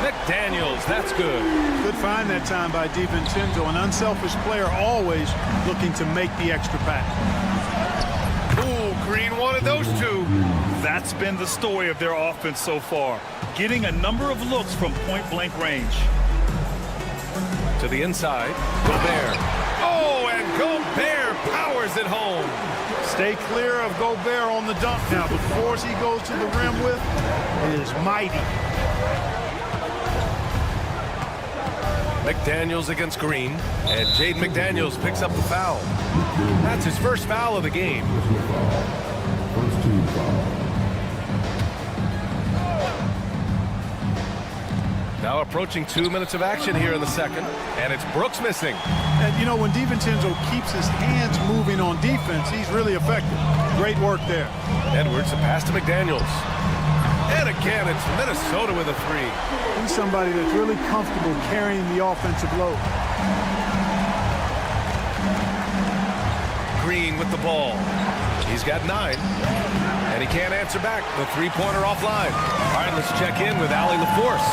McDaniels, that's good. Good find that time by DiVincenzo. An unselfish player always looking to make the extra pass. Ooh, Green wanted those 2. That's been the story of their offense so far. Getting a number of looks from point-blank range. To the inside, Gobert. Oh, and Gobert powers it home. Stay clear of Gobert on the dunk now. The force he goes to the rim with is mighty. McDaniels against Green, and Jaden McDaniels picks up the foul. That's his first foul of the game. First team foul. Now approaching 2 minutes of action here in the second, and it's Brooks missing. And, you know, when DiVincenzo keeps his hands moving on defense, he's really effective. Great work there. Edwards, a pass to McDaniels. And again, it's Minnesota with a 3. He's somebody that's really comfortable carrying the offensive load. Green with the ball. He's got 9. And he can't answer back. The three-pointer offline. All right, let's check in with Allie LaForce.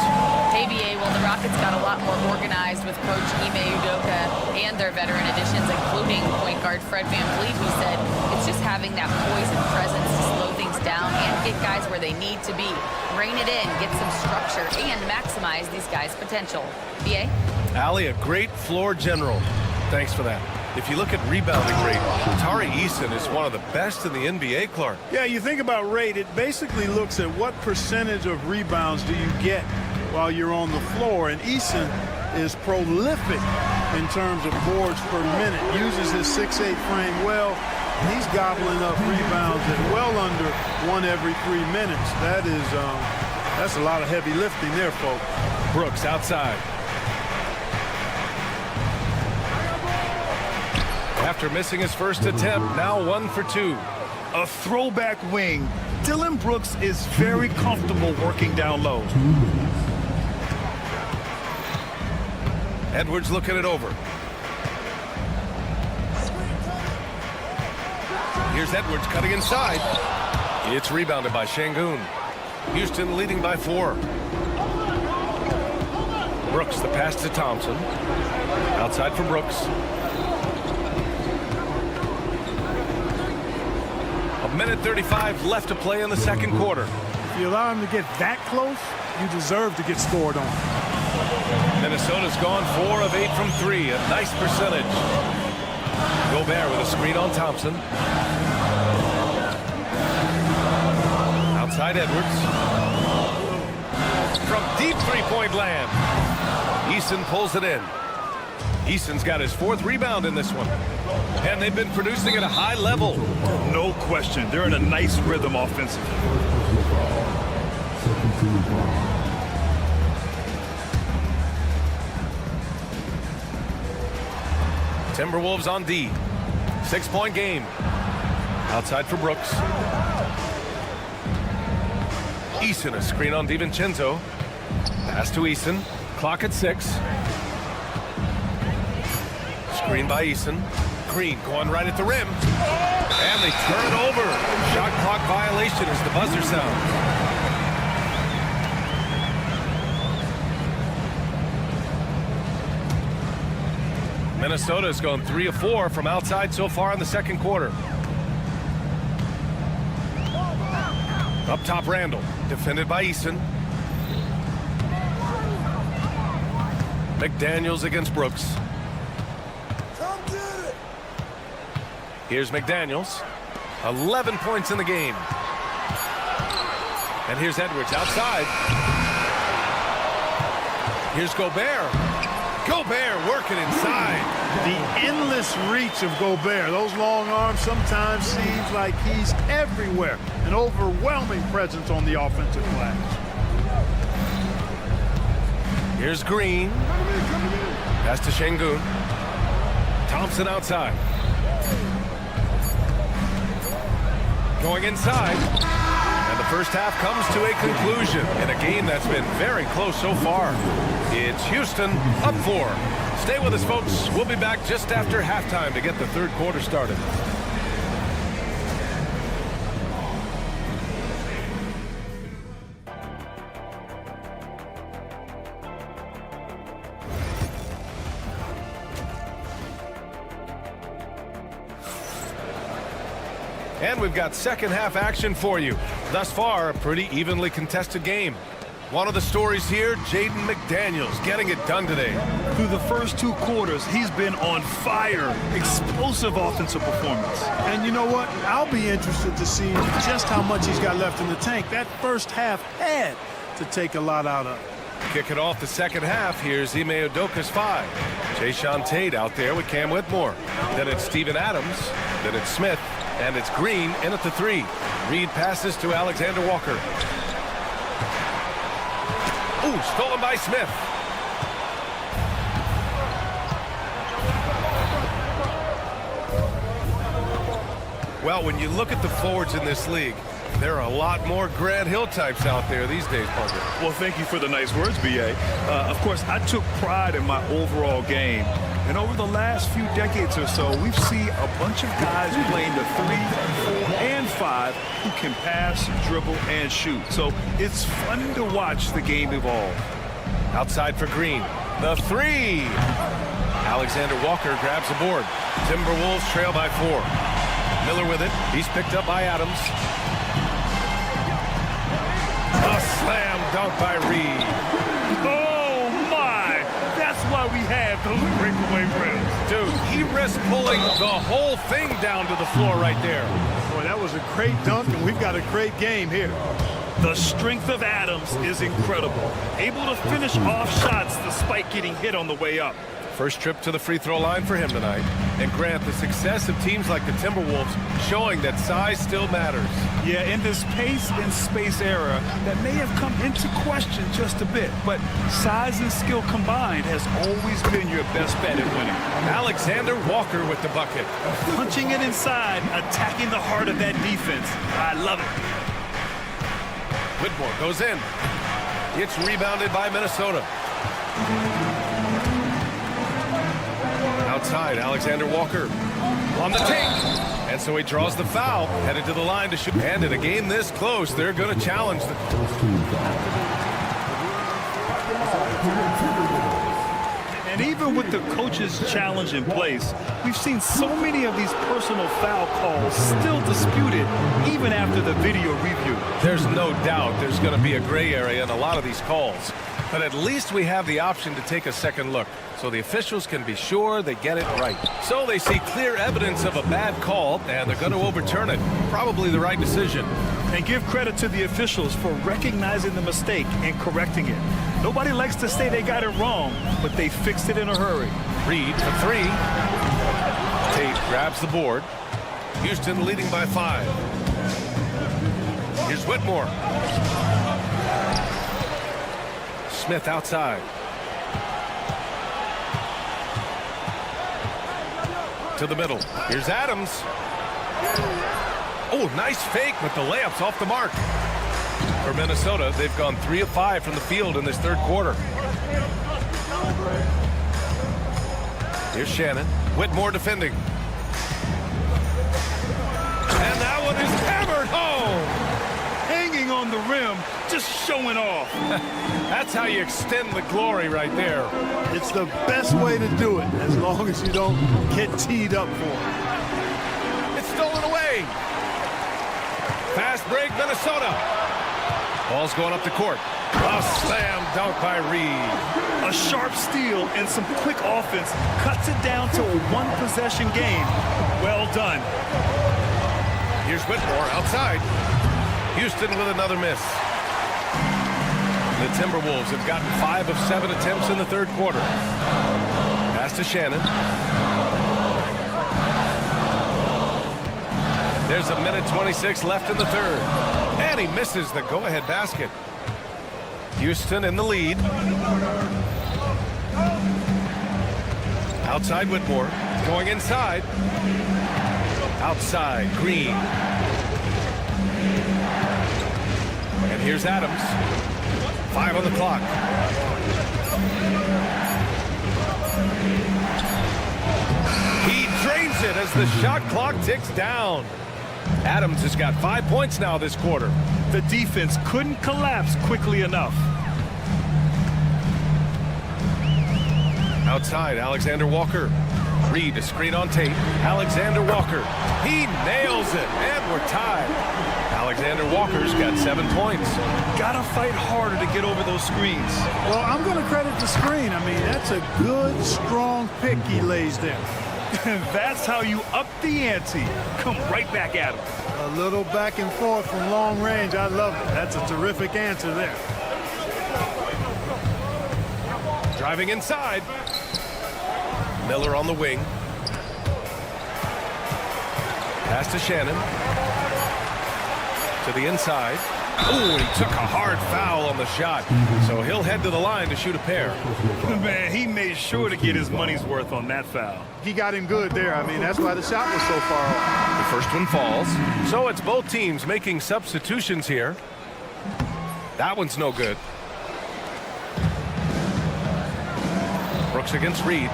Hey, BA, well, the Rockets got a lot more organized with Coach Ime Udoka and their veteran additions, including point guard Fred VanVleet, who said it's just having that poise and presence to slow things down and get guys where they need to be. Rein it in, get some structure, and maximize these guys' potential. BA? Allie, a great floor general. Thanks for that. If you look at rebounding rate, Tari Eason is one of the best in the NBA, Clark. Yeah, you think about rate, it basically looks at what percentage of rebounds do you get while you're on the floor. And Eason is prolific in terms of boards per minute, uses his 6'8" frame well. He's gobbling up rebounds at well under 1 every 3 minutes. That's a lot of heavy lifting there, folks. Brooks outside. After missing his first attempt, now 1 for 2. A throwback wing. Dillon Brooks is very comfortable working down low. Edwards looking it over. Here's Edwards cutting inside. It's rebounded by Şengün. Houston leading by 4. Brooks, the pass to Thompson. Outside for Brooks. A 1:35 left to play in the second quarter. If you allow him to get that close, you deserve to get scored on. Minnesota's gone 4 of 8 from 3. A nice percentage. Gobert with a screen on Thompson. Outside Edwards. From deep three-point land. Eason pulls it in. Eason's got his 4th rebound in this one. And they've been producing at a high level. No question. They're in a nice rhythm offensively. Timberwolves on D. 6-point game. Outside for Brooks. Eason, a screen on DiVincenzo. Pass to Eason. Clock at 6. Screen by Eason. Green going right at the rim. And they turn it over. Shot clock violation as the buzzer sounds. Minnesota has gone 3 of 4 from outside so far in the second quarter. Up top, Randall. Defended by Eason. McDaniels against Brooks. Here's McDaniels. 11 points in the game. And here's Edwards outside. Here's Gobert. Gobert working inside. The endless reach of Gobert. Those long arms sometimes seems like he's everywhere. An overwhelming presence on the offensive glass. Here's Green. Pass to Şengün. Thompson outside. Going inside. And the first half comes to a conclusion in a game that's been very close so far. It's Houston up 4. Stay with us, folks. We'll be back just after halftime to get the third quarter started. And we've got second half action for you. Thus far, a pretty evenly contested game. One of the stories here, Jaden McDaniels getting it done today. Through the first 2 quarters, he's been on fire. Explosive offensive performance. And you know what? I'll be interested to see just how much he's got left in the tank. That first half had to take a lot out of. Kick it off the second half. Here's Ime Udoka's 5. Jayshawn Tate out there with Cam Whitmore. Then it's Steven Adams. Then it's Smith. And it's Green in at the 3. Reed passes to Alexander Walker. Ooh, stolen by Smith. Well, when you look at the forwards in this league, there are a lot more Grant Hill types out there these days, Parker. Well, thank you for the nice words, B.A. Of course, I took pride in my overall game. And over the last few decades or so, we've seen a bunch of guys playing the 3, 4, and 5 who can pass, dribble, and shoot. So it's fun to watch the game evolve. Outside for Green. The 3. Alexander Walker grabs the board. Timberwolves trail by 4. Miller with it. He's picked up by Adams. A slam dunk by Reed. Oh, my! That's why we have those breakaway rims. Dude, he risked pulling the whole thing down to the floor right there. Boy, that was a great dunk, and we've got a great game here. The strength of Adams is incredible. Able to finish off shots despite getting hit on the way up. First trip to the free throw line for him tonight. And Grant, the success of teams like the Timberwolves showing that size still matters. Yeah, in this pace and space era, that may have come into question just a bit, but size and skill combined has always been your best bet at winning. Alexander Walker with the bucket. Punching it inside, attacking the heart of that defense. I love it. Whitmore goes in. It's rebounded by Minnesota. Outside, Alexander Walker on the take. And so he draws the foul, headed to the line to shoot. And in a game this close, they're going to challenge the... And even even with the coach's challenge in place, we've seen so many of these personal foul calls still disputed even after the video review. There's no doubt there's going to be a gray area in a lot of these calls. But at least we have the option to take a second look, so the officials can be sure they get it right. So they see clear evidence of a bad call, and they're going to overturn it. Probably the right decision. And give credit to the officials for recognizing the mistake and correcting it. Nobody likes to say they got it wrong, but they fixed it in a hurry. Reed for three. Tate grabs the board. Houston leading by 5. Here's Whitmore. Smith outside. To the middle. Here's Adams. Oh, nice fake, but the layup's off the mark. For Minnesota, they've gone 3 of 5 from the field in this third quarter. Here's Shannon. Whitmore defending. And that one is hammered home. Hanging on the rim, just showing off. That's how you extend the glory right there. It's the best way to do it, as long as you don't get teed up for it. It's stolen away. Fast break, Minnesota. Ball's going up the court. A slam dunk by Reed. A sharp steal and some quick offense cuts it down to a one-possession game. Well done. Here's Whitmore outside. Houston with another miss. The Timberwolves have gotten 5 of 7 attempts in the third quarter. Pass to Shannon. There's a minute 26 left in the third. And he misses the go-ahead basket. Houston in the lead. Outside Whitmore. Going inside. Outside Green. And here's Adams. 5 on the clock. He drains it as the shot clock ticks down. Adams has got 5 points now this quarter. The defense couldn't collapse quickly enough. Outside, Alexander Walker. Reed a screen on Tate. Alexander Walker. He nails it, and we're tied. Alexander Walker's got 7 points. Gotta fight harder to get over those screens. Well, I'm going to credit the screen. I mean, that's a good, strong pick he lays there. That's how you up the ante. Come right back at him. A little back and forth from long range. I love it. That's a terrific answer there. Driving inside. Miller on the wing. Pass to Shannon. To the inside. Oh, he took a hard foul on the shot. So he'll head to the line to shoot a pair. Man, he made sure to get his money's worth on that foul. He got him good there. I mean, that's why the shot was so far off. The first one falls. So it's both teams making substitutions here. That one's no good. Brooks against Reed.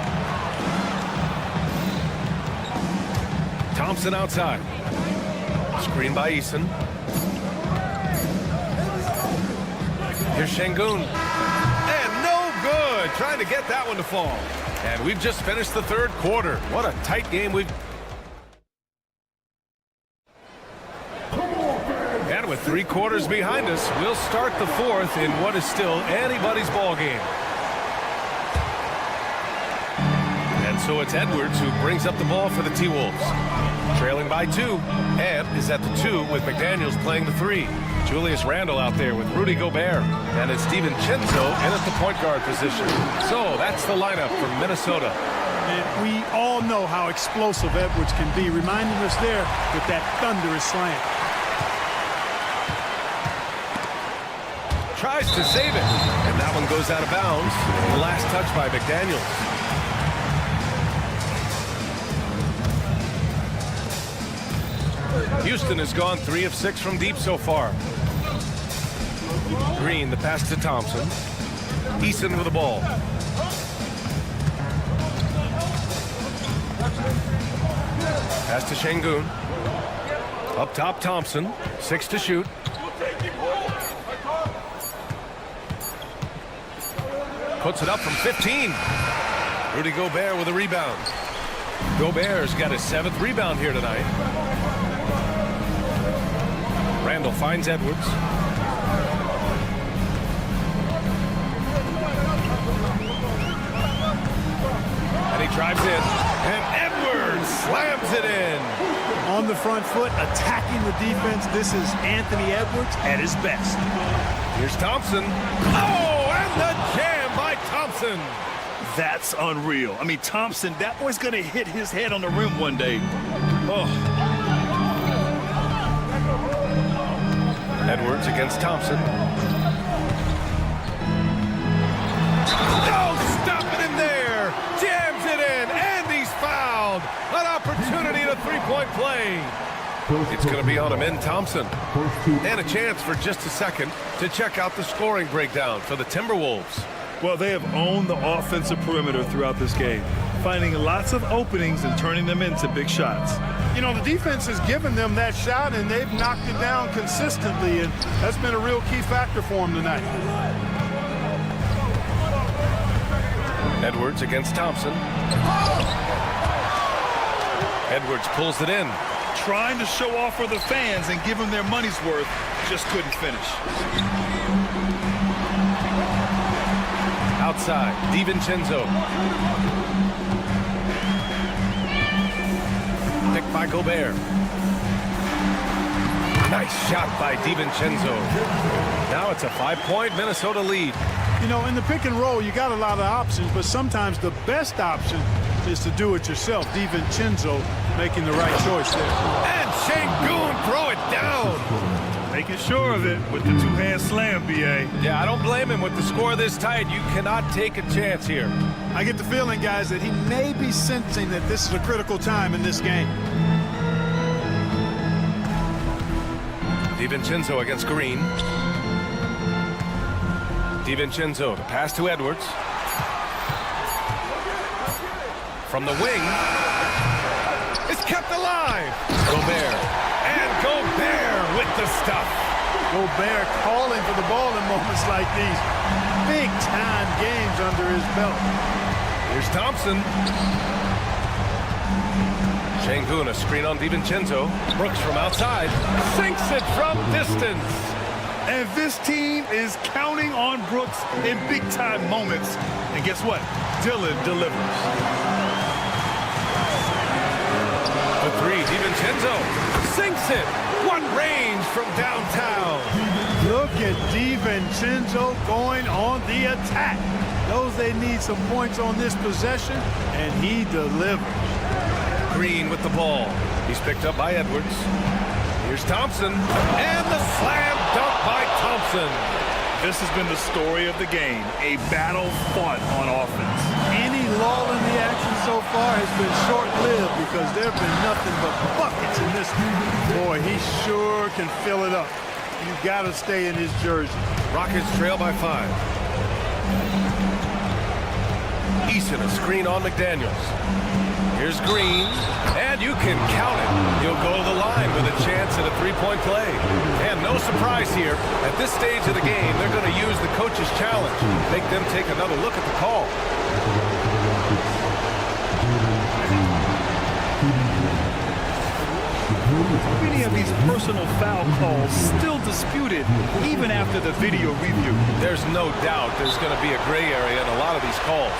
Thompson outside. Screen by Eason. Here's Şengün. And no good. Trying to get that one to fall. And we've just finished the third quarter. What a tight game we've... And with 3 quarters behind us, we'll start the fourth in what is still anybody's ball game. And so it's Edwards who brings up the ball for the T-Wolves. Trailing by 2. Ed is at the 2 with McDaniels playing the 3. Julius Randle out there with Rudy Gobert. And it's DiVincenzo in at the point guard position. So that's the lineup from Minnesota. And we all know how explosive Edwards can be, reminding us there with that thunderous slam. Tries to save it. And that one goes out of bounds. The last touch by McDaniels. Houston has gone 3 of 6 from deep so far. Green, the pass to Thompson. Eason with the ball. Pass to Şengün. Up top, Thompson. 6 to shoot. Puts it up from 15. Rudy Gobert with a rebound. Gobert's got his 7th rebound here tonight. Randall finds Edwards. And he drives in. And Edwards slams it in. On the front foot, attacking the defense. This is Anthony Edwards at his best. Here's Thompson. Oh, and the jam by Thompson. That's unreal. I mean, Thompson, that boy's going to hit his head on the rim one day. Oh. Edwards against Thompson. No, stopping him there. Jams it in, and he's fouled. An opportunity to three-point play. It's going to be on him in Thompson. And a chance for just a second to check out the scoring breakdown for the Timberwolves. Well, they have owned the offensive perimeter throughout this game, finding lots of openings and turning them into big shots. You know, the defense has given them that shot, and they've knocked it down consistently, and that's been a real key factor for them tonight. Edwards against Thompson. Edwards pulls it in. Trying to show off for the fans and give them their money's worth, just couldn't finish. Outside, DiVincenzo. Picked by Gobert. Nice shot by DiVincenzo. Now it's a 5-point Minnesota lead. You know, in the pick and roll, you got a lot of options, but sometimes the best option is to do it yourself. DiVincenzo making the right choice there. And Şengün throw it down. Making sure of it with the two-hand slam, B.A. Yeah, I don't blame him with the score this tight. You cannot take a chance here. I get the feeling, guys, that he may be sensing that this is a critical time in this game. DiVincenzo against Green. DiVincenzo, the pass to Edwards. From the wing. It's kept alive. Gobert. And Gobert with the stuff. Gobert calling for the ball in moments like these. Big-time games under his belt. Here's Thompson. Şengün, a screen on DiVincenzo. Brooks from outside. Sinks it from distance. And this team is counting on Brooks in big-time moments. And guess what? Dillon delivers. The three, DiVincenzo sinks it. One range from downtown. Look at DiVincenzo going on the attack. Knows they need some points on this possession, and he delivers. Green with the ball. He's picked up by Edwards. Here's Thompson. And the slam dunk by Thompson. This has been the story of the game. A battle fought on offense. Any lull in the action so far has been short-lived because there have been nothing but buckets in this one. Boy, he sure can fill it up. You got to stay in his jersey. Rockets trail by 5. Eason, a screen on McDaniels. Here's Green, and you can count it. He'll go to the line with a chance at a three-point play. And no surprise here, at this stage of the game, they're going to use the coach's challenge. Make them take another look at the call. Many of these personal foul calls still disputed even after the video review. There's no doubt there's going to be a gray area in a lot of these calls.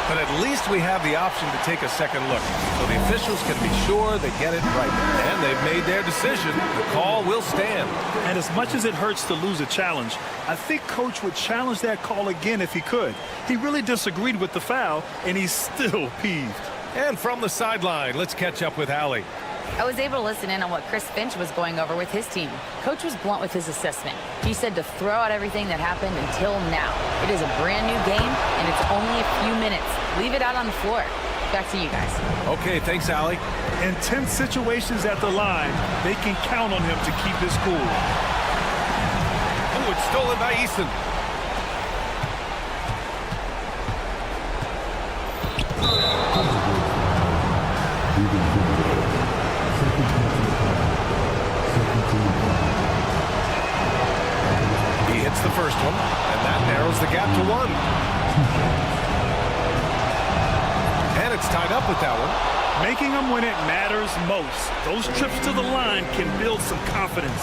But at least we have the option to take a second look. So the officials can be sure they get it right. And they've made their decision. The call will stand. And as much as it hurts to lose a challenge, I think Coach would challenge that call again if he could. He really disagreed with the foul, and he's still peeved. And from the sideline, let's catch up with Allie. I was able to listen in on what Chris Finch was going over with his team. Coach was blunt with his assessment. He said to throw out everything that happened until now. It is a brand new game, and it's only a few minutes. Leave it out on the floor. Back to you guys. Okay, thanks, Allie. In tense situations at the line, they can count on him to keep his cool. Oh, it's stolen by Eason. He hits the first one, and that narrows the gap to 1. gets tied up with that one. Making them when it matters most. Those trips to the line can build some confidence.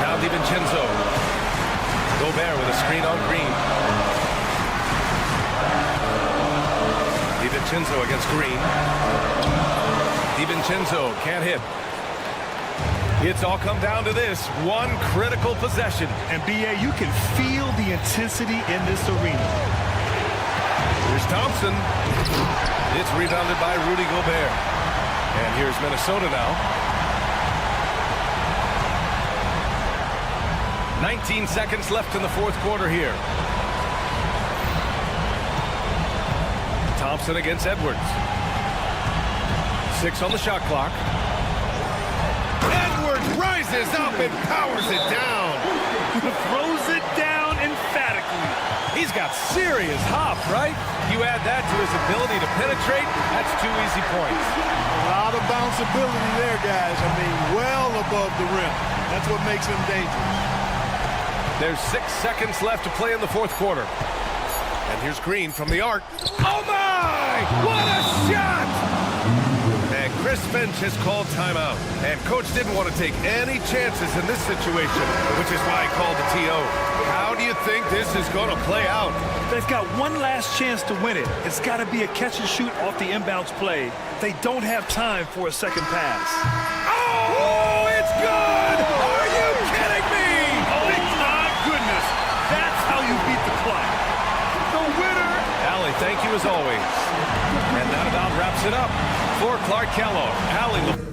Now DiVincenzo. Gobert with a screen on Green. DiVincenzo against Green. DiVincenzo can't hit. It's all come down to this one critical possession. And BA, you can feel the intensity in this arena. Here's Thompson. It's rebounded by Rudy Gobert. And here's Minnesota now. 19 seconds left in the fourth quarter here. Thompson against Edwards. 6 on the shot clock. Edwards rises up and powers it down. Throws it down emphatically. He's got serious hop, right? You add that to his ability to penetrate, that's 2 easy points. A lot of bounceability there, guys. I mean, well above the rim. That's what makes him dangerous. There's 6 seconds left to play in the fourth quarter. And here's Green from the arc. Oh my! What a shot! And Chris Finch has called timeout. And coach didn't want to take any chances in this situation, which is why he called the TO. How do you think this is going to play out? They've got one last chance to win it. It's got to be a catch and shoot off the inbounds play. They don't have time for a second pass. Oh, it's good! Are you kidding me? Oh, my goodness. That's how you beat the clock. The winner. Allie, thank you as always. And that about wraps it up. For Clark Kellogg, Allie.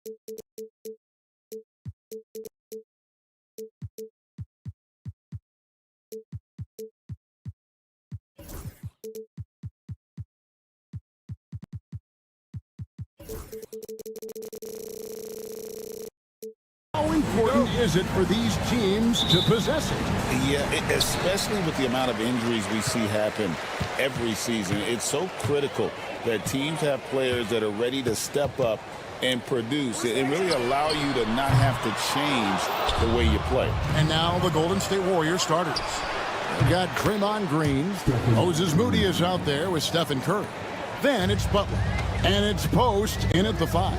How important is it for these teams to possess it? Yeah, especially with the amount of injuries we see happen every season. It's so critical that teams have players that are ready to step up and produce and really allow you to not have to change the way you play. And now the Golden State Warriors starters. We've got Draymond Green. Moses Moody is out there with Stephen Curry. Then it's Butler. And it's Post in at the 5.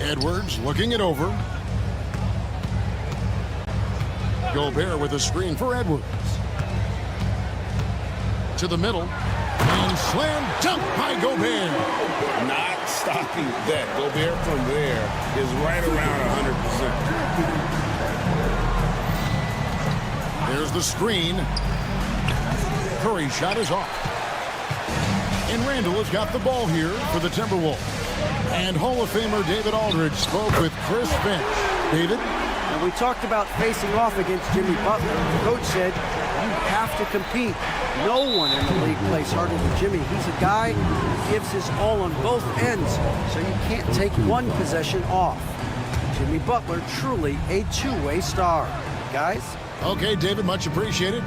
Edwards looking it over. Gobert with a screen for Edwards. To the middle. And slam dunk by Gobert. Not stopping that. Gobert from there is right around 100%. There's the screen. Curry's shot is off. And Randall has got the ball here for the Timberwolves. And Hall of Famer David Aldridge spoke with Chris Finch. David? And we talked about facing off against Jimmy Butler. The coach said, you have to compete. No one in the league plays harder than Jimmy. He's a guy who gives his all on both ends, so you can't take one possession off. Jimmy Butler, truly a two-way star. Guys? Okay, David, much appreciated.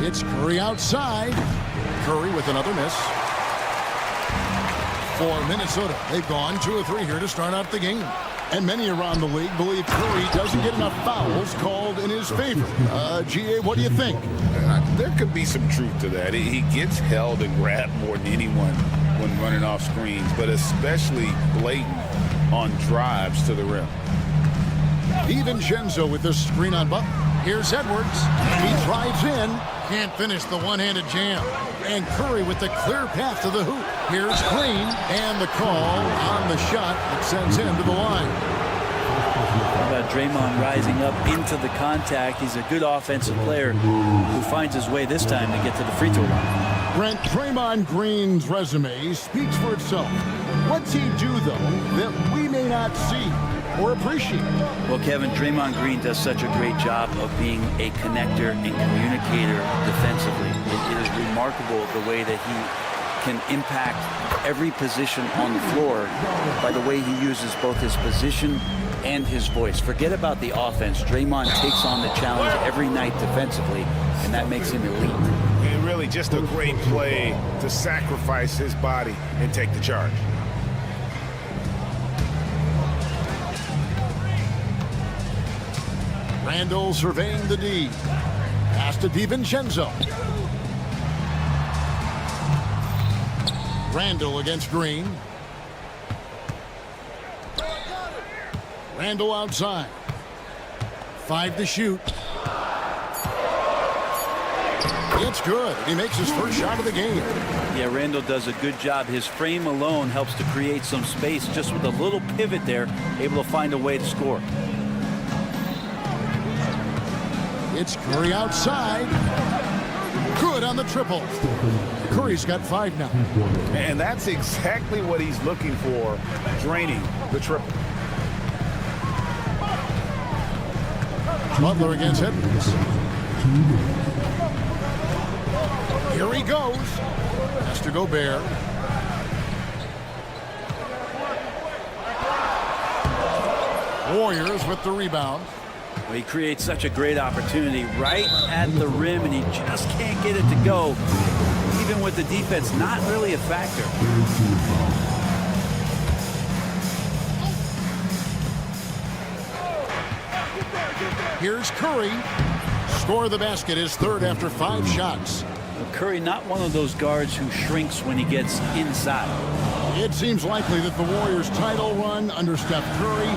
It's Curry outside. Curry with another miss. For Minnesota, they've gone 2 of 3 here to start out the game. And many around the league believe Curry doesn't get enough fouls called in his favor. GA, what do you think? There could be some truth to that. He gets held and grabbed more than anyone when running off screens, but especially blatant on drives to the rim. DiVincenzo with the screen on Butler. Here's Edwards. He drives in. Can't finish the one-handed jam. And Curry with the clear path to the hoop. Here's Green. And the call on the shot that sends him to the line. How about Draymond rising up into the contact? He's a good offensive player who finds his way this time to get to the free throw line. Brent, Draymond Green's resume speaks for itself. What's he do, though, that we may not see or appreciate? Well, Kevin, Draymond Green does such a great job of being a connector and communicator defensively. It is remarkable the way that he can impact every position on the floor by the way he uses both his position and his voice. Forget about the offense. Draymond takes on the challenge every night defensively, and that makes him elite. And really just a great play to sacrifice his body and take the charge. Randall surveying the D. Pass to DiVincenzo. Randall against Green. Randall outside. 5 to shoot. It's good. He makes his first shot of the game. Yeah, Randall does a good job. His frame alone helps to create some space. Just with a little pivot there, able to find a way to score. It's Curry outside. Good on the triple. Curry's got 5 now. And that's exactly what he's looking for, draining the triple. Butler against Edwards. Here he goes. Has to Gobert. Warriors with the rebound. Well, he creates such a great opportunity right at the rim, and he just can't get it to go. Even with the defense, not really a factor. Here's Curry. Score the basket, his 3rd after 5 shots. Curry, not one of those guards who shrinks when he gets inside. It seems likely that the Warriors' title run under Steph Curry,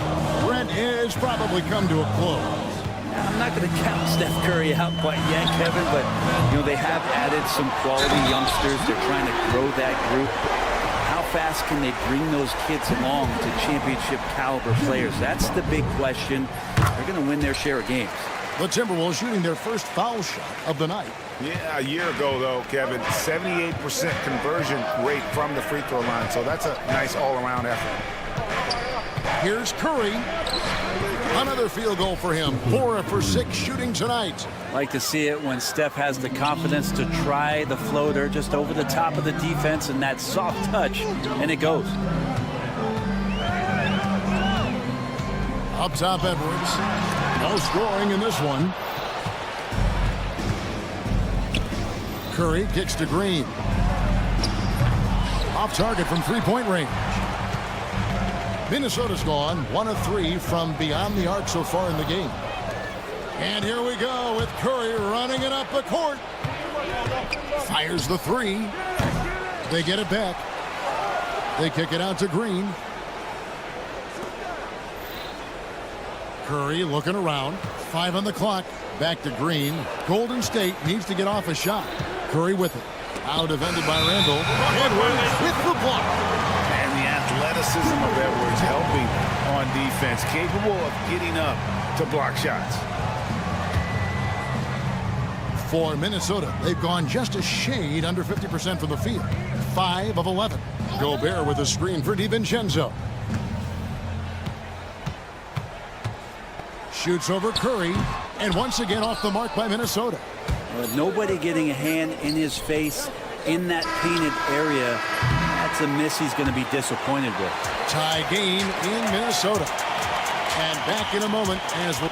Brent, has probably come to a close. I'm not going to count Steph Curry out quite yet, Kevin, but you know they have added some quality youngsters. They're trying to grow that group. How fast can they bring those kids along to championship caliber players? That's the big question. They're going to win their share of games. The Timberwolves shooting their first foul shot of the night. Yeah, a year ago, though, Kevin, 78% conversion rate from the free throw line. So that's a nice all-around effort. Here's Curry. Another field goal for him. 4 for 6 shooting tonight. Like to see it when Steph has the confidence to try the floater just over the top of the defense and that soft touch, and it goes. Up top, Edwards. No scoring in this one. Curry kicks to Green. Off target from three-point range. Minnesota's gone 1 of 3 from beyond the arc so far in the game. And here we go with Curry running it up the court. Fires the 3. They get it back. They kick it out to Green. Curry looking around. 5 on the clock. Back to Green. Golden State needs to get off a shot. Curry with it. Out defended by Randall. Edwards with the block. And the athleticism of Edwards helping on defense. Capable of getting up to block shots. For Minnesota, they've gone just a shade under 50% from the field. 5 of 11. Gobert with a screen for DiVincenzo. Shoots over Curry, and once again off the mark by Minnesota. Nobody getting a hand in his face in that painted area. That's a miss he's going to be disappointed with. Tie game in Minnesota. And back in a moment as we...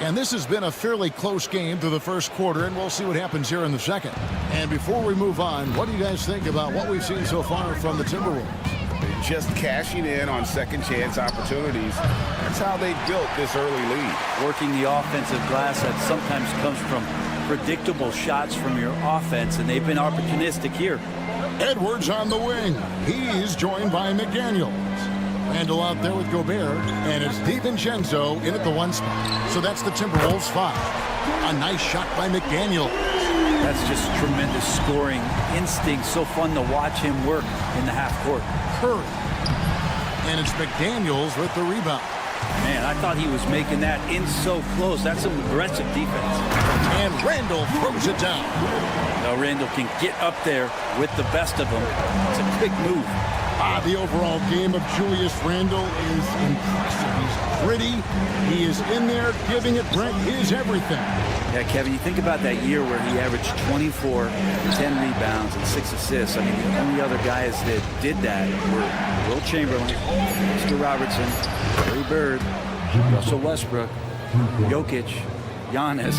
And this has been a fairly close game through the first quarter, and we'll see what happens here in the second. And before we move on, what do you guys think about what we've seen so far from the Timberwolves? Just cashing in on second chance opportunities. That's how they built this early lead. Working the offensive glass that sometimes comes from predictable shots from your offense, and they've been opportunistic here. Edwards on the wing. He's joined by McDaniels. Randall out there with Gobert, and it's DiVincenzo in at the 1 spot. So that's the Timberwolves 5. A nice shot by McDaniels. That's just tremendous scoring instinct. So fun to watch him work in the half court. Curry. And it's McDaniels with the rebound. Man, I thought he was making that in so close. That's some aggressive defense. And Randall throws it down. Now Randall can get up there with the best of them. It's a quick move. The overall game of Julius Randall is impressive. He's gritty. He is in there giving it Brent his everything. Yeah, Kevin, you think about that year where he averaged 24, 10 rebounds, and 6 assists. I mean, the only other guys that did that were Will Chamberlain, Mr. Robertson, Larry Bird, Russell Westbrook, Jokic, Giannis.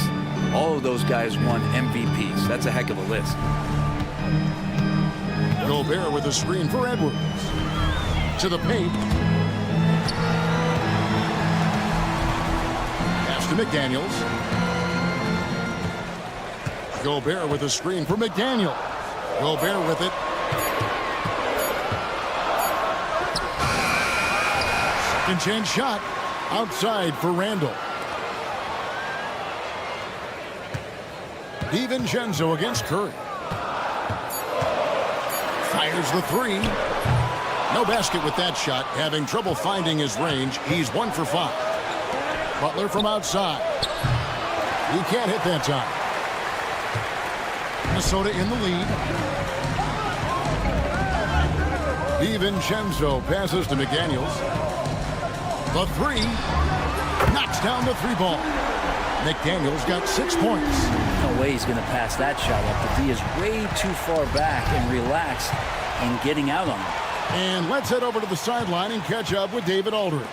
All of those guys won MVPs. That's a heck of a list. Gobert with a screen for Edwards. To the paint. Pass to McDaniels. Gobert with a screen for McDaniel. Gobert with it. Second chance shot. Outside for Randall. DiVincenzo against Curry. Fires the 3. No basket with that shot. Having trouble finding his range. He's 1 for 5. Butler from outside. He can't hit that time. Minnesota in the lead. DiVincenzo passes to McDaniels. The 3. Knocks down the 3 ball. McDaniels got 6 points. No way he's going to pass that shot up. The D is way too far back and relaxed and getting out on him. And let's head over to the sideline and catch up with David Aldridge.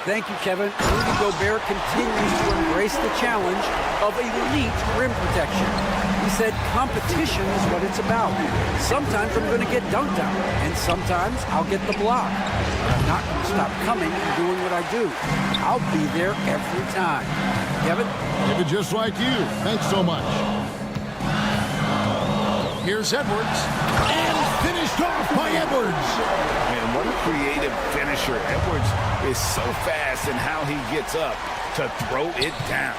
Thank you, Kevin. Rudy Gobert continues to embrace the challenge of elite rim protection. He said competition is what it's about. Sometimes I'm going to get dunked on, and sometimes I'll get the block. But I'm not going to stop coming and doing what I do. I'll be there every time. Kevin? David, just like you. Thanks so much. Here's Edwards. And finished off by Edwards. Man, what a creative finisher. Edwards is so fast in how he gets up to throw it down.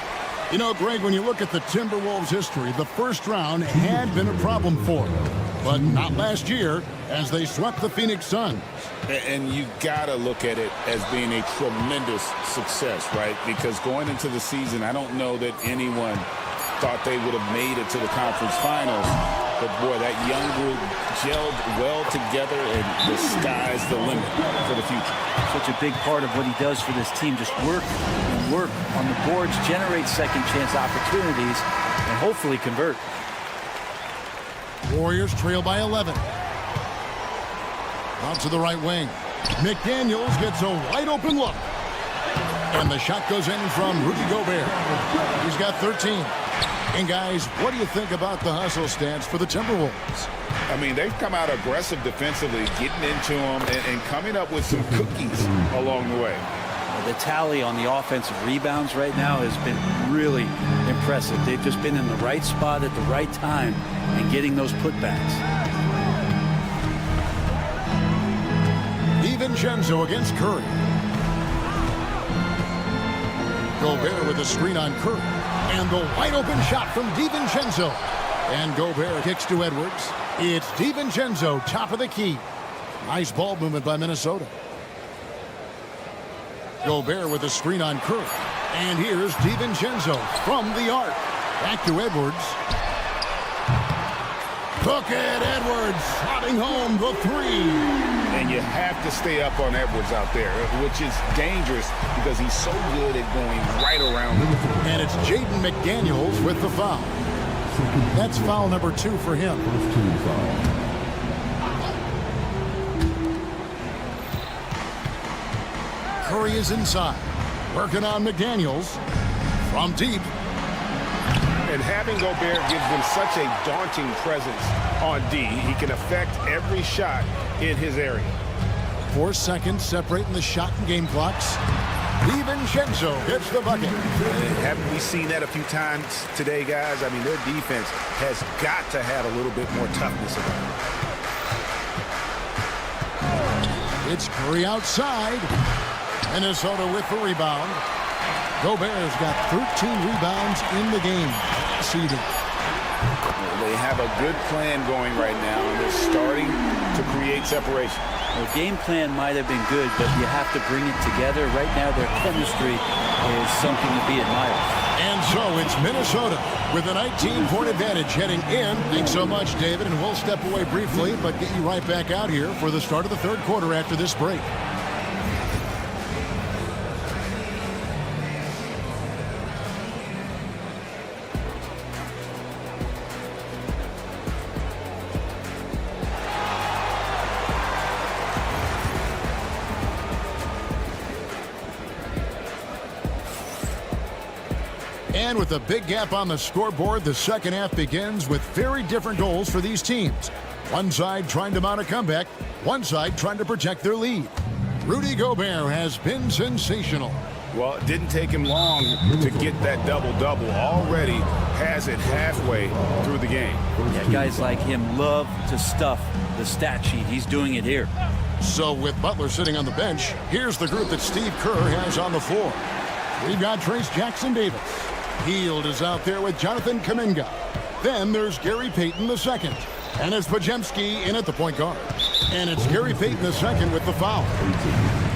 You know, Greg, when you look at the Timberwolves' history, the first round had been a problem for them. But not last year. as they swept the Phoenix Suns. And you got to look at it as being a tremendous success, right? Because going into the season, I don't know that anyone thought they would have made it to the conference finals. But, boy, that young group gelled well together, and the sky's the limit for the future. Such a big part of what he does for this team, just work and work on the boards, generate second-chance opportunities, and hopefully convert. Warriors trail by 11. Out to the right wing. McDaniels gets a wide-open look. And the shot goes in from Rudy Gobert. He's got 13. And, guys, what do you think about the hustle stance for the Timberwolves? I mean, they've come out aggressive defensively, getting into them and coming up with some cookies along the way. The tally on the offensive rebounds right now has been really impressive. They've just been in the right spot at the right time and getting those putbacks. DiVincenzo against Curry. Gobert with a screen on Curry. And the wide-open shot from DiVincenzo. And Gobert kicks to Edwards. It's DiVincenzo, top of the key. Nice ball movement by Minnesota. Gobert with a screen on Curry. And here's DiVincenzo from the arc. Back to Edwards. Look at Edwards slotting home the three. And you have to stay up on Edwards out there, which is dangerous because he's so good at going right around him. And it's Jaden McDaniels with the foul. That's foul number 2 for him. Curry is inside. Working on McDaniels. From deep. And having Gobert gives them such a daunting presence on D. He can affect every shot in his area. 4 seconds separating the shot and game clocks. DiVincenzo gets the bucket. Haven't we seen that a few times today, guys? I mean, their defense has got to have a little bit more toughness about it. It's Curry outside. Minnesota with the rebound. Gobert's got 13 rebounds in the game. Seeded. They have a good plan going right now, and they're starting to create separation. The game plan might have been good, but you have to bring it together. Right now, their chemistry is something to be admired. And so it's Minnesota with a 19-point advantage heading in. Thanks so much, David, and we'll step away briefly, but get you right back out here for the start of the third quarter after this break. And with a big gap on the scoreboard, the second half begins with very different goals for these teams. One side trying to mount a comeback, one side trying to protect their lead. Rudy Gobert has been sensational. Well, it didn't take him long to get that double-double. Already has it halfway through the game. Yeah, guys like him love to stuff the stat sheet. He's doing it here. So with Butler sitting on the bench, here's the group that Steve Kerr has on the floor. We've got Trace Jackson-Davis. Hield is out there with Jonathan Kuminga. Then there's Gary Payton II. And it's Podziemski in at the point guard. And it's Gary Payton II with the foul.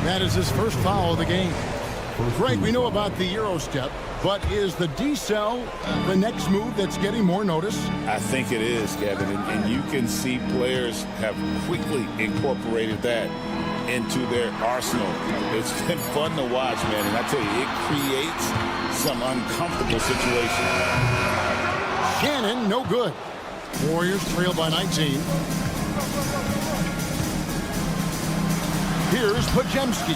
That is his first foul of the game. Greg, we know about the Euro step, but is the decel the next move that's getting more notice? I think it is, Kevin, and you can see players have quickly incorporated that into their arsenal. It's been fun to watch, man, and I tell you, it creates some uncomfortable situations. Shannon, no good. Warriors trail by 19. Here's Podziemski,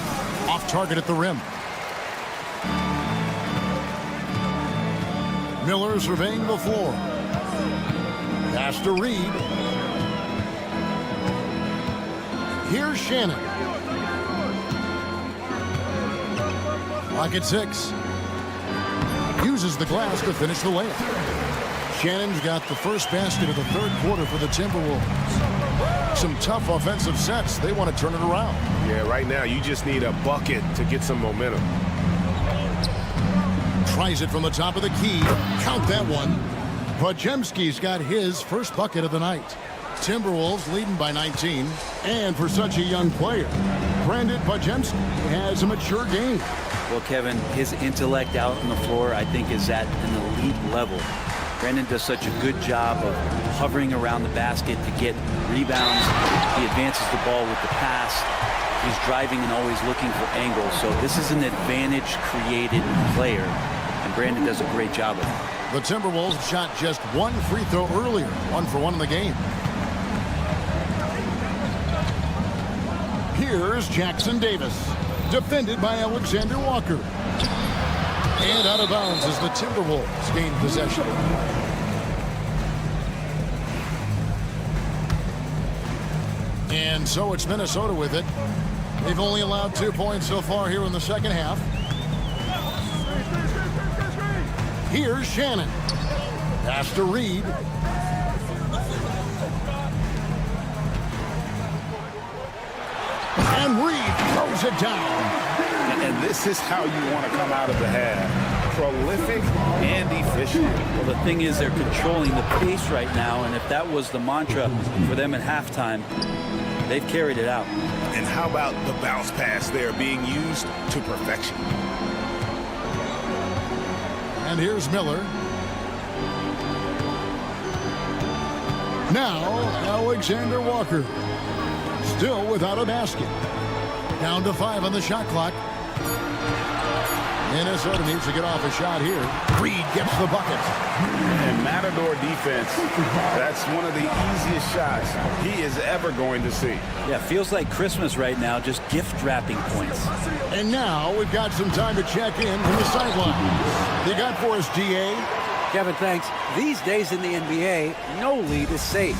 off target at the rim. Miller surveying the floor. Pass to Reed. Here's Shannon. Clock at 6. Uses the glass to finish the layup. Shannon's got the first basket of the third quarter for the Timberwolves. Some tough offensive sets. They want to turn it around. Yeah, right now you just need a bucket to get some momentum. Tries it from the top of the key. Count that one. Podziemski's got his first bucket of the night. Timberwolves leading by 19. And for such a young player, Brandon BlackJesus has a mature game. Well, Kevin, his intellect out on the floor, I think, is at an elite level. Brandon does such a good job of hovering around the basket to get rebounds. He advances the ball with the pass. He's driving and always looking for angles. So this is an advantage-created player, and Brandon does a great job of it. The Timberwolves shot just one free throw earlier, 1 for 1 in the game. Here's Jackson Davis, defended by Alexander Walker. And out of bounds as the Timberwolves gain possession. And so it's Minnesota with it. They've only allowed 2 points so far here in the second half. Here's Shannon. Pass to Reed. And Reed throws it down. And this is how you want to come out of the half. Prolific and efficient. Well, the thing is, they're controlling the pace right now, and if that was the mantra for them at halftime, they've carried it out. And how about the bounce pass there being used to perfection? And here's Miller. Now, Alexander Walker. Still without a basket. Down to 5 on the shot clock. Minnesota needs to get off a shot here. Reed gets the bucket. And Matador defense, that's one of the easiest shots he is ever going to see. Yeah, feels like Christmas right now, just gift wrapping points. And now we've got some time to check in from the sideline. They got for us, GA. Kevin, thanks. These days in the NBA, no lead is safe.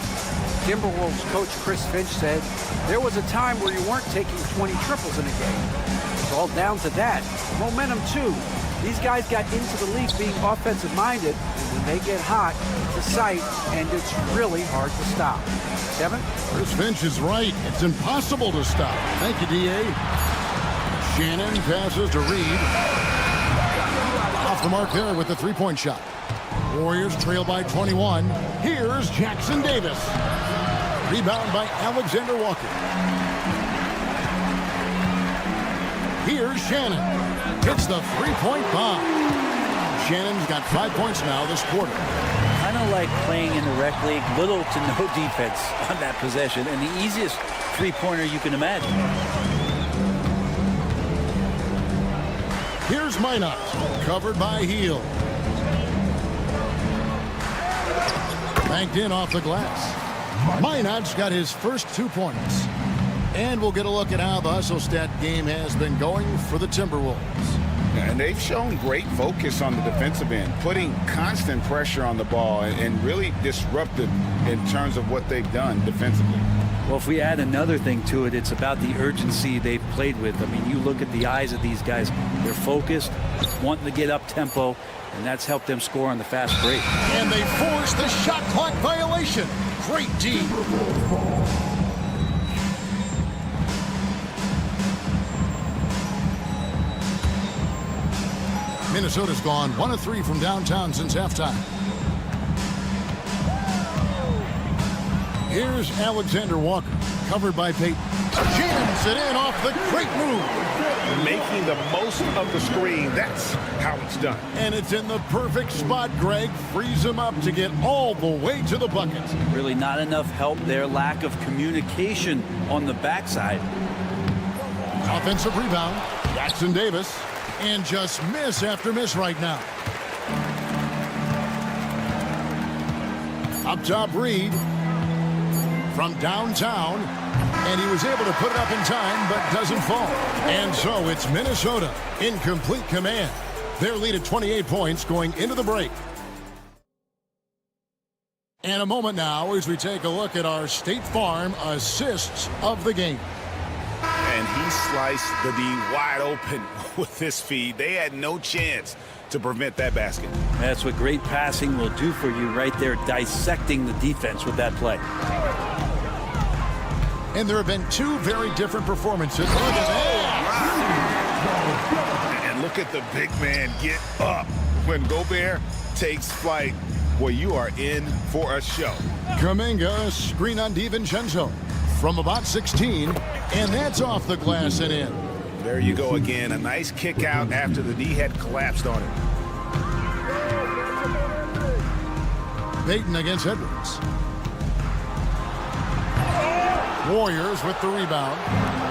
Timberwolves coach Chris Finch said there was a time where you weren't taking 20 triples in a game. It's all down to that. Momentum, too. These guys got into the league being offensive-minded, and when they get hot, it's a sight, and it's really hard to stop. Kevin? Chris Finch is right. It's impossible to stop. Thank you, D.A. Shannon passes to Reed. Off the mark there with the three-point shot. Warriors trail by 21. Here's Jackson Davis. Rebound by Alexander Walker. Here's Shannon. Hits the three-point bomb. Shannon's got 5 points now this quarter. Kind of like playing in the rec league, little to no defense on that possession, and the easiest three-pointer you can imagine. Here's Minot, covered by Heel. Banked in off the glass. Minot's got his first 2 points. And we'll get a look at how the hustle stat game has been going for the Timberwolves. And they've shown great focus on the defensive end, putting constant pressure on the ball and really disruptive in terms of what they've done defensively. Well, if we add another thing to it, it's about the urgency they've played with. I mean, you look at the eyes of these guys. They're focused, wanting to get up tempo, and that's helped them score on the fast break. And they force the shot clock violation. Great D. Minnesota's gone 1 of 3 from downtown since halftime. Here's Alexander Walker, covered by Payton. Jams it in off the great move. Making the most of the screen. That's how it's done. And it's in the perfect spot, Greg. Frees him up to get all the way to the bucket. Really not enough help there. Lack of communication on the backside. Offensive rebound. Jackson Davis. And just miss after miss right now. Up top, Reed. From downtown. And he was able to put it up in time, but doesn't fall. And so it's Minnesota in complete command. Their lead at 28 points going into the break. And a moment now as we take a look at our State Farm assists of the game. And he sliced the D wide open with his feed. They had no chance to prevent that basket. That's what great passing will do for you right there, dissecting the defense with that play. And there have been 2 very different performances. Look at that. And look at the big man get up when Gobert takes flight. Boy, you are in for a show. Kuminga, screen on DiVincenzo from about 16, and that's off the glass and in. There you go again. A nice kick out after the knee had collapsed on him. Payton against Edwards. Warriors with the rebound.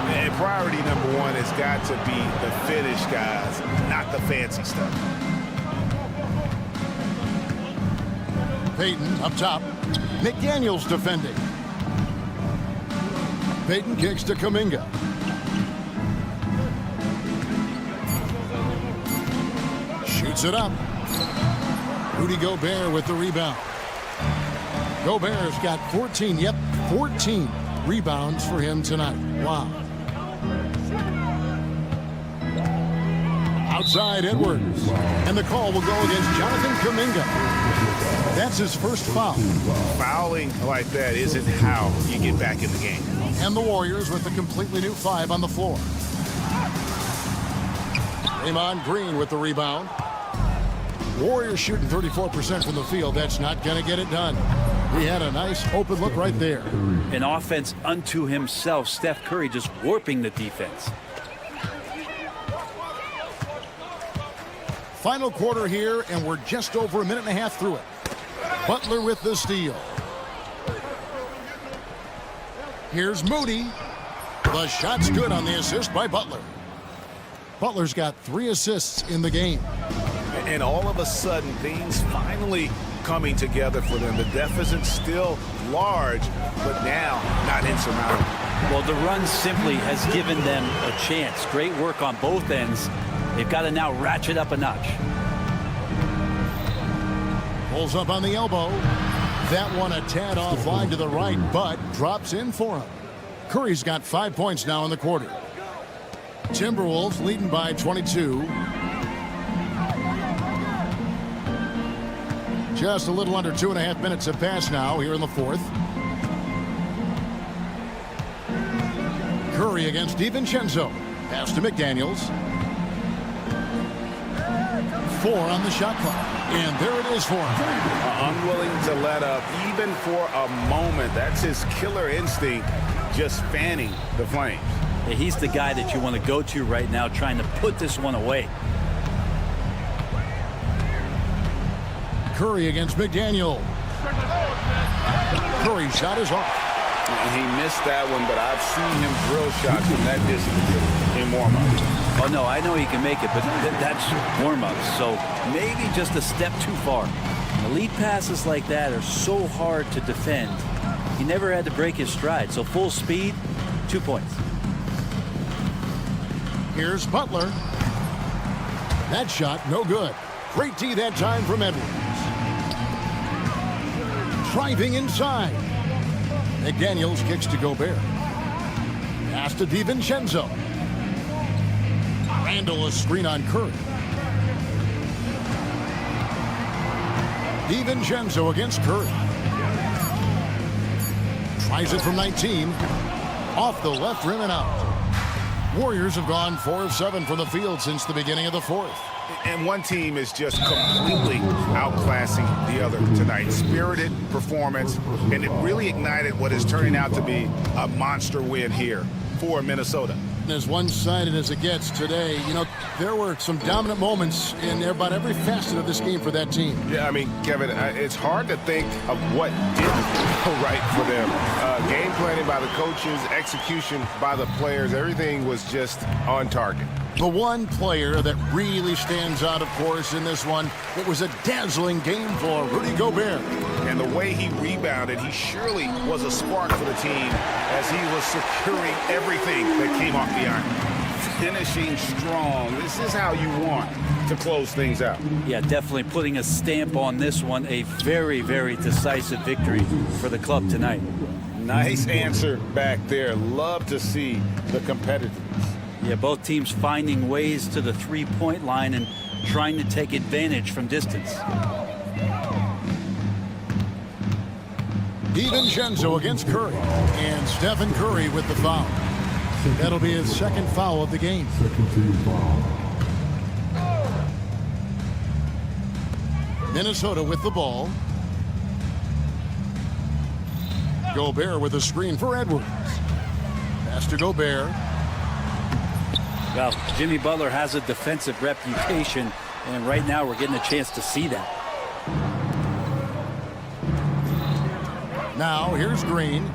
And priority number one has got to be the finish, guys, not the fancy stuff. Payton up top. McDaniels defending. Payton kicks to Kuminga. Shoots it up. Rudy Gobert with the rebound. Gobert's got 14, 14 rebounds for him tonight. Wow. Outside Edwards. And the call will go against Jonathan Kuminga. That's his first foul. Fouling like that isn't how you get back in the game. And the Warriors with a completely new 5 on the floor. Draymond Green with the rebound. Warriors shooting 34% from the field. That's not going to get it done. He had a nice open look right there. An offense unto himself. Steph Curry just warping the defense. Final quarter here, and we're just over a minute and a half through it. Butler with the steal. Here's Moody. The shot's good on the assist by Butler. Butler's got 3 assists in the game. And all of a sudden, things finally coming together for them. The deficit's still large, but now not insurmountable. Well, the run simply has given them a chance. Great work on both ends. They've got to now ratchet up a notch. Pulls up on the elbow. That one a tad offline to the right, but drops in for him. Curry's got 5 points now in the quarter. Timberwolves leading by 22. Just a little under 2.5 minutes have passed now here in the fourth. Curry against DiVincenzo. Pass to McDaniels. 4 on the shot clock. And there it is for him. Unwilling to let up even for a moment. That's his killer instinct, just fanning the flames. Yeah, he's the guy that you want to go to right now, trying to put this one away. Curry against McDaniel. Curry shot is off. He missed that one, but I've seen him drill shots from that distance in warm-up. Oh, no, I know he can make it, but that's warm-up, so maybe just a step too far. Elite passes like that are so hard to defend. He never had to break his stride, so full speed, 2 points. Here's Butler. That shot, no good. Great D that time from Edwards. Driving inside. McDaniels kicks to Gobert. Pass to DiVincenzo. Randall a screen on Curry. DiVincenzo against Curry. Tries it from 19. Off the left rim and out. Warriors have gone 4 of 7 from the field since the beginning of the fourth. And one team is just completely outclassing the other tonight. Spirited performance, and it really ignited what is turning out to be a monster win here for Minnesota. As one-sided as it gets today, you know, there were some dominant moments in about every facet of this game for that team. Yeah, I mean, Kevin, it's hard to think of what didn't go right for them. Game planning by the coaches, execution by the players, everything was just on target. The one player that really stands out, of course, in this one, it was a dazzling game for Rudy Gobert. And the way he rebounded, he surely was a spark for the team as he was securing everything that came off the iron. Finishing strong. This is how you want to close things out. Yeah, definitely putting a stamp on this one. A very, very decisive victory for the club tonight. Nice answer back there. Love to see the competitiveness. Yeah, both teams finding ways to the three-point line and trying to take advantage from distance. DiVincenzo against Curry. And Stephen Curry with the foul. That'll be his second foul of the game. Minnesota with the ball. Gobert with a screen for Edwards. Pass to Gobert. Well, Jimmy Butler has a defensive reputation, and right now we're getting a chance to see that. Now here's Green.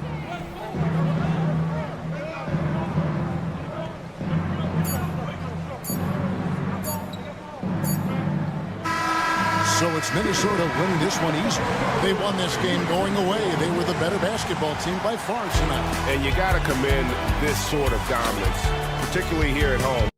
So it's Minnesota winning this one easy. They won this game going away. They were the better basketball team by far tonight. And you got to commend this sort of dominance, particularly here at home.